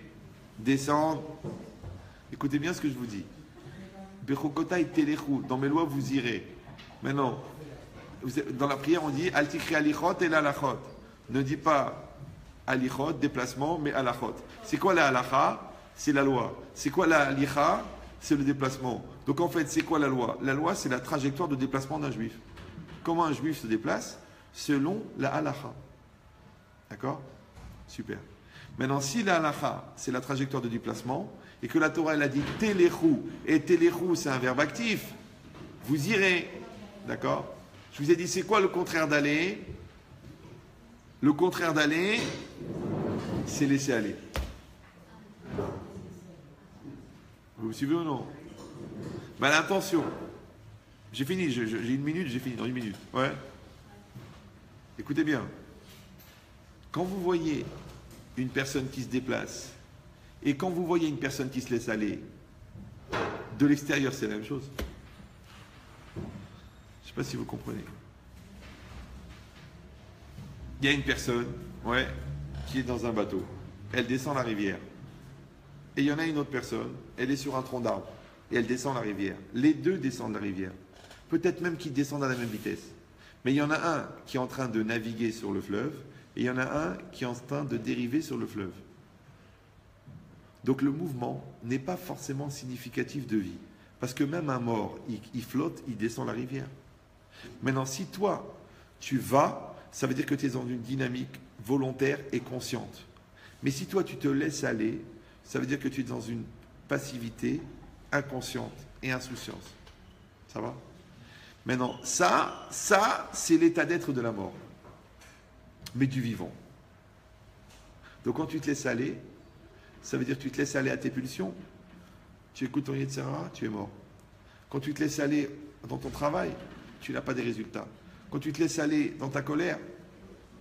Speaker 1: descendre. Écoutez bien ce que je vous dis. Bechokotai telechu, dans mes lois, vous irez. Maintenant, dans la prière, on dit Altikri alichot et l'alachot. Ne dis pas alichot, déplacement, mais alachot. C'est quoi la halacha? C'est la loi. C'est quoi la alicha? C'est le déplacement. Donc en fait, c'est quoi la loi? La loi, c'est la trajectoire de déplacement d'un juif. Comment un juif se déplace? Selon la halacha. D'accord? Super. Maintenant, si la halacha, c'est la trajectoire de déplacement, et que la Torah, elle a dit telechu, et telechu, c'est un verbe actif, vous irez. D'accord? Je vous ai dit, c'est quoi le contraire d'aller? Le contraire d'aller, c'est laisser aller. Vous me suivez ou non? Ben attention. J'ai fini, j'ai une minute, j'ai fini dans une minute. Ouais. Écoutez bien. Quand vous voyez une personne qui se déplace et quand vous voyez une personne qui se laisse aller, de l'extérieur, c'est la même chose. Je sais pas si vous comprenez. Il y a une personne, ouais, qui est dans un bateau. Elle descend la rivière. Et il y en a une autre personne, elle est sur un tronc d'arbre. Et elle descend la rivière. Les deux descendent la rivière. Peut-être même qu'ils descendent à la même vitesse. Mais il y en a un qui est en train de naviguer sur le fleuve. Et il y en a un qui est en train de dériver sur le fleuve. Donc le mouvement n'est pas forcément significatif de vie. Parce que même un mort, il flotte, il descend la rivière. Maintenant, si toi, tu vas, ça veut dire que tu es dans une dynamique volontaire et consciente. Mais si toi, tu te laisses aller, ça veut dire que tu es dans une passivité inconsciente et insouciance. Ça va? Maintenant, ça c'est l'état d'être de la mort. Mais du vivant. Donc quand tu te laisses aller, ça veut dire que tu te laisses aller à tes pulsions. Tu écoutes ton Yetzirah, tu es mort. Quand tu te laisses aller dans ton travail, tu n'as pas des résultats. Quand tu te laisses aller dans ta colère,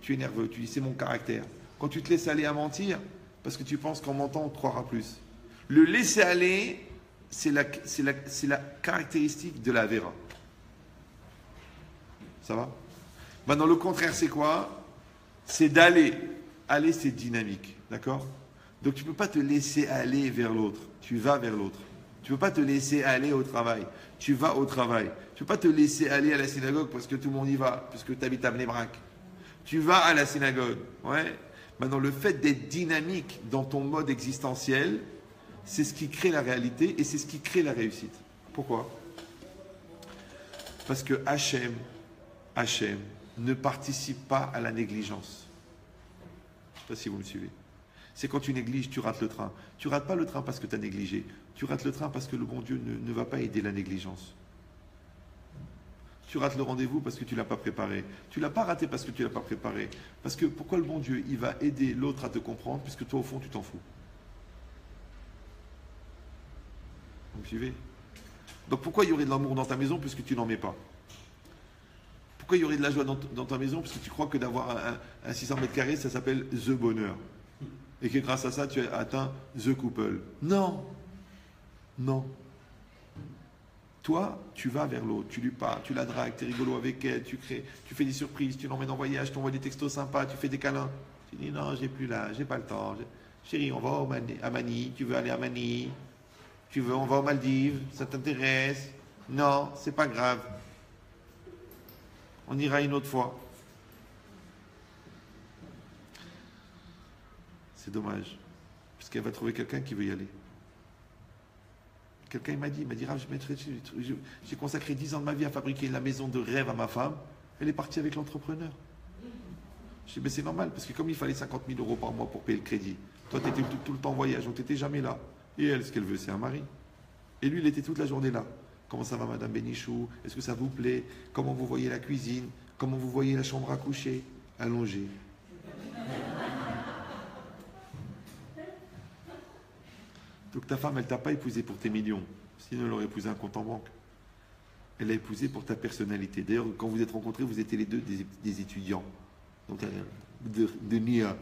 Speaker 1: tu es nerveux, tu dis c'est mon caractère. Quand tu te laisses aller à mentir, parce que tu penses qu'en mentant on te croira plus. Le laisser aller, c'est la caractéristique de la Vera. Ça va? Maintenant le contraire c'est quoi? C'est d'aller. Aller c'est dynamique, d'accord? Donc tu ne peux pas te laisser aller vers l'autre, tu vas vers l'autre. Tu ne peux pas te laisser aller au travail, tu vas au travail. Tu ne peux pas te laisser aller à la synagogue parce que tout le monde y va, puisque tu habites à Bnei Brak. Tu vas à la synagogue, ouais. Maintenant, le fait d'être dynamique dans ton mode existentiel, c'est ce qui crée la réalité et c'est ce qui crée la réussite. Pourquoi? Parce que Hachem ne participe pas à la négligence. Je ne sais pas si vous me suivez. C'est quand tu négliges, tu rates le train. Tu rates pas le train parce que tu as négligé. Tu rates le train parce que le bon Dieu ne va pas aider la négligence. Tu rates le rendez-vous parce que tu ne l'as pas préparé. Tu ne l'as pas raté parce que tu ne l'as pas préparé. Parce que pourquoi le bon Dieu, il va aider l'autre à te comprendre puisque toi, au fond, tu t'en fous. Vous me suivez? Donc pourquoi il y aurait de l'amour dans ta maison puisque tu n'en mets pas? Pourquoi il y aurait de la joie dans ta maison puisque tu crois que d'avoir un 600 mètres carrés, ça s'appelle The Bonheur? Et que grâce à ça, tu as atteint The Couple. Non. Non. Toi, tu vas vers l'autre, tu lui parles, tu la dragues, tu es rigolo avec elle, tu fais des surprises, tu l'emmènes en voyage, tu envoies des textos sympas, tu fais des câlins. Tu dis non, j'ai plus là, j'ai pas le temps. Chérie, on va à Manille, tu veux aller à Manille? On va aux Maldives, ça t'intéresse? Non, c'est pas grave. On ira une autre fois. C'est dommage, parce qu'elle va trouver quelqu'un qui veut y aller. Quelqu'un m'a dit, Rav, j'ai consacré 10 ans de ma vie à fabriquer la maison de rêve à ma femme. Elle est partie avec l'entrepreneur. Je dis, mais c'est normal, parce que comme il fallait 50 000 euros par mois pour payer le crédit, toi, tu étais tout le temps en voyage, donc tu n'étais jamais là. Et elle, ce qu'elle veut, c'est un mari. Et lui, il était toute la journée là. Comment ça va, Madame Bénichou? Est-ce que ça vous plaît? Comment vous voyez la cuisine? Comment vous voyez la chambre à coucher? Allongée. Donc ta femme, elle t'a pas épousé pour tes millions, sinon elle aurait épousé un compte en banque. Elle l'a épousé pour ta personnalité. D'ailleurs, quand vous êtes rencontrés, vous étiez les deux des étudiants, donc de NIA.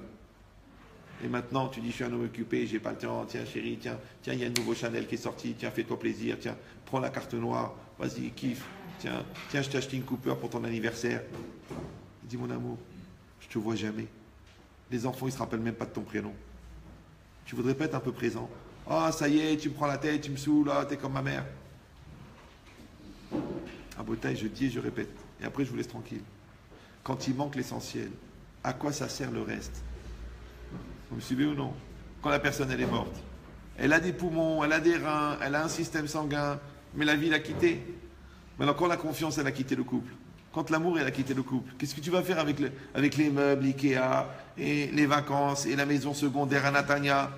Speaker 1: Et maintenant, tu dis, je suis un homme occupé, j'ai pas le temps, tiens chérie, tiens, il y a un nouveau Chanel qui est sorti, tiens, fais-toi plaisir, tiens, prends la carte noire, vas-y, kiffe, tiens, je t'ai acheté une Cooper pour ton anniversaire. Il dit, mon amour, je te vois jamais. Les enfants, ils se rappellent même pas de ton prénom. Tu voudrais pas être un peu présent? Ah, ça y est, tu me prends la tête, tu me saoules, ah, t'es comme ma mère. À Botaï, je dis et je répète. Et après, je vous laisse tranquille. Quand il manque l'essentiel, à quoi ça sert le reste? Vous me suivez ou non? Quand la personne, elle est morte. Elle a des poumons, elle a des reins, elle a un système sanguin, mais la vie l'a quitté. Maintenant, quand la confiance, elle a quitté le couple, quand l'amour, elle a quitté le couple, qu'est-ce que tu vas faire avec les meubles Ikea, et les vacances, et la maison secondaire à Natania?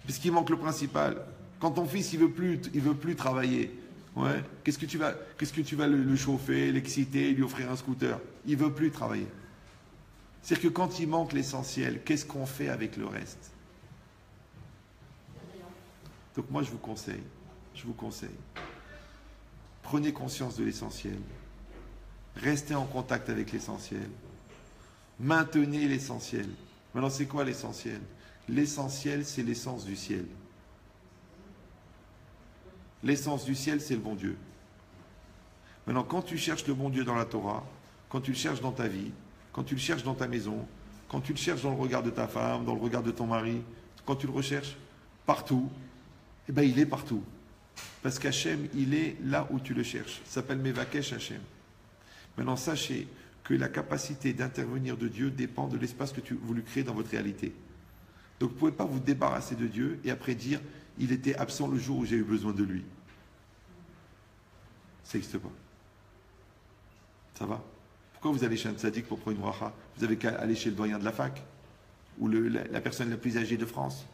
Speaker 1: Puisqu'il manque le principal. Quand ton fils, il veut plus travailler, ouais, qu'est-ce que tu vas le chauffer, l'exciter, lui offrir un scooter? Il veut plus travailler. C'est-à-dire que quand il manque l'essentiel, qu'est-ce qu'on fait avec le reste? Donc moi, je vous conseille, prenez conscience de l'essentiel, restez en contact avec l'essentiel, maintenez l'essentiel. Maintenant, c'est quoi l'essentiel? L'essentiel, c'est l'essence du ciel. L'essence du ciel, c'est le bon Dieu. Maintenant, quand tu cherches le bon Dieu dans la Torah, quand tu le cherches dans ta vie, quand tu le cherches dans ta maison, quand tu le cherches dans le regard de ta femme, dans le regard de ton mari, quand tu le recherches partout, eh bien il est partout. Parce qu'Hachem, il est là où tu le cherches. Ça s'appelle Mevakesh Hachem. Maintenant, sachez que la capacité d'intervenir de Dieu dépend de l'espace que tu as voulu créer dans votre réalité. Donc vous ne pouvez pas vous débarrasser de Dieu et après dire « il était absent le jour où j'ai eu besoin de lui ». Ça n'existe pas. Ça va? Pourquoi vous allez chez un tzaddik pour prendre une bracha? Vous avez qu'à aller chez le doyen de la fac ou la personne la plus âgée de France.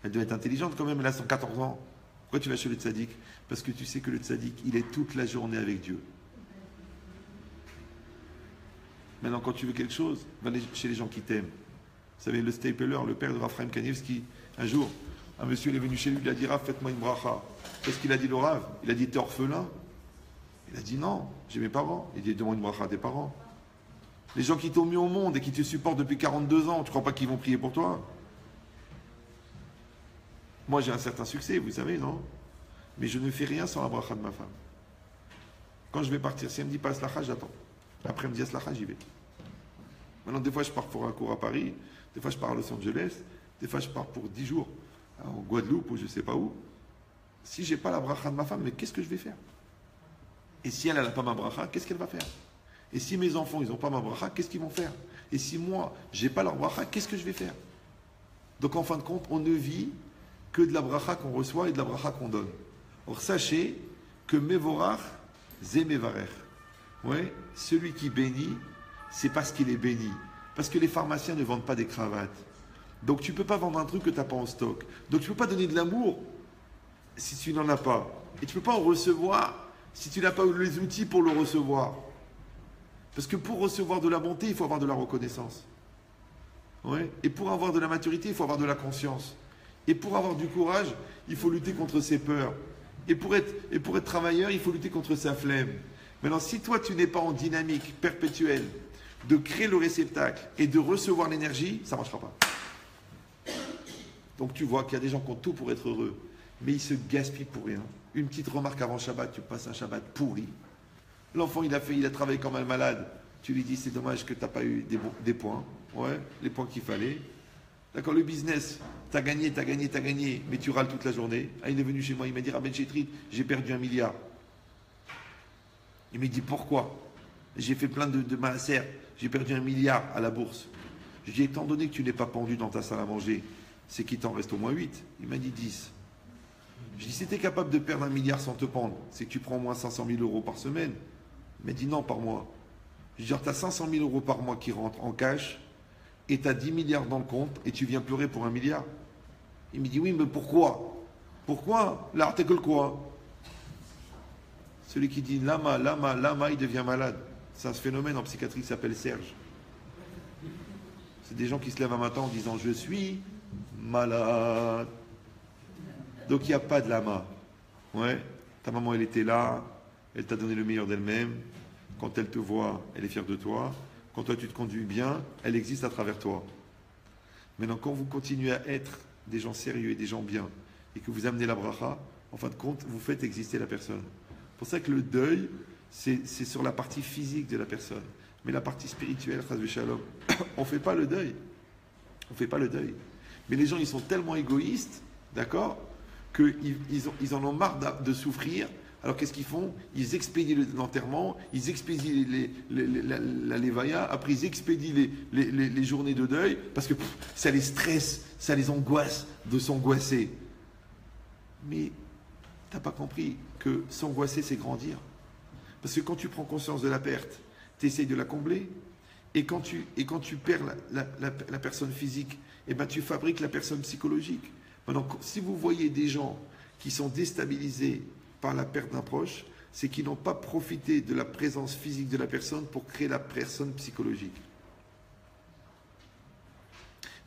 Speaker 1: Elle doit être intelligente quand même, elle a 114 ans. Pourquoi tu vas chez le tzaddik? Parce que tu sais que le tzaddik, il est toute la journée avec Dieu. Maintenant, quand tu veux quelque chose, va aller chez les gens qui t'aiment. Vous savez, le Stapler, le père de Raphaël Kanievski, un jour, un monsieur il est venu chez lui, il a dit « Rav, faites-moi une bracha ». Qu'est-ce qu'il a dit le Rav? Il a dit « T'es orphelin ?» Il a dit « Non, j'ai mes parents ». Il dit « Demande une bracha à tes parents ». Les gens qui t'ont mis au monde et qui te supportent depuis 42 ans, tu ne crois pas qu'ils vont prier pour toi? Moi, j'ai un certain succès, vous savez, non? Mais je ne fais rien sans la bracha de ma femme. Quand je vais partir, si elle me dit pas Aslacha, j'attends. Après, elle me dit Aslacha, j'y vais. Maintenant, des fois, je pars pour un cours à Paris, des fois, je pars à Los Angeles, des fois, je pars pour 10 jours en Guadeloupe ou je ne sais pas où. Si je n'ai pas la bracha de ma femme, mais qu'est-ce que je vais faire? Et si elle n'a pas ma bracha, qu'est-ce qu'elle va faire? Et si mes enfants, ils n'ont pas ma bracha, qu'est-ce qu'ils vont faire? Et si moi, je n'ai pas leur bracha, qu'est-ce que je vais faire? Donc, en fin de compte, on ne vit que de la bracha qu'on reçoit et de la bracha qu'on donne. Or, sachez que Mevorach, Zé Mevarech. Ouais, celui qui bénit, c'est parce qu'il est béni. Parce que les pharmaciens ne vendent pas des cravates. Donc, tu ne peux pas vendre un truc que tu n'as pas en stock. Donc, tu ne peux pas donner de l'amour si tu n'en as pas. Et tu ne peux pas en recevoir si tu n'as pas eu les outils pour le recevoir. Parce que pour recevoir de la bonté, il faut avoir de la reconnaissance. Ouais. Et pour avoir de la maturité, il faut avoir de la conscience. Et pour avoir du courage, il faut lutter contre ses peurs. Et pour être travailleur, il faut lutter contre sa flemme. Maintenant, si toi, tu n'es pas en dynamique perpétuelle de créer le réceptacle et de recevoir l'énergie, ça ne marchera pas. Donc tu vois qu'il y a des gens qui ont tout pour être heureux, mais ils se gaspillent pour rien. Une petite remarque avant Shabbat, tu passes un Shabbat pourri. L'enfant, il a travaillé comme un malade. Tu lui dis, c'est dommage que tu n'as pas eu des points. Ouais, les points qu'il fallait. D'accord, le business, tu as gagné, mais tu râles toute la journée. Ah, il est venu chez moi, il m'a dit, Rabben Chetrit, j'ai perdu 1 milliard. Il m'a dit, pourquoi? J'ai fait plein de maaser, j'ai perdu 1 milliard à la bourse. Je lui ai dit, étant donné que tu n'es pas pendu dans ta salle à manger, c'est qu'il t'en reste au moins 8. Il m'a dit 10. Je lui ai dit, si tu es capable de perdre 1 milliard sans te pendre, c'est que tu prends au moins 500 000 euros par semaine. Il m'a dit, non, par mois. Je lui ai dit, tu as 500 000 euros par mois qui rentrent en cash, et tu as 10 milliards dans le compte, et tu viens pleurer pour 1 milliard. Il me dit, oui, mais pourquoi? Pourquoi? L'article quoi? Celui qui dit lama, il devient malade. C'est un phénomène en psychiatrie qui s'appelle Serge. C'est des gens qui se lèvent un matin en disant, je suis malade. Donc il n'y a pas de lama. Ouais, ta maman, elle était là, elle t'a donné le meilleur d'elle-même. Quand elle te voit, elle est fière de toi. Quand toi, tu te conduis bien, elle existe à travers toi. Maintenant, quand vous continuez à être des gens sérieux et des gens bien, et que vous amenez la bracha, en fin de compte, vous faites exister la personne. C'est pour ça que le deuil, c'est sur la partie physique de la personne. Mais la partie spirituelle, chas v'shalom, on ne fait pas le deuil. On ne fait pas le deuil. Mais les gens, ils sont tellement égoïstes, d'accord, qu'ils en ont marre de souffrir. Alors qu'est-ce qu'ils font? Ils expédient l'enterrement, ils expédient la lévaya, après ils expédient les journées de deuil, parce que ça les stresse, ça les angoisse de s'angoisser. Mais tu n'as pas compris que s'angoisser, c'est grandir. Parce que quand tu prends conscience de la perte, tu essayes de la combler. Et quand tu perds la personne physique, eh ben, tu fabriques la personne psychologique. Maintenant, si vous voyez des gens qui sont déstabilisés par la perte d'un proche, c'est qu'ils n'ont pas profité de la présence physique de la personne pour créer la personne psychologique.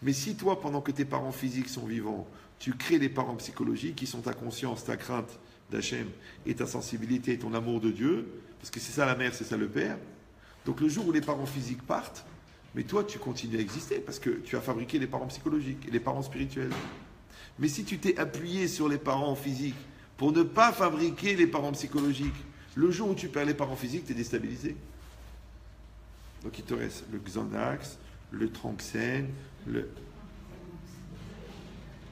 Speaker 1: Mais si toi, pendant que tes parents physiques sont vivants, tu crées les parents psychologiques qui sont ta conscience, ta crainte d'Hachem et ta sensibilité et ton amour de Dieu, parce que c'est ça la mère, c'est ça le père. Donc le jour où les parents physiques partent, mais toi tu continues à exister parce que tu as fabriqué les parents psychologiques et les parents spirituels. Mais si tu t'es appuyé sur les parents physiques pour ne pas fabriquer les parents psychologiques, Le jour où tu perds les parents physiques, tu es déstabilisé. Donc il te reste le Xanax, le Tranxène, le...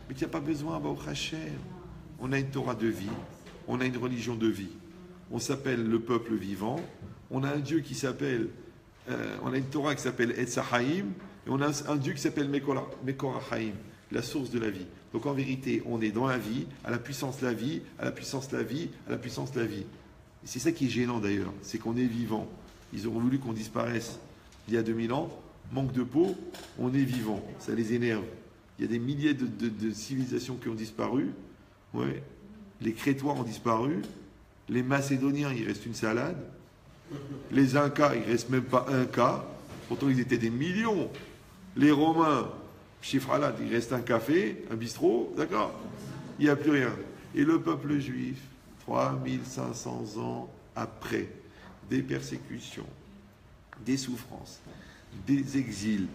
Speaker 1: Mais tu n'as pas besoin, Baruch Hashem. On a une Torah de vie, on a une religion de vie. On s'appelle le peuple vivant, on a un Dieu qui s'appelle, on a une Torah qui s'appelle Etzahaim, et on a un Dieu qui s'appelle Mekorahaim, la source de la vie. Donc en vérité, on est dans la vie, à la puissance de la vie, à la puissance de la vie, à la puissance de la vie. Et c'est ça qui est gênant d'ailleurs, c'est qu'on est vivant. Ils auront voulu qu'on disparaisse il y a 2000 ans, manque de peau, on est vivant, ça les énerve. Il y a des milliers de civilisations qui ont disparu, ouais. Les Crétois ont disparu, les Macédoniens, il reste une salade, les Incas, il ne reste même pas un cas, pourtant ils étaient des millions. Les Romains, Chifralade, il reste un café, un bistrot, d'accord? Il n'y a plus rien. Et le peuple juif, 3500 ans après, des persécutions, des souffrances, des exils,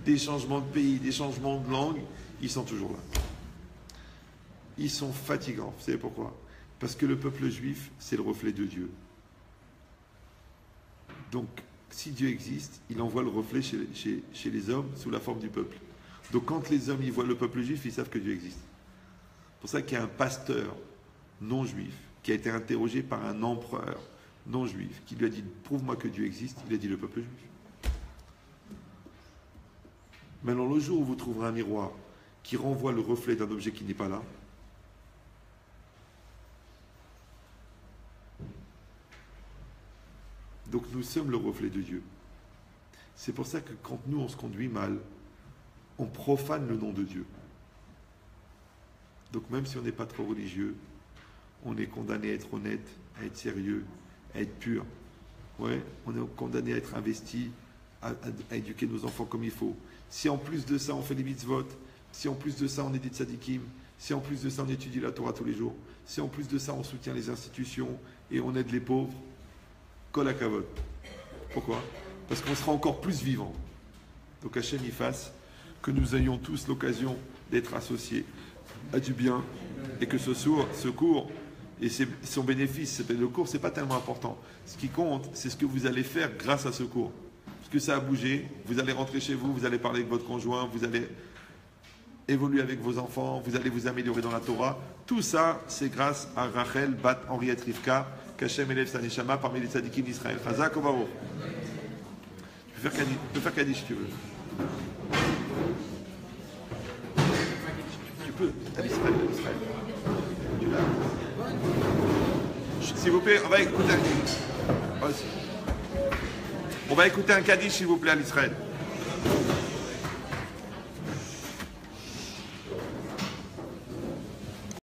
Speaker 1: des changements de pays, des changements de langue, ils sont toujours là. Ils sont fatigants. Vous savez pourquoi? Parce que le peuple juif, c'est le reflet de Dieu. Donc, si Dieu existe, il envoie le reflet chez les hommes sous la forme du peuple. Donc, quand les hommes ils voient le peuple juif, ils savent que Dieu existe. C'est pour ça qu'il y a un pasteur non juif qui a été interrogé par un empereur non juif qui lui a dit « Prouve-moi que Dieu existe ». Il a dit « Le peuple juif ». Maintenant, le jour où vous trouverez un miroir qui renvoie le reflet d'un objet qui n'est pas là, donc nous sommes le reflet de Dieu. C'est pour ça que quand nous on se conduit mal, on profane le nom de Dieu. Donc même si on n'est pas trop religieux, on est condamné à être honnête, à être sérieux, à être pur. Ouais, on est condamné à être investi, à éduquer nos enfants comme il faut. Si en plus de ça on fait les mitzvot, si en plus de ça on est des tzadikim, si en plus de ça on étudie la Torah tous les jours, si en plus de ça on soutient les institutions et on aide les pauvres, Kol hakavod. Pourquoi? Parce qu'on sera encore plus vivant. Donc Hachem y fasse que nous ayons tous l'occasion d'être associés à du bien et que ce cours et son bénéfice, le cours, c'est pas tellement important. Ce qui compte, c'est ce que vous allez faire grâce à ce cours. Parce que ça a bougé, vous allez rentrer chez vous, vous allez parler avec votre conjoint, vous allez évoluer avec vos enfants, vous allez vous améliorer dans la Torah. Tout ça, c'est grâce à Rachel Bat Henriette Rivka, qu'Hachem élève sa neshama parmi les tzadikim d'Israël. Chazak ou Baruch. Tu peux faire Kaddish si tu veux. Tu peux. À l'Israël. S'il vous plaît, on va écouter un Kaddish, s'il vous plaît, à l'Israël.